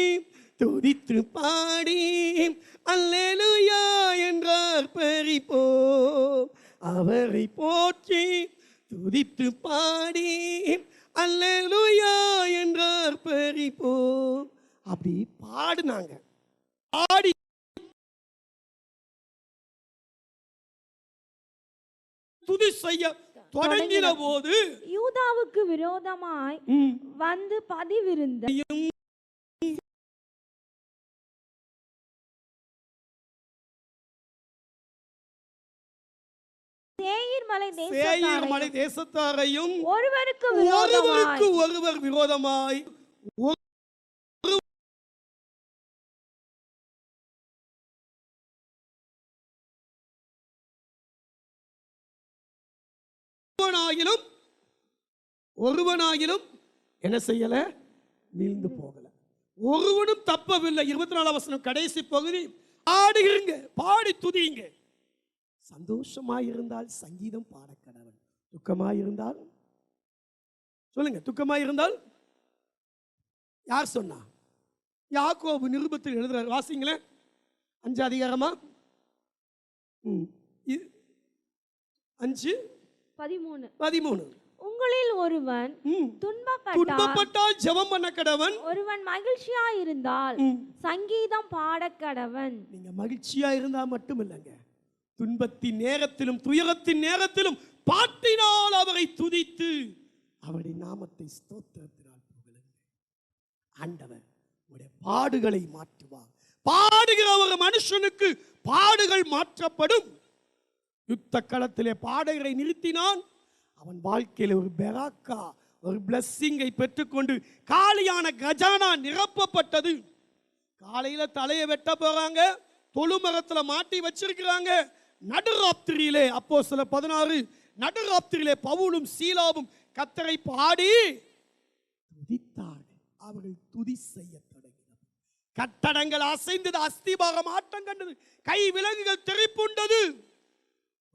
துதித்து பாடி அல்லேலூயா என்றார் பரிப்போம். அவரை போற்றி துதித்து பாடி அல்லேலூயா என்றார் பரிப்போம். அப்படி பாடுனாங்க. பாடி துதி செய்ய தொடங்கின போது யூதாவுக்கு விரோதமாய் வந்து பதிவிருந்த சேயீர் மலை தேசத்தாரையும் ஒருவருக்கு ஒருவர் விரோதமாய் ஒருவனாகிலும் என்ன செய்யல? மீண்டு போகல. ஒருவனும் தப்பவில்லை. 24ஆம் வசனம் கடைசி பகுதி. ஆடுகிறீங்க, பாடி துதிங்க. சந்தோஷமாயிருந்தால் சங்கீதம் பாடக்கடவன், துக்கமாயிருந்தால் சொல்லுங்க, துக்கமாயிருந்தால் யார் சொன்னா? யாக்கோபு நிருபத்தில் எழுதுறார், வாசிங்களேன். 5 அதிகாரமா 5:13. உங்களில் ஒருவன் துன்பப்பட்டால் ஜெபம் பண்ண கடவன், ஒருவன் மகிழ்ச்சியா இருந்தால் சங்கீதம் பாட கடவன். நீங்க மகிழ்ச்சியா இருந்தா மட்டும் இல்லைங்க, துன்பத்தின் நேரத்திலும் துயரத்தின் நேரத்திலும் பாட்டினால் அவரை துதித்து அவருடைய நாமத்தை ஸ்தோத்திரத்தினால் புகழுங்கள். ஆண்டவர் உடைய பாடுகளை மாற்றுவார். பாடுகிற ஒரு மனுஷனுக்கு பாடுகள் மாற்றப்படும். யுத்த களத்திலே பாடகரை நிறுத்தினான். அவன் வாழ்க்கையில் ஒரு பெராக்கா, ஒரு பிளஸ்ஸிங்கை பெற்றுக்கொண்டு காலியான கஜானா நிரப்பப்பட்டது. காலையில தலையை வெட்ட போறாங்க, தொழுமரத்துல மாட்டி வச்சிருக்கிறாங்க. நடுராத்திரியிலே அப்போஸ்தலர் 16 நடுராத்திரியிலே பவுலும் சீலாவும் கர்த்தரை பாடி துதித்தார்கள். அவர்கள் துதி செய்ய தொடங்கினர். கட்டடங்கள் அசைந்தது, அஸ்திபாரம் ஆட்டம் கண்டது, கை விலங்குகள் தெரிப்புண்டது.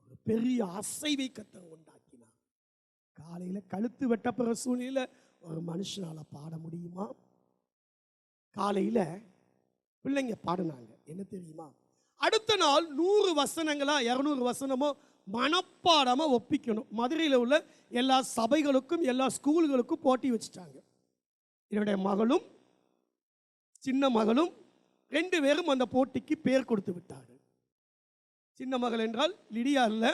ஒரு பெரிய அசைவை கர்த்தர் உண்டாக்கினார். காலையில கழுத்து வெட்டப்படுற சூழ்நிலையில ஒரு மனுஷனால பாட முடியுமா? காலையில பிள்ளைங்க பாடினாங்க. என்ன தெரியுமா? அடுத்த நாள் 100 வசனங்களா 200 வசனமோ மனப்பாடமா ஒப்பிக்கணும். மதுரையில் உள்ள எல்லா சபைகளுக்கும் எல்லா ஸ்கூல்களுக்கும் போட்டி வச்சுட்டாங்க. என்னுடைய மகளும் சின்ன மகளும் 2 பேரும் அந்த போட்டிக்கு பேர் கொடுத்து விட்டார்கள். சின்ன மகள் என்றால் லிடியா இல்ல,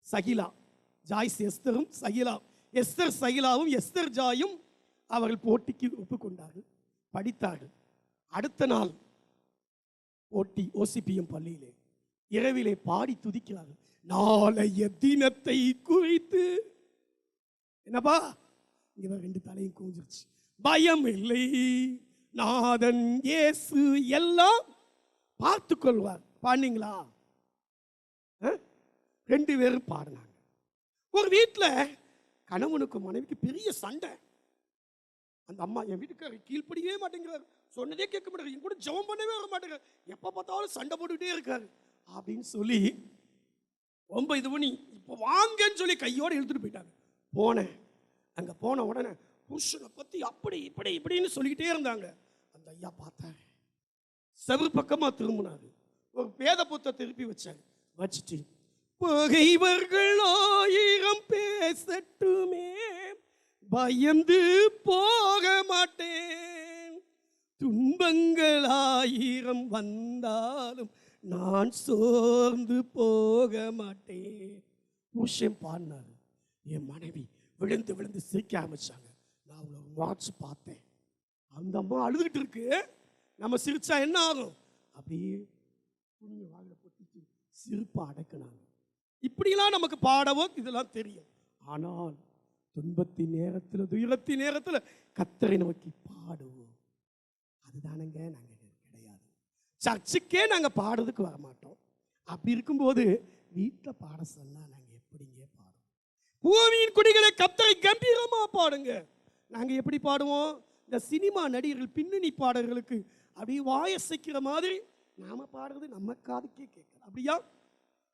சகிலா. ஜாய்ஸ் எஸ்தரும் சகிலா எஸ்தர் சைலாவும் எஸ்தர் ஜாயும் அவர்கள் போட்டிக்கு ஒப்புக்கொண்டார்கள், படித்தார்கள். அடுத்த நாள் போட்டி ஓசிபிஎம் பள்ளியிலே இரவிலே பாடி துதிக்கிறார்கள். நாளைய தினத்தை குறித்து என்னப்பா, இங்க 2 தலையும் கூஞ்சிருச்சு. பயம் இல்லை, நாதன் இயேசு எல்லாம் பார்த்து கொள்வார். பாடினீங்களா? 2 பேரும் பாடினாங்க. ஒரு வீட்டில் கணவனுக்கு மனைவிக்கு பெரிய சண்டை. அந்த அம்மா, என் வீட்டுக்காரர் கீழ்ப்படியவே மாட்டேங்கிறார், சொன்னதே கேட்க மாட்டேங்கிறார், என் கூட ஜெபம் பண்ணவே வர மாட்டேங்கிறார், எப்போ பார்த்தாலும் சண்டை போட்டுக்கிட்டே இருக்காரு அப்படின்னு சொல்லி ரொம்ப இது பண்ணி இப்போ வாங்கன்னு சொல்லி கையோடு இழுத்துட்டு போயிட்டாங்க. போனேன். அங்கே போன உடனே புருஷனை பற்றி அப்படி இப்படி இப்படின்னு சொல்லிக்கிட்டே இருந்தாங்க. அந்த ஐயா பார்த்தாரு, செவ்வறு பக்கமாக திரும்பினாரு, ஒரு வேத புத்தகத்தை திருப்பி வச்சாரு. வச்சுட்டு பகைவர்கள் 1000 பேசட்டுமே, பயந்து போக மாட்டேன், துன்பங்கள் 1000 வந்தாலும் நான் சோர்ந்து போக மாட்டேன். புருஷன் பாடினாரு. என் மனைவி விழுந்து விழுந்து சிரிக்க ஆரம்பிச்சாங்க. நான் அவளை வாட்ச் பார்த்தேன். அந்த அம்மா அழுதுகிட்டு இருக்கு. நம்ம சிரிச்சா என்ன ஆகும்? அப்படியே புண்ணிய வாயில பொட்டிச்சு சிரிப்பை அடக்கினாங்க. இப்படிலாம் நமக்கு பாடவோ இதெல்லாம் தெரியும். ஆனால் துன்பத்தின் நேரத்தில் துயரத்தின் நேரத்தில் கர்த்தரை நோக்கி பாடுவோம். அதுதானங்க நாங்கள் கிடையாது. சர்ச்சுக்கே நாங்கள் பாடுறதுக்கு வர மாட்டோம். அப்படி இருக்கும்போது வீட்டில் பாட சொன்னால் நாங்கள் எப்படிங்க பாடுவோம்? பூமியின் குடிகளை கர்த்தரை கம்பீரமாக பாடுங்க. நாங்கள் எப்படி பாடுவோம்? இந்த சினிமா நடிகர்கள் பின்னணி பாடல்களுக்கு அப்படியே வாயசைக்கிற மாதிரி நாம பாடுறது நம்ம காதுக்கே கேட்குது. அப்படியா?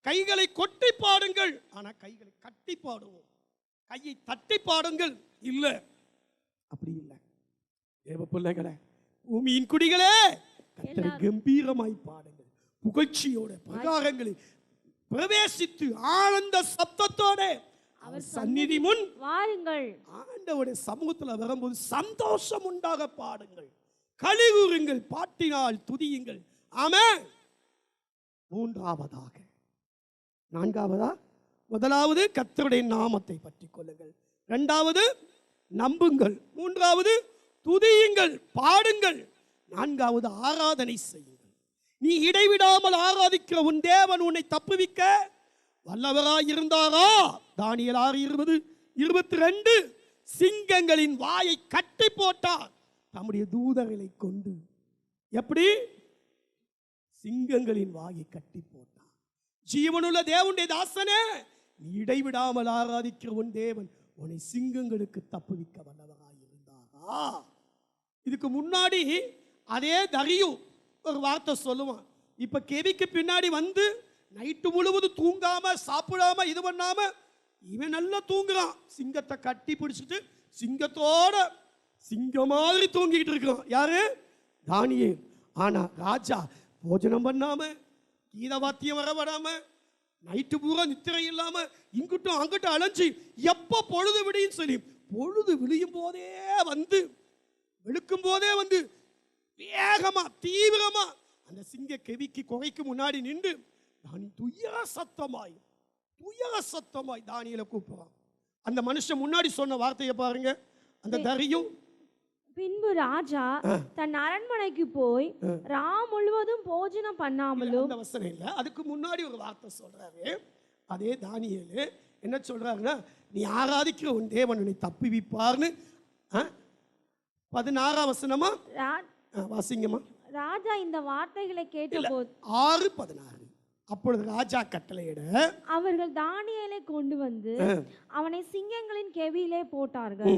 கைகளை கொட்டி பாடுங்கள், ஆனால் கைகளை கட்டி பாடுவோம். கையை தட்டி பாடுங்கள் இல்லை, அப்படி இல்லை. தேவ பிள்ளைகளே, பூமியின் குடிகளே கர்த்தரை கம்பீரமாய் பாடுங்கள். புகழ்ச்சியோட பிரகாரங்களில் பிரவேசித்து ஆனந்த சத்தத்தோட அவர் சந்நிதி முன் வாருங்கள். ஆண்டவருடைய சமூகத்தில் வரும்போது சந்தோஷம் உண்டாக பாடுங்கள், கலிகூறுங்கள், பாட்டினால் துதியுங்கள். ஆமென். மூன்றாவதாக, நான்காவதா, முதலாவது கர்த்தருடைய நாமத்தை பற்றி கொள்ளுங்கள், இரண்டாவது நம்புங்கள், மூன்றாவது துதியுங்கள், பாடுங்கள், நான்காவது ஆராதனை செய்யுங்கள். நீ இடைவிடாமல் ஆராதிக்கிற உன் தேவன் உன்னை தப்புவிக்க வல்லவராய் இருந்தாரா? தானியேல் 6:20-22 சிங்கங்களின் வாயை கட்டி போட்டார் தம்முடைய தூதர்களை கொண்டு. எப்படி? சிங்கங்களின் வாயை கட்டி போட்டார். ஜீவனுள்ள தேவனுடைய தாசனே, நீ இடைவிடாமல் ஆராதிக்கிற உன் தேவன் உன்னை சிங்கங்களுக்கு தப்புவிக்க வல்லவராய் இருந்தாரா? இதுக்கு முன்னாடி அதே தரியு ஒரு வார்த்தை சொல்லுவான். இப்ப கெவிக்கு பின்னாடி வந்து நைட்டு முழுவதும் தூங்காம சாப்பிடாம இது பண்ணாம இவன் நல்லா தூங்குறான். சிங்கத்தை கட்டி பிடிச்சிட்டு சிங்கத்தோட சிங்க மாதிரி தூங்கிட்டு இருக்கான். யாரு? தானியேல். ஆனா ராஜா போஜனம் பண்ணாம, கீதவாத்தியம் வரப்படாம, நைட்டு பூரா நித்திரை இல்லாம இங்கிட்டும் அங்கிட்டும் அலைஞ்சி எப்ப பொழுது விடியும் சொல்லி பொழுது விழியும் போதே வந்து வெளுக்கும் போதே வந்து வேகமா தீவிரமா அந்த சிங்க கெவிக்கு குகைக்கு முன்னாடி நின்று துயர சத்தமாய் தானியேலை கூப்பிடுறான். அந்த மனுஷன் முன்னாடி சொன்ன வார்த்தையை பாருங்க. அந்த தரியும் பின்பு ராஜா தன் அரண்மனைக்கு போய் ரா முழுவதும் போஜனம் பண்ணாமலும். அந்த வசனம் இல்ல, அதுக்கு முன்னாடி ஒரு வார்த்தை சொல்றாரு. அதே தானியேலு என்ன சொல்றாருன்னா, நீ ஆராதிக்கிற உன் தேவன் உன்னை தப்புவிப்பார்னு. 16 வசனமா வாசிங்கம்மா. ராஜா இந்த வார்த்தைகளை கேட்டபோது 6:16 அப்பொழுது ராஜா கட்டளையிட அவர்கள் தானியேலை கொண்டு வந்து அவனை சிங்கங்களின் கெவியிலே போட்டார்கள்.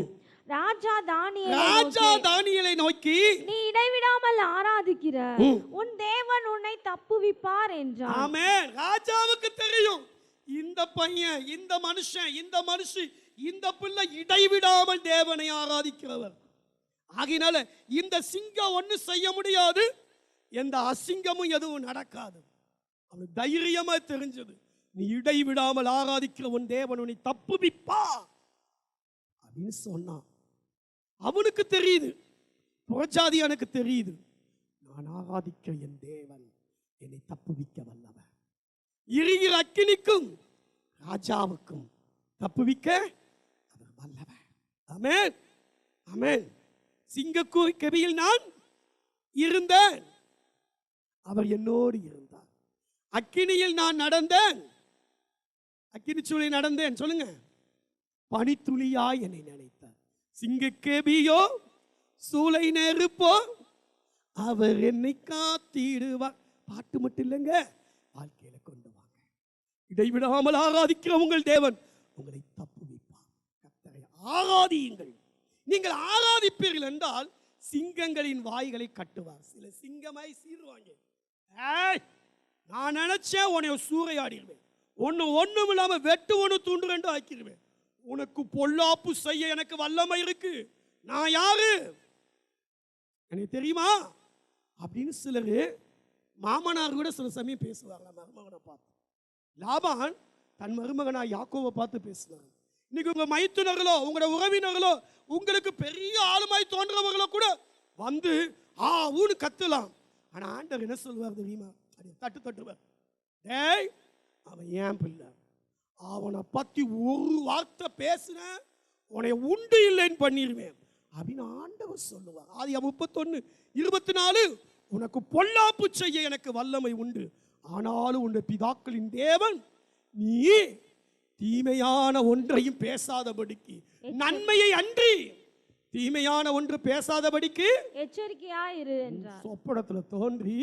ராஜா தானியேலை நோக்கி, நீ இடைவிடாமல் ஆராதிக்கிற உன் தேவன் உன்னை தப்புவிப்பார் என்றார். ஆமென். ராஜாவுக்கு தெரியும், இந்த பையன், இந்த மனுஷன், இந்த மனுஷி, இந்த பிள்ளை இடைவிடாமல் தேவனை ஆராதிக்கிறவர். ஆகினால இந்த சிங்கம் ஒண்ணு செய்ய முடியாது, எந்த அசிங்கமும் எதுவும் நடக்காது. அவனுக்கு தைரியமா தெரிஞ்சது, நீ இடைவிடாமல் ஆராதிக்கிற உன் தேவன் உன்னை தப்புவிப்பா அப்படின்னு சொன்னான். அவனுக்கு தெரியுது, புறஜாதியானுக்கு தெரியுது, நான் ஆராதிக்கிற என் தேவன் என்னை தப்புவிக்க வல்லவர். எரிகிற அக்கினிக்கும் ராஜாவுக்கும் தப்புவிக்க அவர் வல்லவர். ஆமென், ஆமென். சிங்கக்கூர் கெபியில் நான் இருந்தேன், அவர் என்னோடு இருந்தார். அக்கினியில் நான் நடந்தேன், அக்கினி சூளை நடந்தேன், சொல்லுங்க. பனித்துளியாய் என்னை நினைத்தார். சிங்கக்கேபியோ சூளை நெருப்போ அவர் என்னை காத்திடுவார். பாட்டு மட்டும் இல்லைங்க, வாழ்க்கையில கொண்டு வாங்க. இடைவிடாமல் ஆராதிக்கிற உங்கள் தேவன் உங்களை தப்புவிப்பார். கர்த்தரை ஆராதியுங்கள். நீங்கள் ஆராதிப்பீர்கள் என்றால் சிங்கங்களின் வாய்களை கட்டுவார். சில சிங்கமாய் சீருவாங்க. நான் நினைச்சேன் உன்னை சூறையாடிடுவேன், ஒண்ணும் இல்லாம வெட்டு ஒன்று துண்டு ரெண்டு ஆக்கிடுவேன். உனக்கு பொல்லாப்பு செய்ய எனக்கு வல்லமை இருக்கு, நான் யாரு எனக்கு தெரியுமா அப்படின்னு சிலர் மாமனார் கூட சில சமயம் பேசுவாங்க. மருமகனை பார்த்து லாபான் தன் மருமகனா யாக்கோவை பார்த்து பேசுவாங்க. இன்னைக்கு உங்க மைத்துனர்களோ உங்களோட உறவினர்களோ உங்களுக்கு பெரிய ஆளுமாய் தோன்றவர்களோ கூட வந்து ஊன்னு கத்தலாம். ஆனா ஆண்டவர் என்ன சொல்வார் தெரியுமா? தட்டு தட்டுவார். டேய், அவன் ஏன் பிள்ளை, அவனை பத்தி ஒரு வார்த்தை பேசுன உன்னை உண்டு இல்லைன்னு பண்ணிடுவேன் அப்படின்னு ஆண்டவர் சொல்லுவார். ஆதி 31:24 உனக்கு பொல்லாப்பு செய்ய எனக்கு வல்லமை உண்டு, ஆனாலும் உன்னுடைய பிதாக்களின் தேவன் நீ தீமையான ஒன்றையும் பேசாதபடிக்கு, நன்மையை அன்றி தீமையான ஒன்று பேசாதபடிக்கு எச்சரிக்கையாயிரு என்றார். சொப்பனத்துல தோன்றி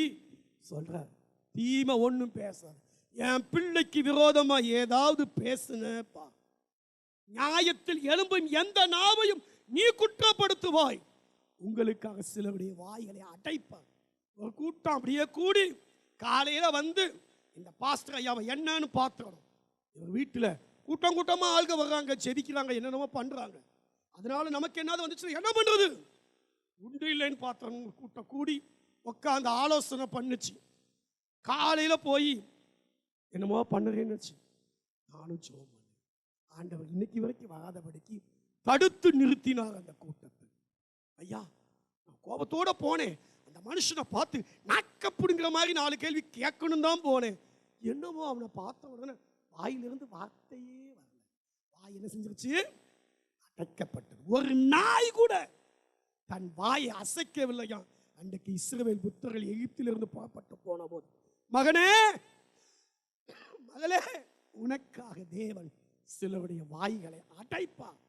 சொல்றார், தீமை ஒன்றும் பேசாத. என் பிள்ளைக்கு விரோதமா ஏதாவது பேசுனப்பா, நியாயத்தில் எழும்பும் எந்த நாவையும் நீ குற்றப்படுத்துவாய். உங்களுக்காக சிலருடைய வாய்களை அடைப்பார். ஒரு கூட்டம் அப்படியே கூடி காலையில வந்து இந்த பாஸ்டர் ஐயாவை என்னன்னு பார்த்துக்கணும். இவர் வீட்டில் கூட்டம் கூட்டமா ஆள்க வர்றாங்க, செதிக்கிறாங்க, என்னென்னமோ பண்றாங்க. அதனால நமக்கு என்னது வந்துச்சு, என்ன பண்றது உண்டு இல்லைன்னு பார்த்தவங்க கூட்டம் கூடி உட்காந்து ஆலோசனை பண்ணுச்சு. காலையில போய் என்னமோ பண்ணுறேன்னு வச்சு நானும் ஜெபம் பண்ணேன். ஆண்டவர் இன்னைக்கு வரைக்கும் வராதபடிக்கு தடுத்து நிறுத்தினார் அந்த கூட்டத்தை. ஐயா, நான் கோபத்தோட போனேன், அந்த மனுஷனை பார்த்து நாக்கப்புடுங்கிற மாதிரி 4 கேள்வி கேட்கணும் தான் போனேன். என்னமோ அவனை பார்த்த உடனே வாயிலிருந்து வார்த்தையே வரல. வாய் என்ன செஞ்சிருச்சு, அடைக்கப்பட்டது. ஒரு நாய் கூட தன் வாயை அசைக்கவில்லையா. அன்றைக்கு இஸ்ரவேல் புத்திரர்கள் எகிப்திலிருந்து புறப்பட்டு போன போது, மகனே மகளே, உனக்காக தேவன் சிலருடைய வாய்களை அடைப்பார்,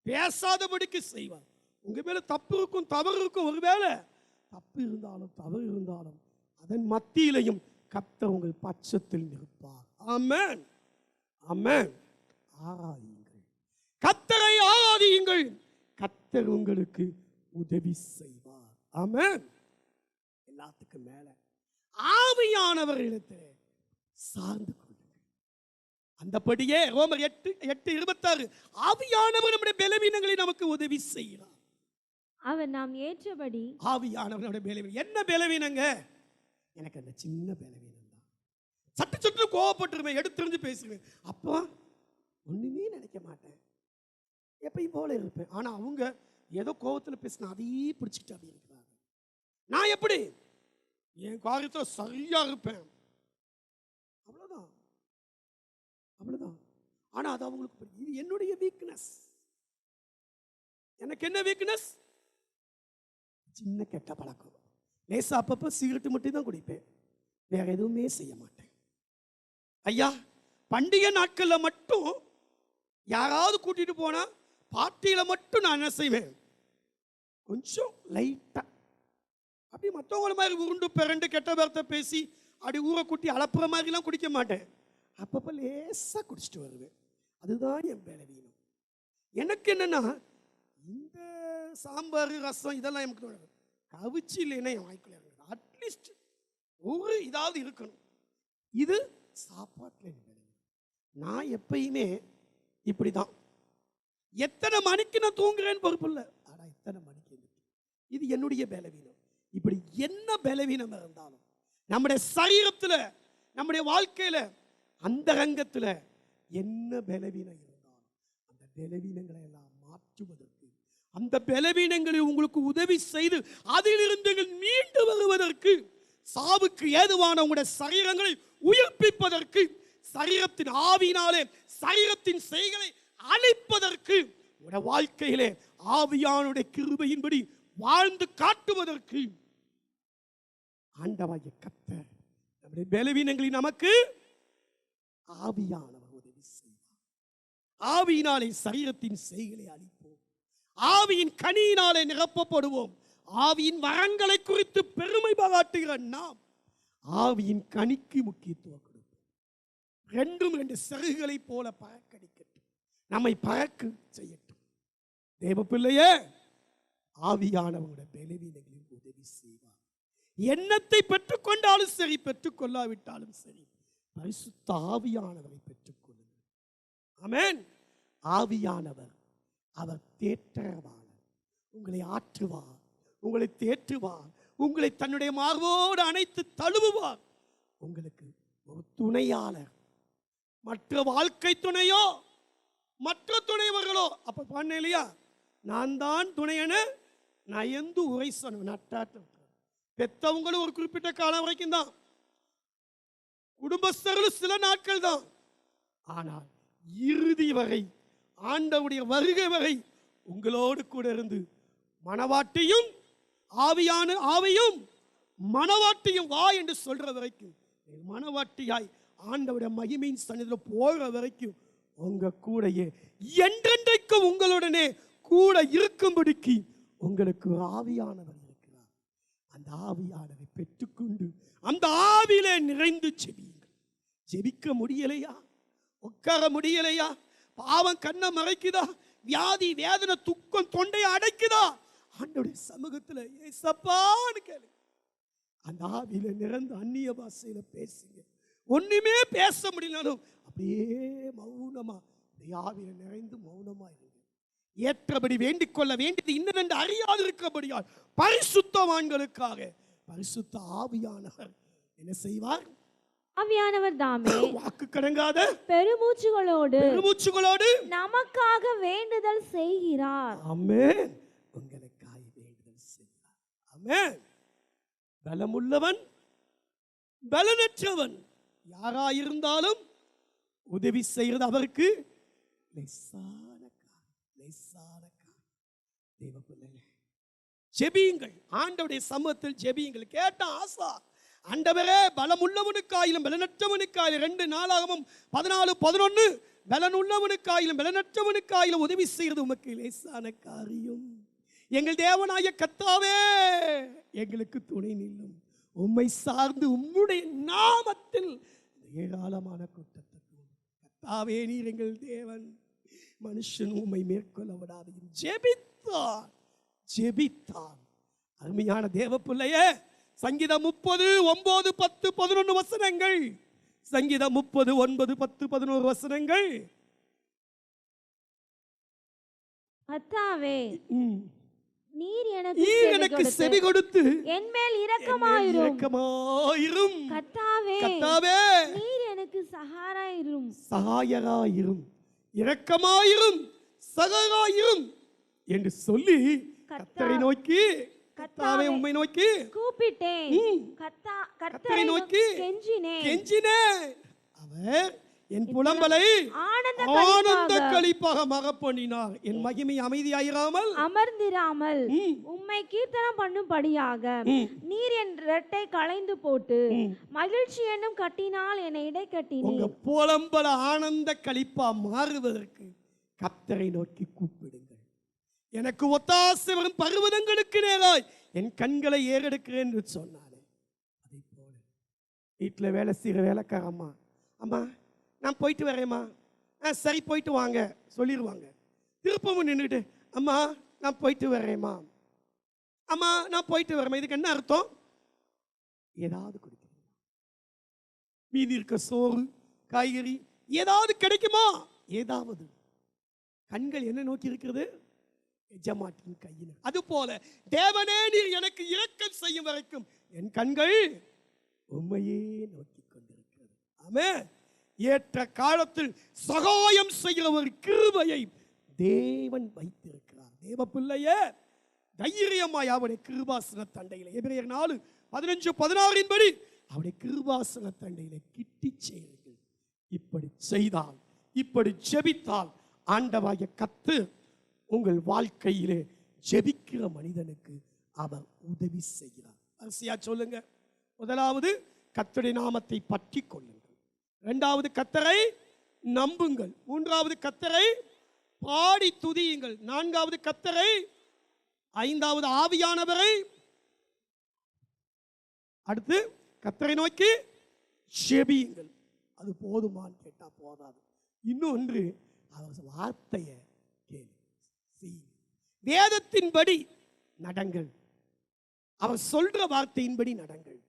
பேசாதபடிக்கு செய்வார். உங்க மேல தப்பு இருக்கும், தவறு இருக்கும். ஒருவேளை தப்பு இருந்தாலும் தவறு இருந்தாலும் அதன் மத்தியிலையும் கர்த்தர் உங்கள் பட்சத்தில் நிற்பார். ஆமென், ஆமென். ஆராதியுங்கள், கர்த்தரை ஆராதியுங்கள், கர்த்தர் உங்களுக்கு உதவி செய்வார். ஆமென். எல்லாத்துக்கும் மேல ஆவியானவரிடத்திலே சார்ந்து கொள்ளுங்கள். அந்தபடியே ரோமர் 8:26 ஆவியானவர் நம்முடைய பலவீனங்களை நமக்கு உதவி செய்கிறார். அவர் நாம் ஏற்றபடி. ஆவியானவருடைய பலவீனம் என்ன பலவீனங்க? எனக்கு அந்த சின்ன பலவீனம் தான். சட்டு சட்டு கோவப்பட்டுருவேன், எடுத்துருந்து பேசுவேன். அப்போ ஒண்ணுமே நினைக்க மாட்டேன், எப்பயும் போல இருப்பேன். ஆனா அவங்க ஏதோ கோவத்தில் பேசினா அதையே பிடிச்சிக்கிட்டு அப்படி இருக்கிறாங்க. நான் எப்படி என் காரியத்தில் சரியா இருப்பேன், அவ்வளவுதான் அவ்வளவுதான். ஆனா அது அவங்களுக்கு இது என்னுடைய வீக்னஸ். எனக்கு என்ன வீக்னஸ்? சின்ன கெட்ட பழக்கம். லேசா அப்பப்போ சிகரெட்டு மட்டும் தான் குடிப்பேன், வேற எதுவுமே செய்ய மாட்டேன். ஐயா, பண்டிகை நாட்கள்ல மட்டும் யாராவது கூட்டிட்டு போனா பார்ட்டியில மட்டும் நான் என்ன செய்வேன், கொஞ்சம் லைட்டா அப்படி மற்றவங்கள மாதிரி உருண்டு பிறண்டு கெட்ட வார்த்தை பேசி அப்படி ஊரை கூட்டி அளப்புற மாதிரிலாம் குடிக்க மாட்டேன். அப்பப்போ லேசா குடிச்சிட்டு வருவேன். அதுதான் என் பலவீனம். எனக்கு என்னன்னா, இந்த சாம்பார் ரசம் இதெல்லாம் எனக்கு கவிச்சு இல்லைன்னா என் வாய்க்குள்ள இறங்குது. அட்லீஸ்ட் ஒரு இதாவது இருக்கணும். இது சாப்பாட்டில் நான் எப்பயுமே இப்படிதான். எத்தனை மணிக்கு நான் தூங்குறேன்னு பொறுப்பு இல்லை, ஆனால் எத்தனை மணிக்கு இது என்னுடைய பலவீனம். இப்படி என்ன பலவீனம் இருந்தாலும் நம்முடைய சரீரத்தில், நம்முடைய வாழ்க்கையில், அந்த ரங்கத்தில் என்ன பலவீனம் இருந்தாலும் அந்த பலவீனங்களை எல்லாம் மாற்றுவதற்கு, அந்த பலவீனங்களை உங்களுக்கு உதவி செய்து அதிலிருந்து மீண்டு வருவதற்கு, சாவுக்கு ஏதுவான உங்களுடைய சரீரங்களை உயிர்ப்பிப்பதற்கு, சரீரத்தின் ஆவியினாலே சரீரத்தின் செய்களை அழிப்பதற்கு உங்களுடைய வாழ்க்கையிலே ஆவியானுடைய கிருபையின்படி வாழ்ந்து காட்டுவதற்கு ஆண்டவராகிய கர்த்தர் நம்முடைய பலவீனங்களை நமக்கு ஆவியானவர் உதவி செய்வார். ஆவியினாலே சரீரத்தின் செய்களை அளிப்போம். ஆவியின் கனியினாலே நிரப்பப்படுவோம். ஆவியின் வரங்களை குறித்து பெருமை பாராட்டுகிற நாம் ஆவியின் கனிக்கு முக்கியத்துவம் கொடுப்போம். ரெண்டும் ரெண்டு சிறகுகளை போல பறக்கடிக்கட்டும், நம்மை பறக்க செய்யட்டும். தேவ பிள்ளையே, ஆவியானவங்களுடைய பலவீனங்களில் உதவி செய்வார். எண்ணத்தை பெற்றுக்கொண்டாலும் சரி, பெற்றுக்கொள்ளாவிட்டாலும் சரி, பரிசுத்த ஆவியானவரை பெற்றுக்கொள்ளுங்கள். ஆமென். ஆவியானவர் அவர் தேற்றவாளர். உங்களை ஆற்றுவார், உங்களை தேற்றுவார், உங்களை தன்னுடைய மார்போடு அணைத்து தழுவுவார். உங்களுக்கு ஒரு துணையாளர், மற்ற வாழ்க்கை துணையோ மற்ற துணைவர்களோ அப்ப பண்ண இல்லையா, நான் தான் துணையன நயந்து உரை சொன்ன நட்டாட்டம். பெத்தவங்களும் ஒரு குறிப்பிட்ட காலம் வரைக்கும் தான், குடும்பஸ்தர்களும் சில நாட்கள் தான். ஆனால் இறுதி வரை, ஆண்டவுடைய வருகை வரை உங்களோடு கூட இருந்து மனவாட்டியும் ஆவியும் மனவாட்டியும் வா என்று சொல்ற வரைக்கும், மனவாட்டியாய் ஆண்டவுடைய மகிமையின் சன்னிதியில் போகிற வரைக்கும் உங்க கூடயே என்றென்றைக்கும் உங்களுடனே கூட இருக்கும்படிக்கு உங்களுக்கு ஒரு ஆவியானவர் இருக்கிறார். அந்த ஆவியானவரை பெற்றுக்கொண்டு அந்த ஆவியிலே நிறைந்து ஜெபியுங்கள். ஜெபிக்க முடியலையா, உட்கார முடியலையா, பாவம் கண்ணை மறைக்குதா, வியாதி வேதனை துக்கம் தொண்டையை அடைக்குதா, ஆண்டவருடைய சமூகத்தில் ஏசப்பான்னு கேளு. அந்த ஆவியில நிறந்து அந்நிய பாஷையில பேசுங்க. ஒண்ணுமே பேச முடியலனாலும் அப்படியே மௌனமா ஆவியில நிறைந்து மௌனமா இருங்க. ஏற்றபடி வேண்டிக் கொள்ள வேண்டியது இன்னதென்று அறியாது இருக்கபடியால் பரிசுத்தவான்களுக்காக பரிசுத்த ஆவியானவர் என்ன செய்வார்? ஆவியானவர் தாமே வாக்கு கடங்காத பெருமூச்சுகளோடு நமக்காக வேண்டுதல் செய்கிறார். ஆமென். உங்களுக்காக வேண்டுதல் செய்கிறார். ஆமென். பலமுள்ளவன் பலனற்றவன் யாராயிருந்தாலும் உதவி செய்கிறது அவருக்கு லேசான காரியம். தேவ பிள்ளைகளே, ஜெபியுங்கள். ஆண்டவருடைய சமூகத்தில் ஜெபியுங்கள். கேட்ட ஆசா, ஆண்டவரே பலமுள்ளவனுக்காயிலும் பலனற்றவனுக்காயிலும் 2 நாளாகவும் 14:11 பலனுள்ளவனுக்காயிலும் பலனற்றவனுக்காயிலும் உதவி செய்கிறது உமக்கு லேசான காரியம். எங்கள் தேவனாய கர்த்தாவே, எங்களுக்கு துணை நில்லும். உம்மை சார்ந்து உம்முடைய நாமத்தில் ஏராளமான கூட்டத்தை கர்த்தாவே, நீர் எங்கள் தேவன், மனுஷன் உம்மை மேற்கொள்ள விடாது. ஜெபித்தான். அருமையான தேவ பிள்ளையே, சங்கீதம் 30 9 10 11 வசனங்கள். சங்கீதம் 30 9 10 11 வசனங்கள். கர்த்தாவே, நீர் எனக்கு செவி கொடுத்து என் மேல் இரக்கமாயிரும். கர்த்தாவே, நீர் எனக்கு சகாயராயிரும். இரக்கமாயிரும், சகாயராயிரும் என்று சொல்லி கர்த்தரை நோக்கி, கர்த்தாவே உம்மை நோக்கி கூப்பிட்டேன். கர்த்தரை நோக்கி கெஞ்சினேன். அவர் என் புலம்பலை ஆனந்த களிப்பாக மகப்பண்ணினார். என் மகிமை அமைதியாயிராமல் அமர்ந்திராமல் உம்மை கீர்த்தனம் பண்ணும்படியாக நீர் என் இரட்டை களைந்து போட்டு மகிழ்ச்சி என்னும் கட்டினால் என்னை இடை கட்டினீர். உங்க புலம்பல ஆனந்த களிப்பா மாறுவதற்கு கர்த்தரை நோக்கி கூப்பிடுங்கள். எனக்கு ஒத்தாசை வரும் பர்வதங்களுக்கு நேராய் என் கண்களை ஏறெடுக்கிறேன் என்று சொன்னானே, அதை போல வீட்டில் வேலை செய்கிற வேலைக்காரம்மா, அம்மா நான் போயிட்டு வரேம்மா, சரி போயிட்டு வாங்க சொல்லிடுவாங்க. திருப்பமும் நின்றுட்டு, அம்மா நான் போயிட்டு வரேம்மா, அம்மா நான் போயிட்டு வரேம்மா. இதுக்கு என்ன அர்த்தம்? ஏதாவது கொடுக்குறீங்க, மீதி இருக்க சோறு காய்கறி ஏதாவது கிடைக்குமா? ஏதாவது. கண்கள் என்ன நோக்கி இருக்கிறது? எஜமாட்டின் கையில். அது போல தேவனே நீர் எனக்கு இரக்கம் செய்யும் வரைக்கும் என் கண்கள் உம்மையே நோக்கி கொண்டிருக்கிறது. ஆமென். ஏற்ற காலத்தில் சகாயம் செய்கிற ஒரு கிருபையை தேவன் வைத்திருக்கிறார். தேவ பிள்ளையே, தைரியமாய் அவருடைய கிருபாசன தண்டையில, எபிரேயர் 4:15-16 படி அவருடைய கிருபாசன தண்டையில கிட்டி செய்யுங்கள். இப்படி செய்தால், இப்படி ஜெபித்தால் ஆண்டவராகிய கர்த்தர் உங்கள் வாழ்க்கையிலே ஜெபிக்கிற மனிதனுக்கு அவர் உதவி செய்கிறார். வரிசையா சொல்லுங்க. முதலாவது கர்த்தருடைய நாமத்தை பற்றி கொள்ளுங்கள். இரண்டாவது கர்த்தரை நம்புங்கள். மூன்றாவது கர்த்தரை பாடி துதியுங்கள். நான்காவது கர்த்தரை, ஐந்தாவது ஆவியானவரை, அடுத்து கர்த்தரை நோக்கி ஜெபியுங்கள். அது போதுமான்னு கேட்டா போதாது. இன்னொன்று, அவர் வார்த்தையை கேளு, வேதத்தின்படி நடங்கள். அவர் சொல்ற வார்த்தையின்படி நடங்கள்.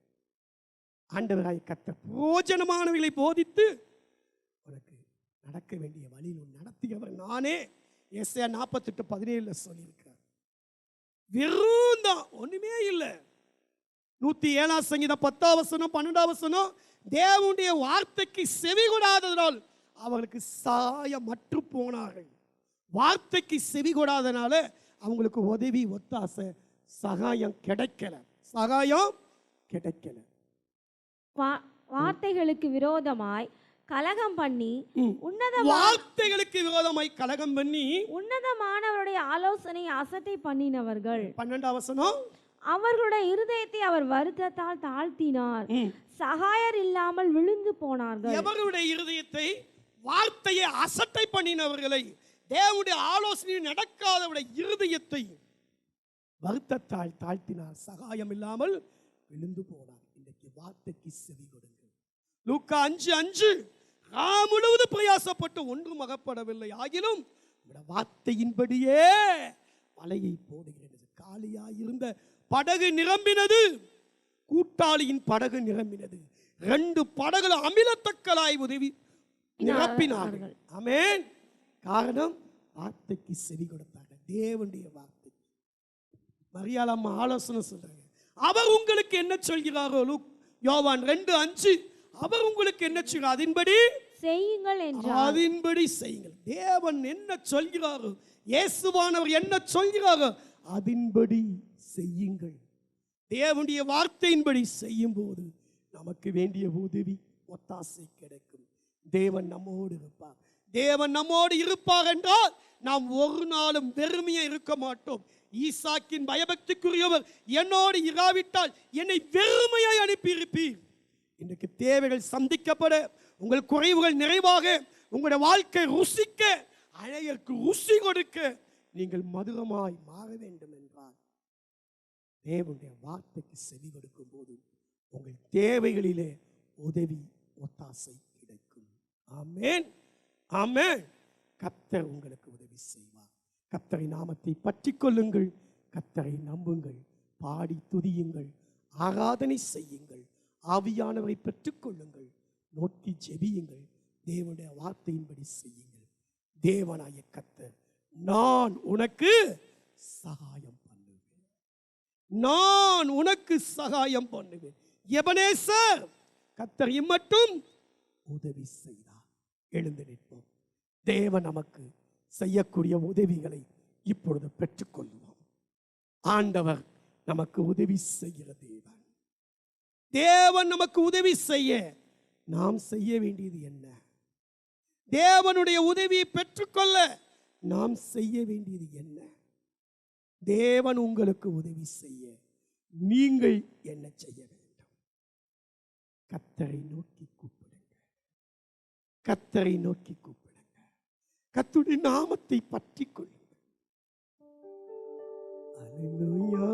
ஆண்டவராய் கர்த்தர் பிரயோஜனமானவைகளை போதித்து உனக்கு நடக்க வேண்டிய வழியில் நடத்தியவர் நானே. ஏசாயா 48:17 சொல்லியிருக்கிறார். வெறும் தான், ஒண்ணுமே இல்லை. 107 சங்கீதம் 10 12 தேவனுடைய வார்த்தைக்கு செவி கொடாததால் அவர்களுக்கு சாயமற்று போனார்கள். வார்த்தைக்கு செவி கொடாதனால அவங்களுக்கு உதவி, ஒத்தாசை, சகாயம் கிடைக்கல. வார்த்தைகளுக்கு விரோதமாய் கலகம் பண்ணி வார்த்தைகளுக்கு விரோதமாய் கலகம் பண்ணி உன்னதமானவருடைய ஆலோசனை அசட்டை பண்ணினவர்கள். 12 அவர்களுடைய இருதயத்தை அவர் வருத்தத்தால் தாழ்த்தினார். சகாயர் இல்லாமல் விழுந்து போனார்கள். எவர்களுடைய இருதயத்தை, வார்த்தையை அசட்டை பண்ணினவர்களை, தேவனுடைய ஆலோசனை நடக்காதவருடைய இருதயத்தை வருத்தத்தால் தாழ்த்தினார். சகாயம் இல்லாமல் விழுந்து போனார். இன்றைக்கு வார்த்தைக்கு செவி கொடுங்கள். லூக்கா 5:5 முழுவதும் பிரயாசப்பட்டு ஒன்றும் அகப்படவில்லை, ஆகிலும் வார்த்தையின்படியே வலையை போடுகிறது. காலியாயிருந்த படகு நிரம்பினது, கூட்டாளியின் படகு நிரம்பினது. 2 படகுல அமிலத்தக்கலாய் உதவி நிரப்பினார்கள். ஆமென். காரணம், வார்த்தைக்கு செவி கொடுத்தார்கள். தேவனுடைய வார்த்தை. மரியாள் அம்மா ஆலோசனை சொல்றாங்க. அவர் உங்களுக்கு என்ன சொல்கிறாரோ, யோவான் 2:5 அவர் உங்களுக்கு என்ன சொல்கிறார் அதன்படி செய்யுங்கள் என்றார். அதன்படி செய்யுங்கள். தேவன் என்ன சொல்கிறாரோ, இயேசுவானவர் என்ன சொல்கிறாரோ அதன்படி செய்யுங்கள். தேவனுடைய வார்த்தையின்படி செய்யும் போது நமக்கு வேண்டிய உதவி, ஒத்தாசை கிடைக்கும். தேவன் நம்மோடு இருப்பார். தேவன் நம்மோடு இருப்பார் என்றால் நாம் ஒரு நாளும் வெறுமையா இருக்க மாட்டோம். ஈசாக்கின் பயபக்திக்குரியவர் என்னோடு இராவிட்டால் என்னை வெறுமையாய் அனுப்பியிருப்பீர். இன்றைக்கு தேவைகள் சந்திக்கப்பட, உங்கள் குறைவுகள் நிறைவாக, உங்களுடைய வாழ்க்கை ருசிக்க, அழகிற்கு ருசி கொடுக்க நீங்கள் மதுரமாய் மாற வேண்டும் என்றால் தேவனுடைய வார்த்தைக்கு செவி கொடுக்கும் போது உங்கள் தேவைகளிலே உதவி, ஒத்தாசை கிடைக்கும். ஆமென், ஆமென். கர்த்தர் உங்களுக்கு உதவி செய்வார். கர்த்தரை நாமத்தை பற்றி கொள்ளுங்கள், கர்த்தரை நம்புங்கள், பாடி துதியுங்கள், ஆராதனை செய்யுங்கள், ஆவியானவரை பெற்றுக்கொள்ளுங்கள், நோக்கி ஜெபியுங்கள், தேவனுடைய வார்த்தையின்படி செய்யுங்கள். தேவனாய கர்த்தர், நான் உனக்கு சகாயம் பண்ணுவேன், நான் உனக்கு சகாயம் பண்ணுவேன். எபனேசர், கர்த்தர் இம்மட்டும் உதவி செய்தார். எழுந்து நிற்போம். தேவன் நமக்கு செய்யக்கூடிய உதவிகளை இப்பொழுது பெற்றுக்கொள்வோம். ஆண்டவர் நமக்கு உதவி செய்கிற தேவன். தேவன் நமக்கு உதவி செய்ய நாம் செய்ய வேண்டியது என்ன? தேவனுடைய உதவியை பெற்றுக்கொள்ள நாம் செய்ய வேண்டியது என்ன? தேவன் உங்களுக்கு உதவி செய்ய நீங்கள் என்ன செய்ய வேண்டும்? கர்த்தரை நோக்கி கூப்பிடுங்க, கர்த்தரை நோக்கி கூப்பிடுங்க, கர்த்தருடைய நாமத்தை பற்றி கொள்ளுங்கள். அல்லேலூயா.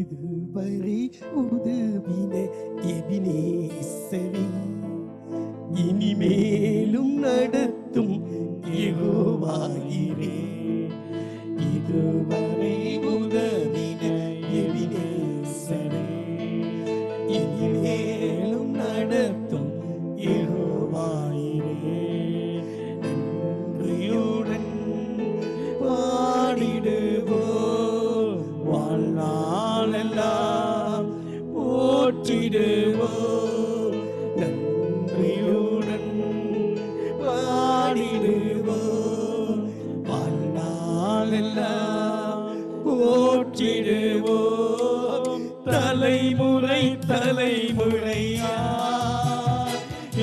இதுவரை உதவின எபினேசரே, இனிமேலும் நடத்தும் யெகோவாயிரே. இதுவரை உதவின எபினேசரே, இனிமேலும் நடத்தும் யெகோவாயிரே. நன்றியுடன் பாடிடுவோம், வாழ்நாளெல்லாம் போற்றிடுவோம். நன்றியுடன் பாடிடுவோம், வாழ்நாளெல்லாம் போற்றிடுவோம். தலைமுறை தலைமுறையா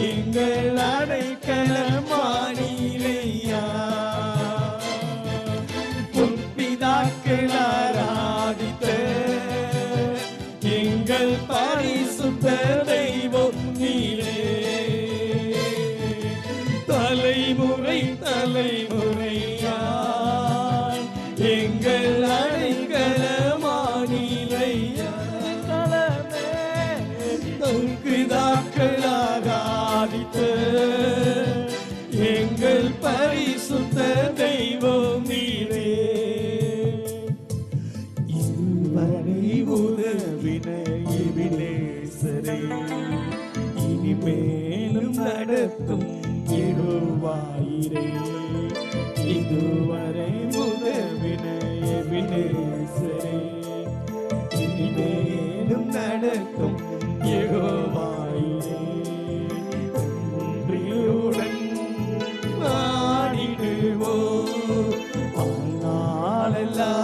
எங்கள் அடைக்கலமானீரையா, முற்பிதாக்கள் ஆராதித்த எங்கள் பரிசுத்த தெய்வம் நீரே. தலைமுறை தலைமுறையாய் எங்கள் அடைக்கலமானீரையா. முற்பிதாக்கள் ஆராதித்த எங்கள் பரிசுத்த தெய்வம் நீரே. இதுவரை உதவின எபினேசரே, இனிமேலும் நடத்தும் யெகோவாயிரே. இதுவரை உதவின எபினேசரே, இனிமேலும் நடத்தும் யெகோவாயிரே. நன்றியுடன் பாடிடுவோம், வாழ்நாளெல்லாம்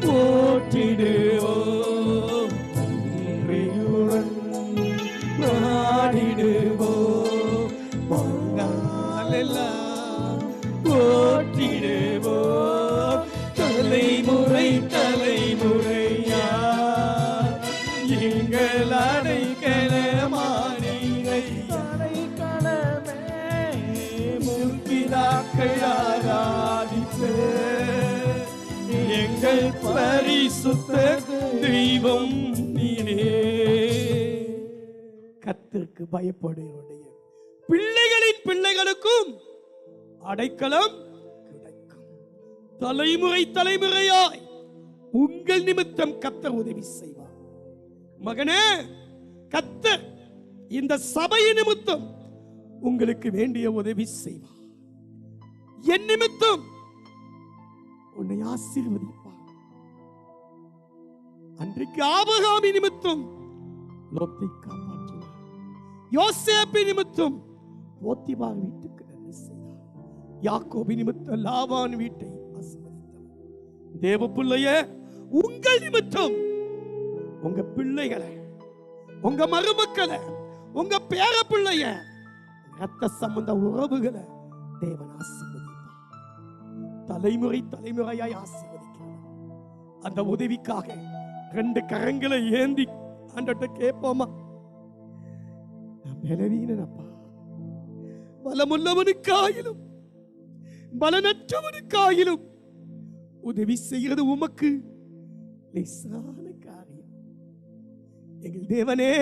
போற்றிடுவோம். நன்றியுடன் பாடிடுவோம், வாழ்நாளெல்லாம் போற்றிடுவோம். தலைமுறை தலைமுறையா எங்கள் அடைக்கலமானீரை. முற்பிதாக்கள் ஆராதித்த எங்கள் பரிசுத்த தெய்வம் நீரே. கர்த்தருக்கு பயப்படுவடைய பிள்ளைகளின் பிள்ளைகளுக்கும் அடைக்கலம் கிடைக்கும். தலைமுறை தலைமுறையாய் உங்கள் நிமித்தம் கர்த்தர் உதவி செய்வார். மகனே, கர்த்தர் இந்த சபையின் நிமித்தம் உங்களுக்கு வேண்டிய உதவி செய்வார். என் நிமித்தம் உன்னை ஆசீர்வதிப்பார். அன்றைக்கு ஆபிரகாமின் நிமித்தம் லோத்தை காப்பாற்றினார். யோசேப்பு நிமித்தம் போத்திபார் வீட்டுக்கு நன்மை செய்தார். யாக்கோபு நிமித்தம் லாபான் வீட்டை ஆசீர்வதித்தார். தேவ பிள்ளையே, உங்கள் நிமித்தம் உங்க பிள்ளைகளை, உங்க மருமக்களை, உங்க பேர பிள்ளைய, ரத்த சம்பந்த உறவுகளை தேவன் ஆசீர்வதிப்பார். தலைமுறை தலைமுறையாய் ஆசீர்வதிக்கிறார். அந்த உதவிக்காக 2 கரங்களை ஏந்தி ஆண்டவர்ட்ட கேட்போமா? நான் பலவீனனப்பா, பலமுள்ளவனுக்காயிலும் பலனற்றவனுக்காயிலும் உதவி செய்கிறது உமக்கு லேசான காரியம். எங்கள் தேவனே,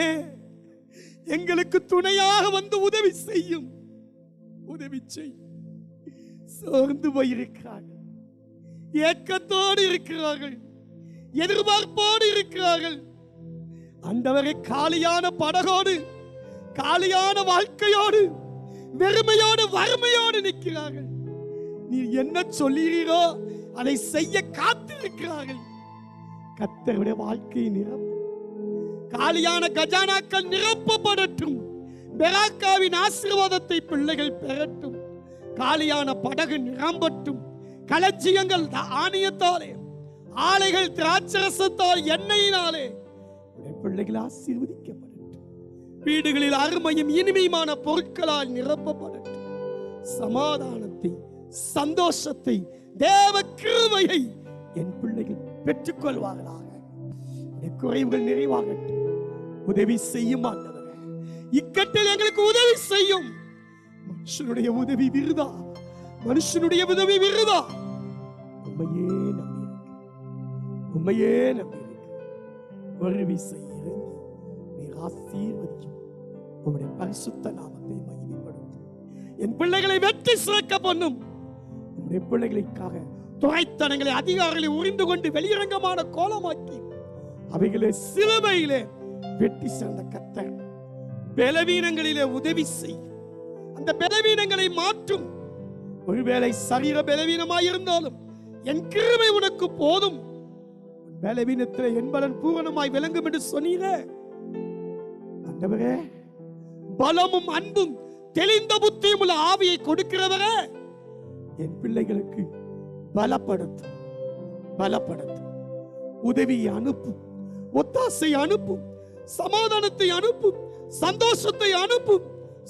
எங்களுக்கு துணையாக வந்து உதவி செய்யும். உதவி செய். சோர்ந்து போயிருக்கிறார்கள், ஏக்கத்தோடு இருக்கிறார்கள், எதிர்பார்ப்போடு இருக்கிறார்கள். ஆண்டவரே, காலியான படகோடு, காலியான வாழ்க்கையோடு, வெறுமையோடு, வறுமையோடு நிற்கிறார்கள். நீ என்ன சொல்லுகிறீரோ அதை செய்ய காத்திருக்கிறார்கள். கர்த்தருடைய வாழ்க்கையை நிரப்பும். காலியான கஜானாக்கள் நிரப்பப்படட்டும். பெராக்காவின் ஆசீர்வாதத்தை பிள்ளைகள் பெறட்டும். காலியான படகு நிரம்பட்டும். களஞ்சியங்கள் ஆணியத்தாலே, ஆலைகள் திராட்சரசத்தால், எண்ணெயினாலே பிள்ளைகள் ஆசீர்வதிக்கப்படட்டும். வீடுகளில் அருமையும் இனிமையுமான பொருட்களால் நிரப்பப்படட்டும். சமாதானத்தை, சந்தோஷத்தை, தேவ கிருபையை என் பிள்ளைகள் பெற்றுக்கொள்வார்களாக. குறைவுகள் நிறைவாகட்டும். உதவி செய்யும் ஆண்டவரே, இக்கட்டில் எங்களுக்கு உதவி செய்யும். மனுஷனுடைய உதவி விருதா, மனுஷனுடைய உதவி விருதா. உம்மையே நம்பியிருக்க, உம்மையே நம்பியிருக்க. உதவி செய்ய இறங்கி நீர் ஆசீர்வதியும். உம்முடைய பரிசுத்த நாமத்தை மகிமைப்படுத்தும். என் பிள்ளைகளை வெற்றி சிறக்க பண்ணும். உம்முடைய பிள்ளைகளுக்காக துறைத்தனங்களை, அதிகாரிகளை உறிந்து கொண்டு வெளியரங்கமான கோலமாக்கி அவைகளை சிலுவையிலே வெட்டி சேர்ந்த கர்த்தர் பலவீனங்களிலே உதவி செய்யும். அந்த பலவீனங்களை மாற்றும். ஒருவேளை சரீர பலவீனமாயிருந்தாலும் என் கிருபை உனக்கு போதும், பலவீனத்திலே என் பலன் பூரணமாய் விளங்கும் என்று சொன்னீரே. ஆண்டவரே, பலமும் அன்பும் தெளிந்த புத்தியும் உள்ள ஆவியை கொடுக்கிறவரே, என் பிள்ளைகளுக்கு பலப்படுத்தும், பலப்படுத்தும். உதவியை அனுப்பும், ஒத்தாசை அனுப்பும், சமாதானத்தை அனுப்பும், சந்தோஷத்தை அனுப்பும்,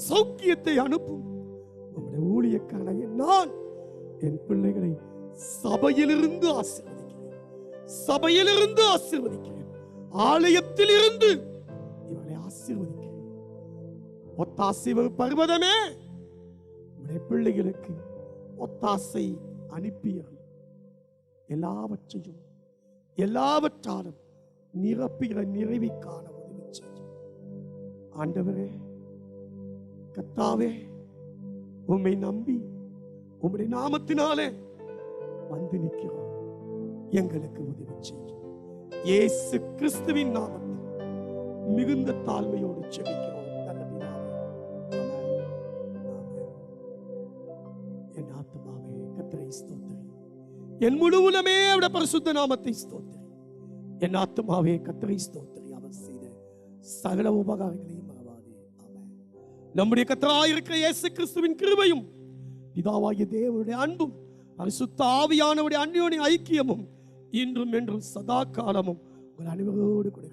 சௌக்கியத்தை அனுப்பும். உங்களுடைய ஊழியக்கான நான் என் பிள்ளைகளை சபையிலிருந்து ஆசீர்வதிக்கிறேன், சபையிலிருந்து ஆசீர்வதிக்கிறேன், ஆலயத்தில் இருந்து இவர்களை ஆசீர்வதிக்கிறேன். ஒத்தாசை பர்வதமே, உடைய பிள்ளைகளுக்கு ஒத்தாசை அனுப்பியது எல்லாவற்றையும் எல்லாவற்றாலும் நிரப்புகிற நிறைவிக்கான உதவி செய்யும். ஆண்டவரே, கர்த்தாவே, உம்மை நம்பி உம்முடைய நாமத்தினாலே வந்து நிற்கிறோம். எங்களுக்கு உதவி செய்யும். இயேசு கிறிஸ்துவின் நாமத்தில் மிகுந்த தாழ்மையோடு ஜெபிக்கிறோம். நல்ல பிதாவே. ஆமென். ஆமென். என் ஆத்துமாவே கர்த்தரை ஸ்தோத்திரி, என் முழு உலகமே அவருடைய பரிசுத்த நாமத்தை ஸ்தோத்திரி. என் ஆத்துமாவே கர்த்தரை ஸ்தோத்திரி, அவர் செய்த சகல உபகாரங்களையும் மறவாதே. ஆமென். நம்முடைய கர்த்தராயிருக்கிற இயேசு கிறிஸ்துவின் கிருபையும் பிதாவாகிய தேவனுடைய அன்பும் பரிசுத்த ஆவியானவருடைய அந்யோன்ய ஐக்கியமும் இன்றும் என்றும் சதா காலமும் உங்கள் அனைவரோடு கூட